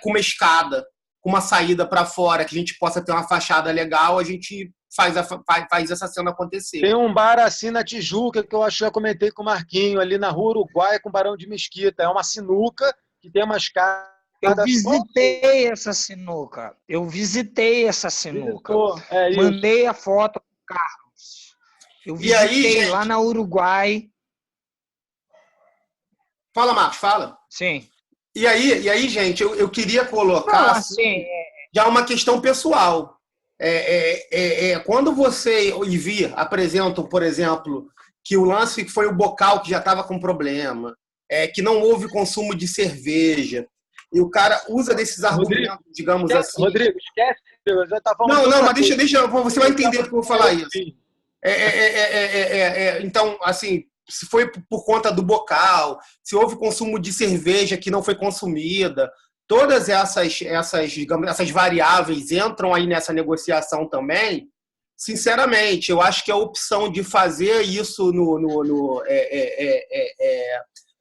com uma escada, com uma saída para fora, que a gente possa ter uma fachada legal, a gente faz essa cena acontecer. Tem um bar assim na Tijuca que eu já comentei com o Marquinho, ali na Rua Uruguai, com o Barão de Mesquita. É uma sinuca que tem uma escada. Eu visitei essa sinuca. Visitou, Mandei a foto pro Carlos. Eu visitei aí, lá na Uruguai. Fala, Marcos, fala. Sim. E aí, gente, eu queria colocar assim, já uma questão pessoal. Quando você e Vi apresentam, por exemplo, que o lance foi o bocal que já estava com problema, que não houve consumo de cerveja, e o cara usa desses argumentos, Rodrigo, digamos assim. Rodrigo, esquece. Eu já tava não, mas deixa, você vai entender porque eu vou falar isso. Sim. Então, assim, se foi por conta do bocal, se houve consumo de cerveja que não foi consumida, todas digamos, essas variáveis entram aí nessa negociação também. Sinceramente, eu acho que a opção de fazer isso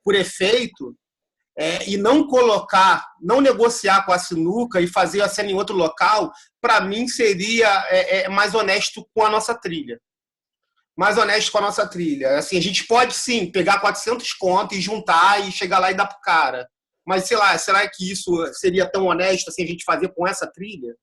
por efeito e não negociar com a sinuca e fazer a cena em outro local, para mim seria mais honesto com a nossa trilha. Mais honesto com a nossa trilha. Assim, a gente pode, sim, pegar 400 contos e juntar e chegar lá e dar pro cara. Mas, sei lá, será que isso seria tão honesto assim a gente fazer com essa trilha?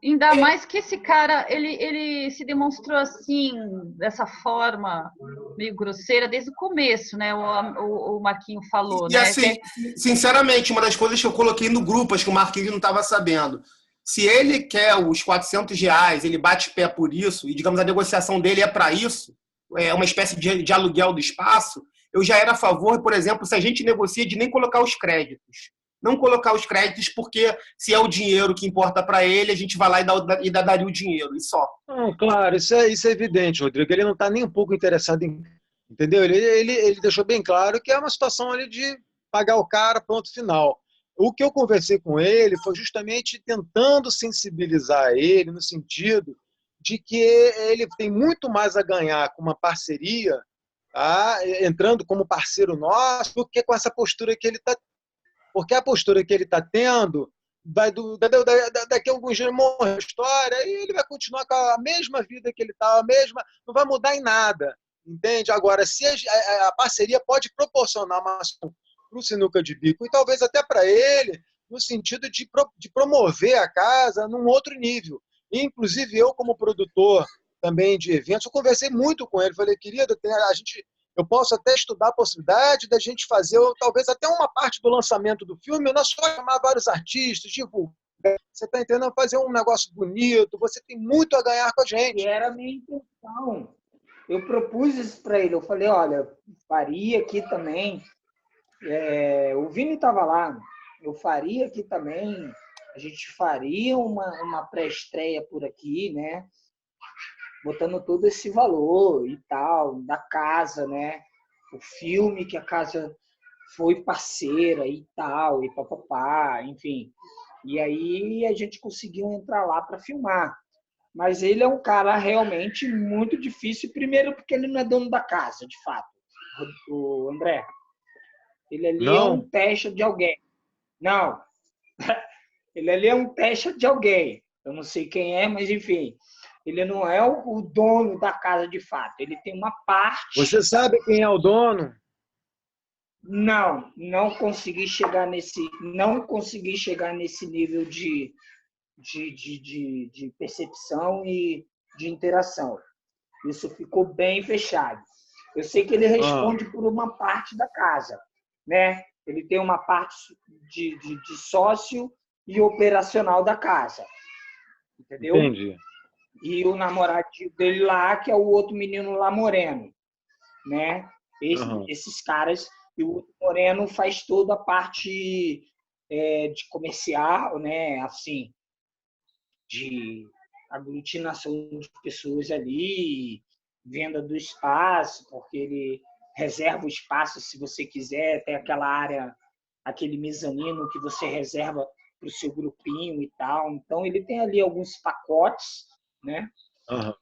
Ainda mais que esse cara, ele se demonstrou assim, dessa forma meio grosseira desde o começo, né? O Marquinho falou, E né? assim, sinceramente, uma das coisas que eu coloquei no grupo, acho que o Marquinho não estava sabendo. Se ele quer os R$ 400, ele bate pé por isso, e digamos a negociação dele é para isso, é uma espécie de aluguel do espaço, eu já era a favor, por exemplo, se a gente negocia de nem colocar os créditos. Não colocar os créditos, porque se é o dinheiro que importa para ele, a gente vai lá e daria o dinheiro, e só. Não, claro, isso é evidente, Rodrigo. Ele não está nem um pouco interessado em. Entendeu? Ele deixou bem claro que é uma situação ali de pagar o cara, ponto final. O que eu conversei com ele foi justamente tentando sensibilizar ele no sentido de que ele tem muito mais a ganhar com uma parceria, tá? Entrando como parceiro nosso, do que com essa postura que ele está. Porque a postura que ele está tendo daqui a alguns dias morre a história e ele vai continuar com a mesma vida que ele está, não vai mudar em nada, entende? Agora, se a parceria pode proporcionar uma ação para o sinuca de bico e talvez até para ele, no sentido de promover a casa num outro nível. E, inclusive, eu, como produtor também de eventos, eu conversei muito com ele, falei, querido, eu posso até estudar a possibilidade da gente fazer, talvez até uma parte do lançamento do filme, não é só chamar vários artistas, divulgar. Você está entendendo? Fazer um negócio bonito, você tem muito a ganhar com a gente. E era a minha intenção. Eu propus isso para ele, eu falei, olha, faria aqui também, o Vini estava lá, eu faria aqui também, a gente faria uma pré-estreia por aqui, né? Botando todo esse valor e tal, da casa, né? O filme que a casa foi parceira e tal, e papapá, enfim. E aí a gente conseguiu entrar lá para filmar. Mas ele é um cara realmente muito difícil, primeiro porque ele não é dono da casa, de fato, o André. Ele ali é um teste de alguém. Não. Ele ali é um teste de alguém. Eu não sei quem é, mas enfim. Ele não é o dono da casa de fato. Ele tem uma parte. Você sabe quem é o dono? Não consegui chegar nesse nível de percepção e de interação. Isso ficou bem fechado. Eu sei que ele responde por uma parte da casa, né? Ele tem uma parte de sócio e operacional da casa. Entendeu? Entendi. E o namoradinho dele lá, que é o outro menino lá moreno, né? Esses caras, e o outro moreno faz toda a parte de comercial, né? Assim, de aglutinação de pessoas ali, venda do espaço, porque ele reserva o espaço se você quiser, tem aquela área, aquele mezanino que você reserva para o seu grupinho e tal. Então, ele tem ali alguns pacotes, né?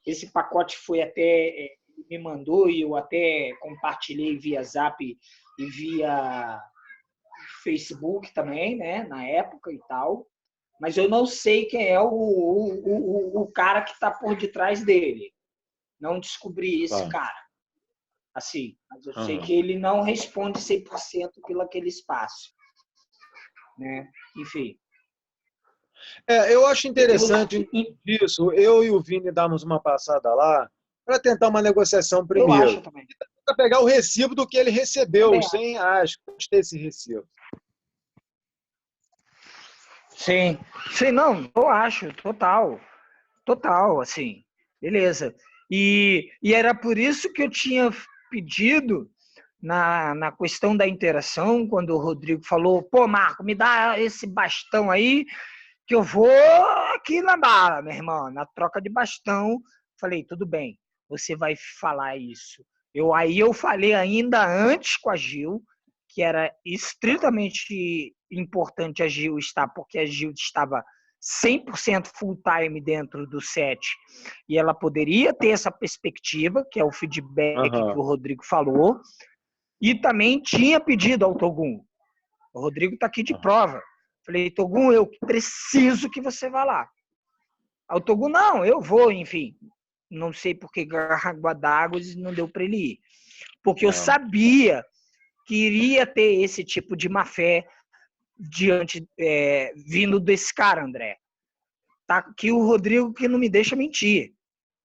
Esse pacote foi até, me mandou e eu até compartilhei via Zap e via Facebook também, né? Na época e tal. Mas eu não sei quem é o cara que está por detrás dele. Não descobri esse cara. Assim, mas eu sei que ele não responde 100% pelo aquele espaço. Né? Enfim. Eu acho interessante isso. Eu e o Vini darmos uma passada lá para tentar uma negociação primeiro. Eu acho também. Para pegar o recibo do que ele recebeu, sem ter esse recibo. Sim, não, eu acho, total, assim, beleza. E era por isso que eu tinha pedido na questão da interação, quando o Rodrigo falou, pô, Marco, me dá esse bastão aí, que eu vou aqui na bala, meu irmão, na troca de bastão. Falei, tudo bem, você vai falar isso. Aí eu falei ainda antes com a Gil, que era estritamente importante a Gil estar, porque a Gil estava 100% full time dentro do set e ela poderia ter essa perspectiva, que é o feedback que o Rodrigo falou, e também tinha pedido ao Togum. O Rodrigo está aqui de prova. Falei, Togum, eu preciso que você vá lá. O Togum, não, eu vou, enfim. Não sei por que água d'água não deu para ele ir. Porque eu sabia que iria ter esse tipo de má-fé vindo desse cara, André. Tá aqui o Rodrigo que não me deixa mentir.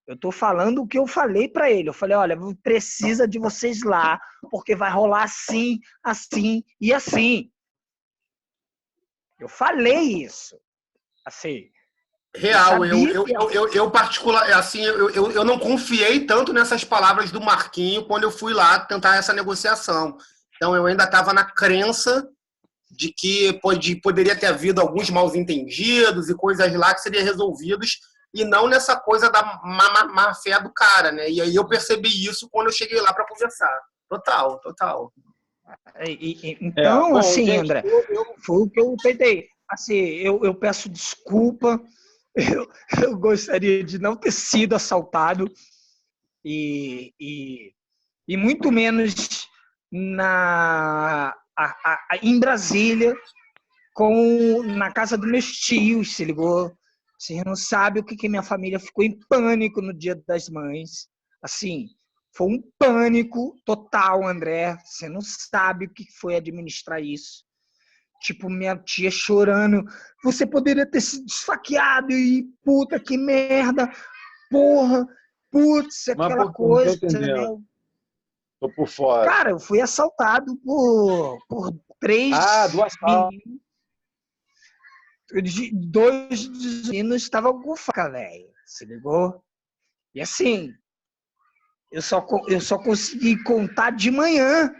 Eu tô falando o que eu falei para ele. Eu falei, olha, precisa de vocês lá, porque vai rolar assim, assim e assim. Eu falei isso. Assim. Real, eu particular, assim, eu não confiei tanto nessas palavras do Marquinho quando eu fui lá tentar essa negociação. Então eu ainda estava na crença de que poderia ter havido alguns mal-entendidos e coisas lá que seriam resolvidos, e não nessa coisa da má-fé do cara, né? E aí eu percebi isso quando eu cheguei lá para conversar. Total. Então, bom, assim, gente, André, foi o que eu tentei. Assim, eu peço desculpa, eu gostaria de não ter sido assaltado e muito menos em Brasília, na casa dos meus tios, se ligou? Você não sabe o que minha família ficou em pânico no Dia das Mães. Assim, foi um pânico total, André. Você não sabe o que foi administrar isso. Tipo, minha tia chorando. Você poderia ter sido esfaqueado e puta, que merda. Porra, putz, aquela coisa. Né? Tô por fora. Cara, eu fui assaltado por 3 do assalto. meninos. 2 meninos estavam com faca, velho. Se ligou? E assim, eu só consegui contar de manhã.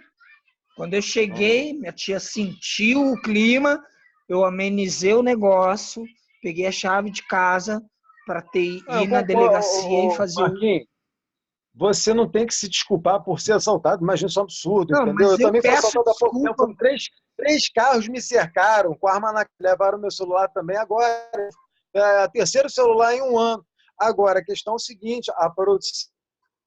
Quando eu cheguei, minha tia sentiu o clima, eu amenizei o negócio, peguei a chave de casa para ir na delegacia e fazer Marquinhos, você não tem que se desculpar por ser assaltado, imagina, isso é um absurdo, não, entendeu? Eu também fui assaltado há pouco desculpa. tempo, 3 carros me cercaram, com arma levaram meu celular também, agora é o 3º celular em 1 ano. Agora, a questão é o seguinte, a produção,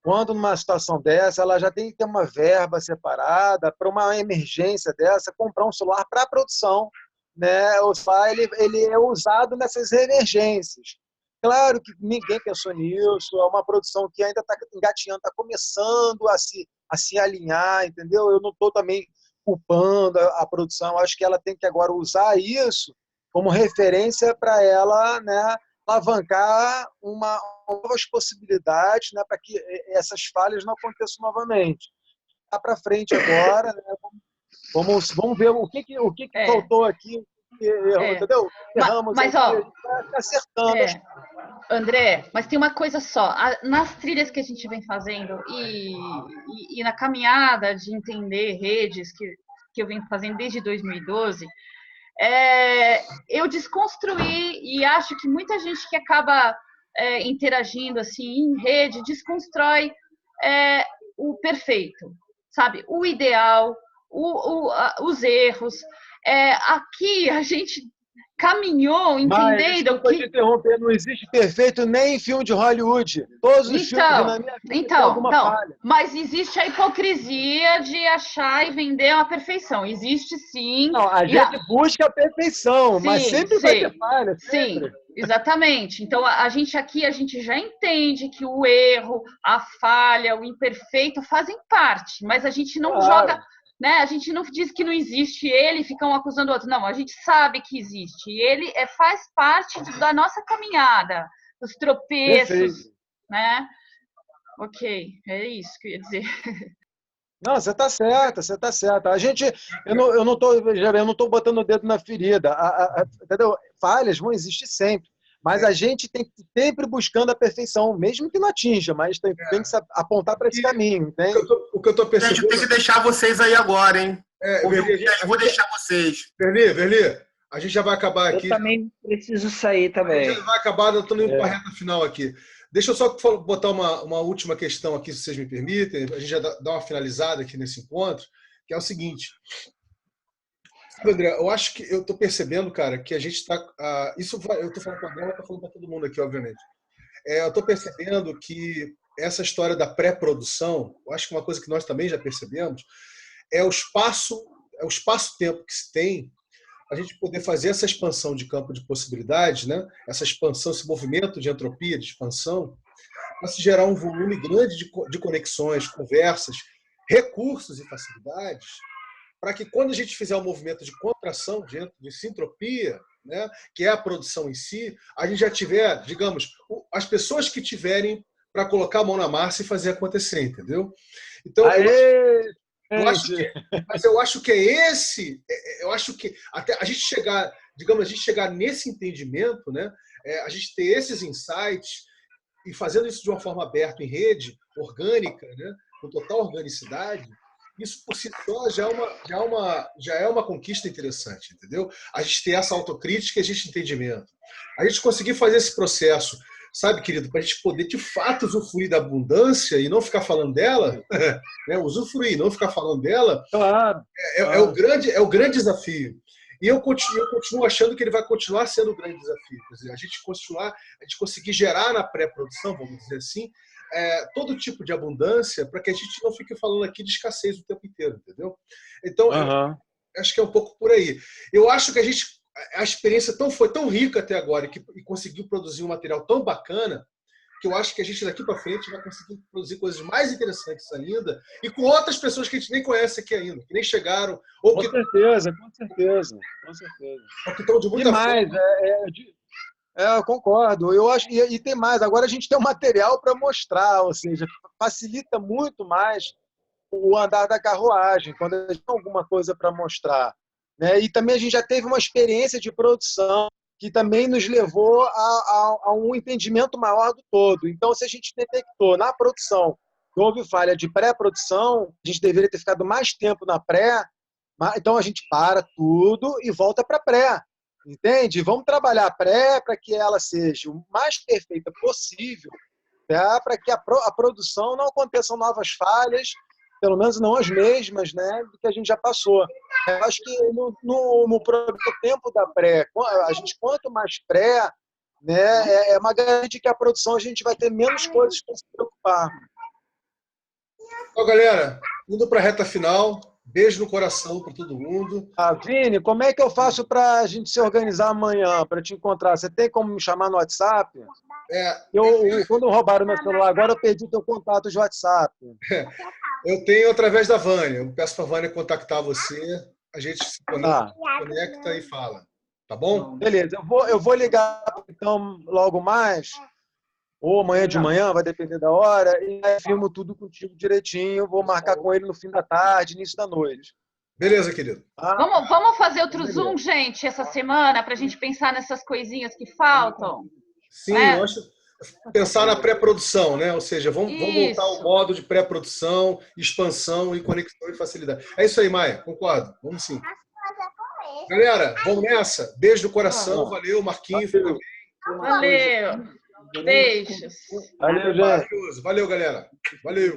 quando numa situação dessa, ela já tem que ter uma verba separada para uma emergência dessa, comprar um celular para a produção, né? O celular ele é usado nessas emergências. Claro que ninguém pensou nisso, é uma produção que ainda está engatinhando, está começando a se alinhar, entendeu? Eu não estou também culpando a produção, acho que ela tem que agora usar isso como referência para ela, né, alavancar novas possibilidades, né, para que essas falhas não aconteçam novamente. Tá para frente agora, né, Vamos ver o que faltou aqui, entendeu? Erramos Mas aqui, ó, a gente vai acertando as coisas. André, mas tem uma coisa só. Nas trilhas que a gente vem fazendo e na caminhada de entender redes que eu venho fazendo desde 2012, eu desconstruí e acho que muita gente que acaba interagindo assim em rede desconstrói o perfeito, sabe? O ideal, os erros. Aqui a gente caminhou Mas, entendendo desculpa te interromper, não existe perfeito nem em filme de Hollywood. Todos os filmes na minha vida têm alguma falha. Mas existe a hipocrisia de achar e vender uma perfeição. Existe sim. Não, a gente busca a perfeição, mas sempre vai ter falha. Sempre. Sim, exatamente. Então, a gente já entende que o erro, a falha, o imperfeito fazem parte, mas a gente não joga... Né? A gente não diz que não existe ele e fica um acusando o outro. Não, a gente sabe que existe. E ele faz parte da nossa caminhada, dos tropeços. Perfeito. Né? Ok, é isso que eu ia dizer. Não, você está certa, você está certa. Eu não estou botando o dedo na ferida. Entendeu? Falhas vão existir sempre. Mas a gente tem que sempre buscando a perfeição, mesmo que não atinja, mas tem que se apontar para esse caminho. Entende? O que eu estou percebendo... Gente, tem que deixar vocês aí agora, hein? Eu vou deixar vocês. Verli, a gente já vai acabar aqui. Eu também preciso sair também. A gente já vai acabar, eu estou indo para a reta final aqui. Deixa eu só botar uma última questão aqui, se vocês me permitem. A gente já dá uma finalizada aqui nesse encontro, que é o seguinte... André, eu acho que eu estou percebendo, cara, que a gente está... eu estou falando com a André, mas estou falando para todo mundo aqui, obviamente. Eu estou percebendo que essa história da pré-produção, eu acho que uma coisa que nós também já percebemos, é o espaço-tempo que se tem a gente poder fazer essa expansão de campo de possibilidades, né? Essa expansão, esse movimento de entropia, de expansão, para se gerar um volume grande de conexões, conversas, recursos e facilidades, para que quando a gente fizer um movimento de contração, de sintropia, né, que é a produção em si, a gente já tiver, digamos, as pessoas que tiverem para colocar a mão na massa e fazer acontecer, entendeu? Então, eu acho que é esse, eu acho que até a gente chegar, digamos, a gente chegar nesse entendimento, né, a gente ter esses insights e fazendo isso de uma forma aberta em rede, orgânica, né, com total organicidade, isso por si só já é uma conquista interessante, entendeu? A gente ter essa autocrítica e esse entendimento. A gente conseguir fazer esse processo, sabe, querido, para a gente poder de fato usufruir da abundância e não ficar falando dela, né? Usufruir, não ficar falando dela, claro. É o grande desafio. E eu continuo achando que ele vai continuar sendo o grande desafio. Quer dizer, a gente conseguir gerar na pré-produção, vamos dizer assim, todo tipo de abundância para que a gente não fique falando aqui de escassez o tempo inteiro, entendeu? Então, acho que é um pouco por aí. Eu acho que a experiência foi tão rica até agora e conseguiu produzir um material tão bacana que eu acho que a gente daqui para frente vai conseguir produzir coisas mais interessantes ainda e com outras pessoas que a gente nem conhece aqui ainda, que nem chegaram. Com certeza. Ou que estão de muita forma. Eu concordo. Eu acho, e tem mais. Agora a gente tem um material para mostrar, ou seja, facilita muito mais o andar da carruagem, quando a gente tem alguma coisa para mostrar. Né? E também a gente já teve uma experiência de produção que também nos levou a um entendimento maior do todo. Então, se a gente detectou na produção que houve falha de pré-produção, a gente deveria ter ficado mais tempo na pré, então a gente para tudo e volta para pré. Entende? Vamos trabalhar a pré para que ela seja o mais perfeita possível, tá? Para que a produção não aconteçam novas falhas, pelo menos não as mesmas, né, do que a gente já passou. Eu acho que no tempo da pré, a gente quanto mais pré, né, é uma garantia que a produção a gente vai ter menos coisas para se preocupar. Então, galera, indo para a reta final. Beijo no coração para todo mundo. Vini, como é que eu faço para a gente se organizar amanhã, para te encontrar? Você tem como me chamar no WhatsApp? Quando roubaram meu celular, agora eu perdi teu contato de WhatsApp. Eu tenho através da Vânia. Eu peço para a Vânia contactar você. A gente se conecta e fala. Tá bom? Beleza. Eu vou ligar então logo mais, ou amanhã de manhã, vai depender da hora, e aí filmo tudo contigo direitinho. Vou marcar com ele no fim da tarde, início da noite. Beleza, querido. Vamos fazer outro Zoom, gente, essa semana, para a gente pensar nessas coisinhas que faltam? Sim, eu acho pensar na pré-produção, né? Ou seja, vamos voltar ao modo de pré-produção, expansão e conexão e facilidade. É isso aí, Maia, concordo. Vamos sim. Galera, vamos nessa. Beijo do coração, valeu, Marquinhos. Valeu. Beijos. Valeu, gente. Valeu, galera. Valeu.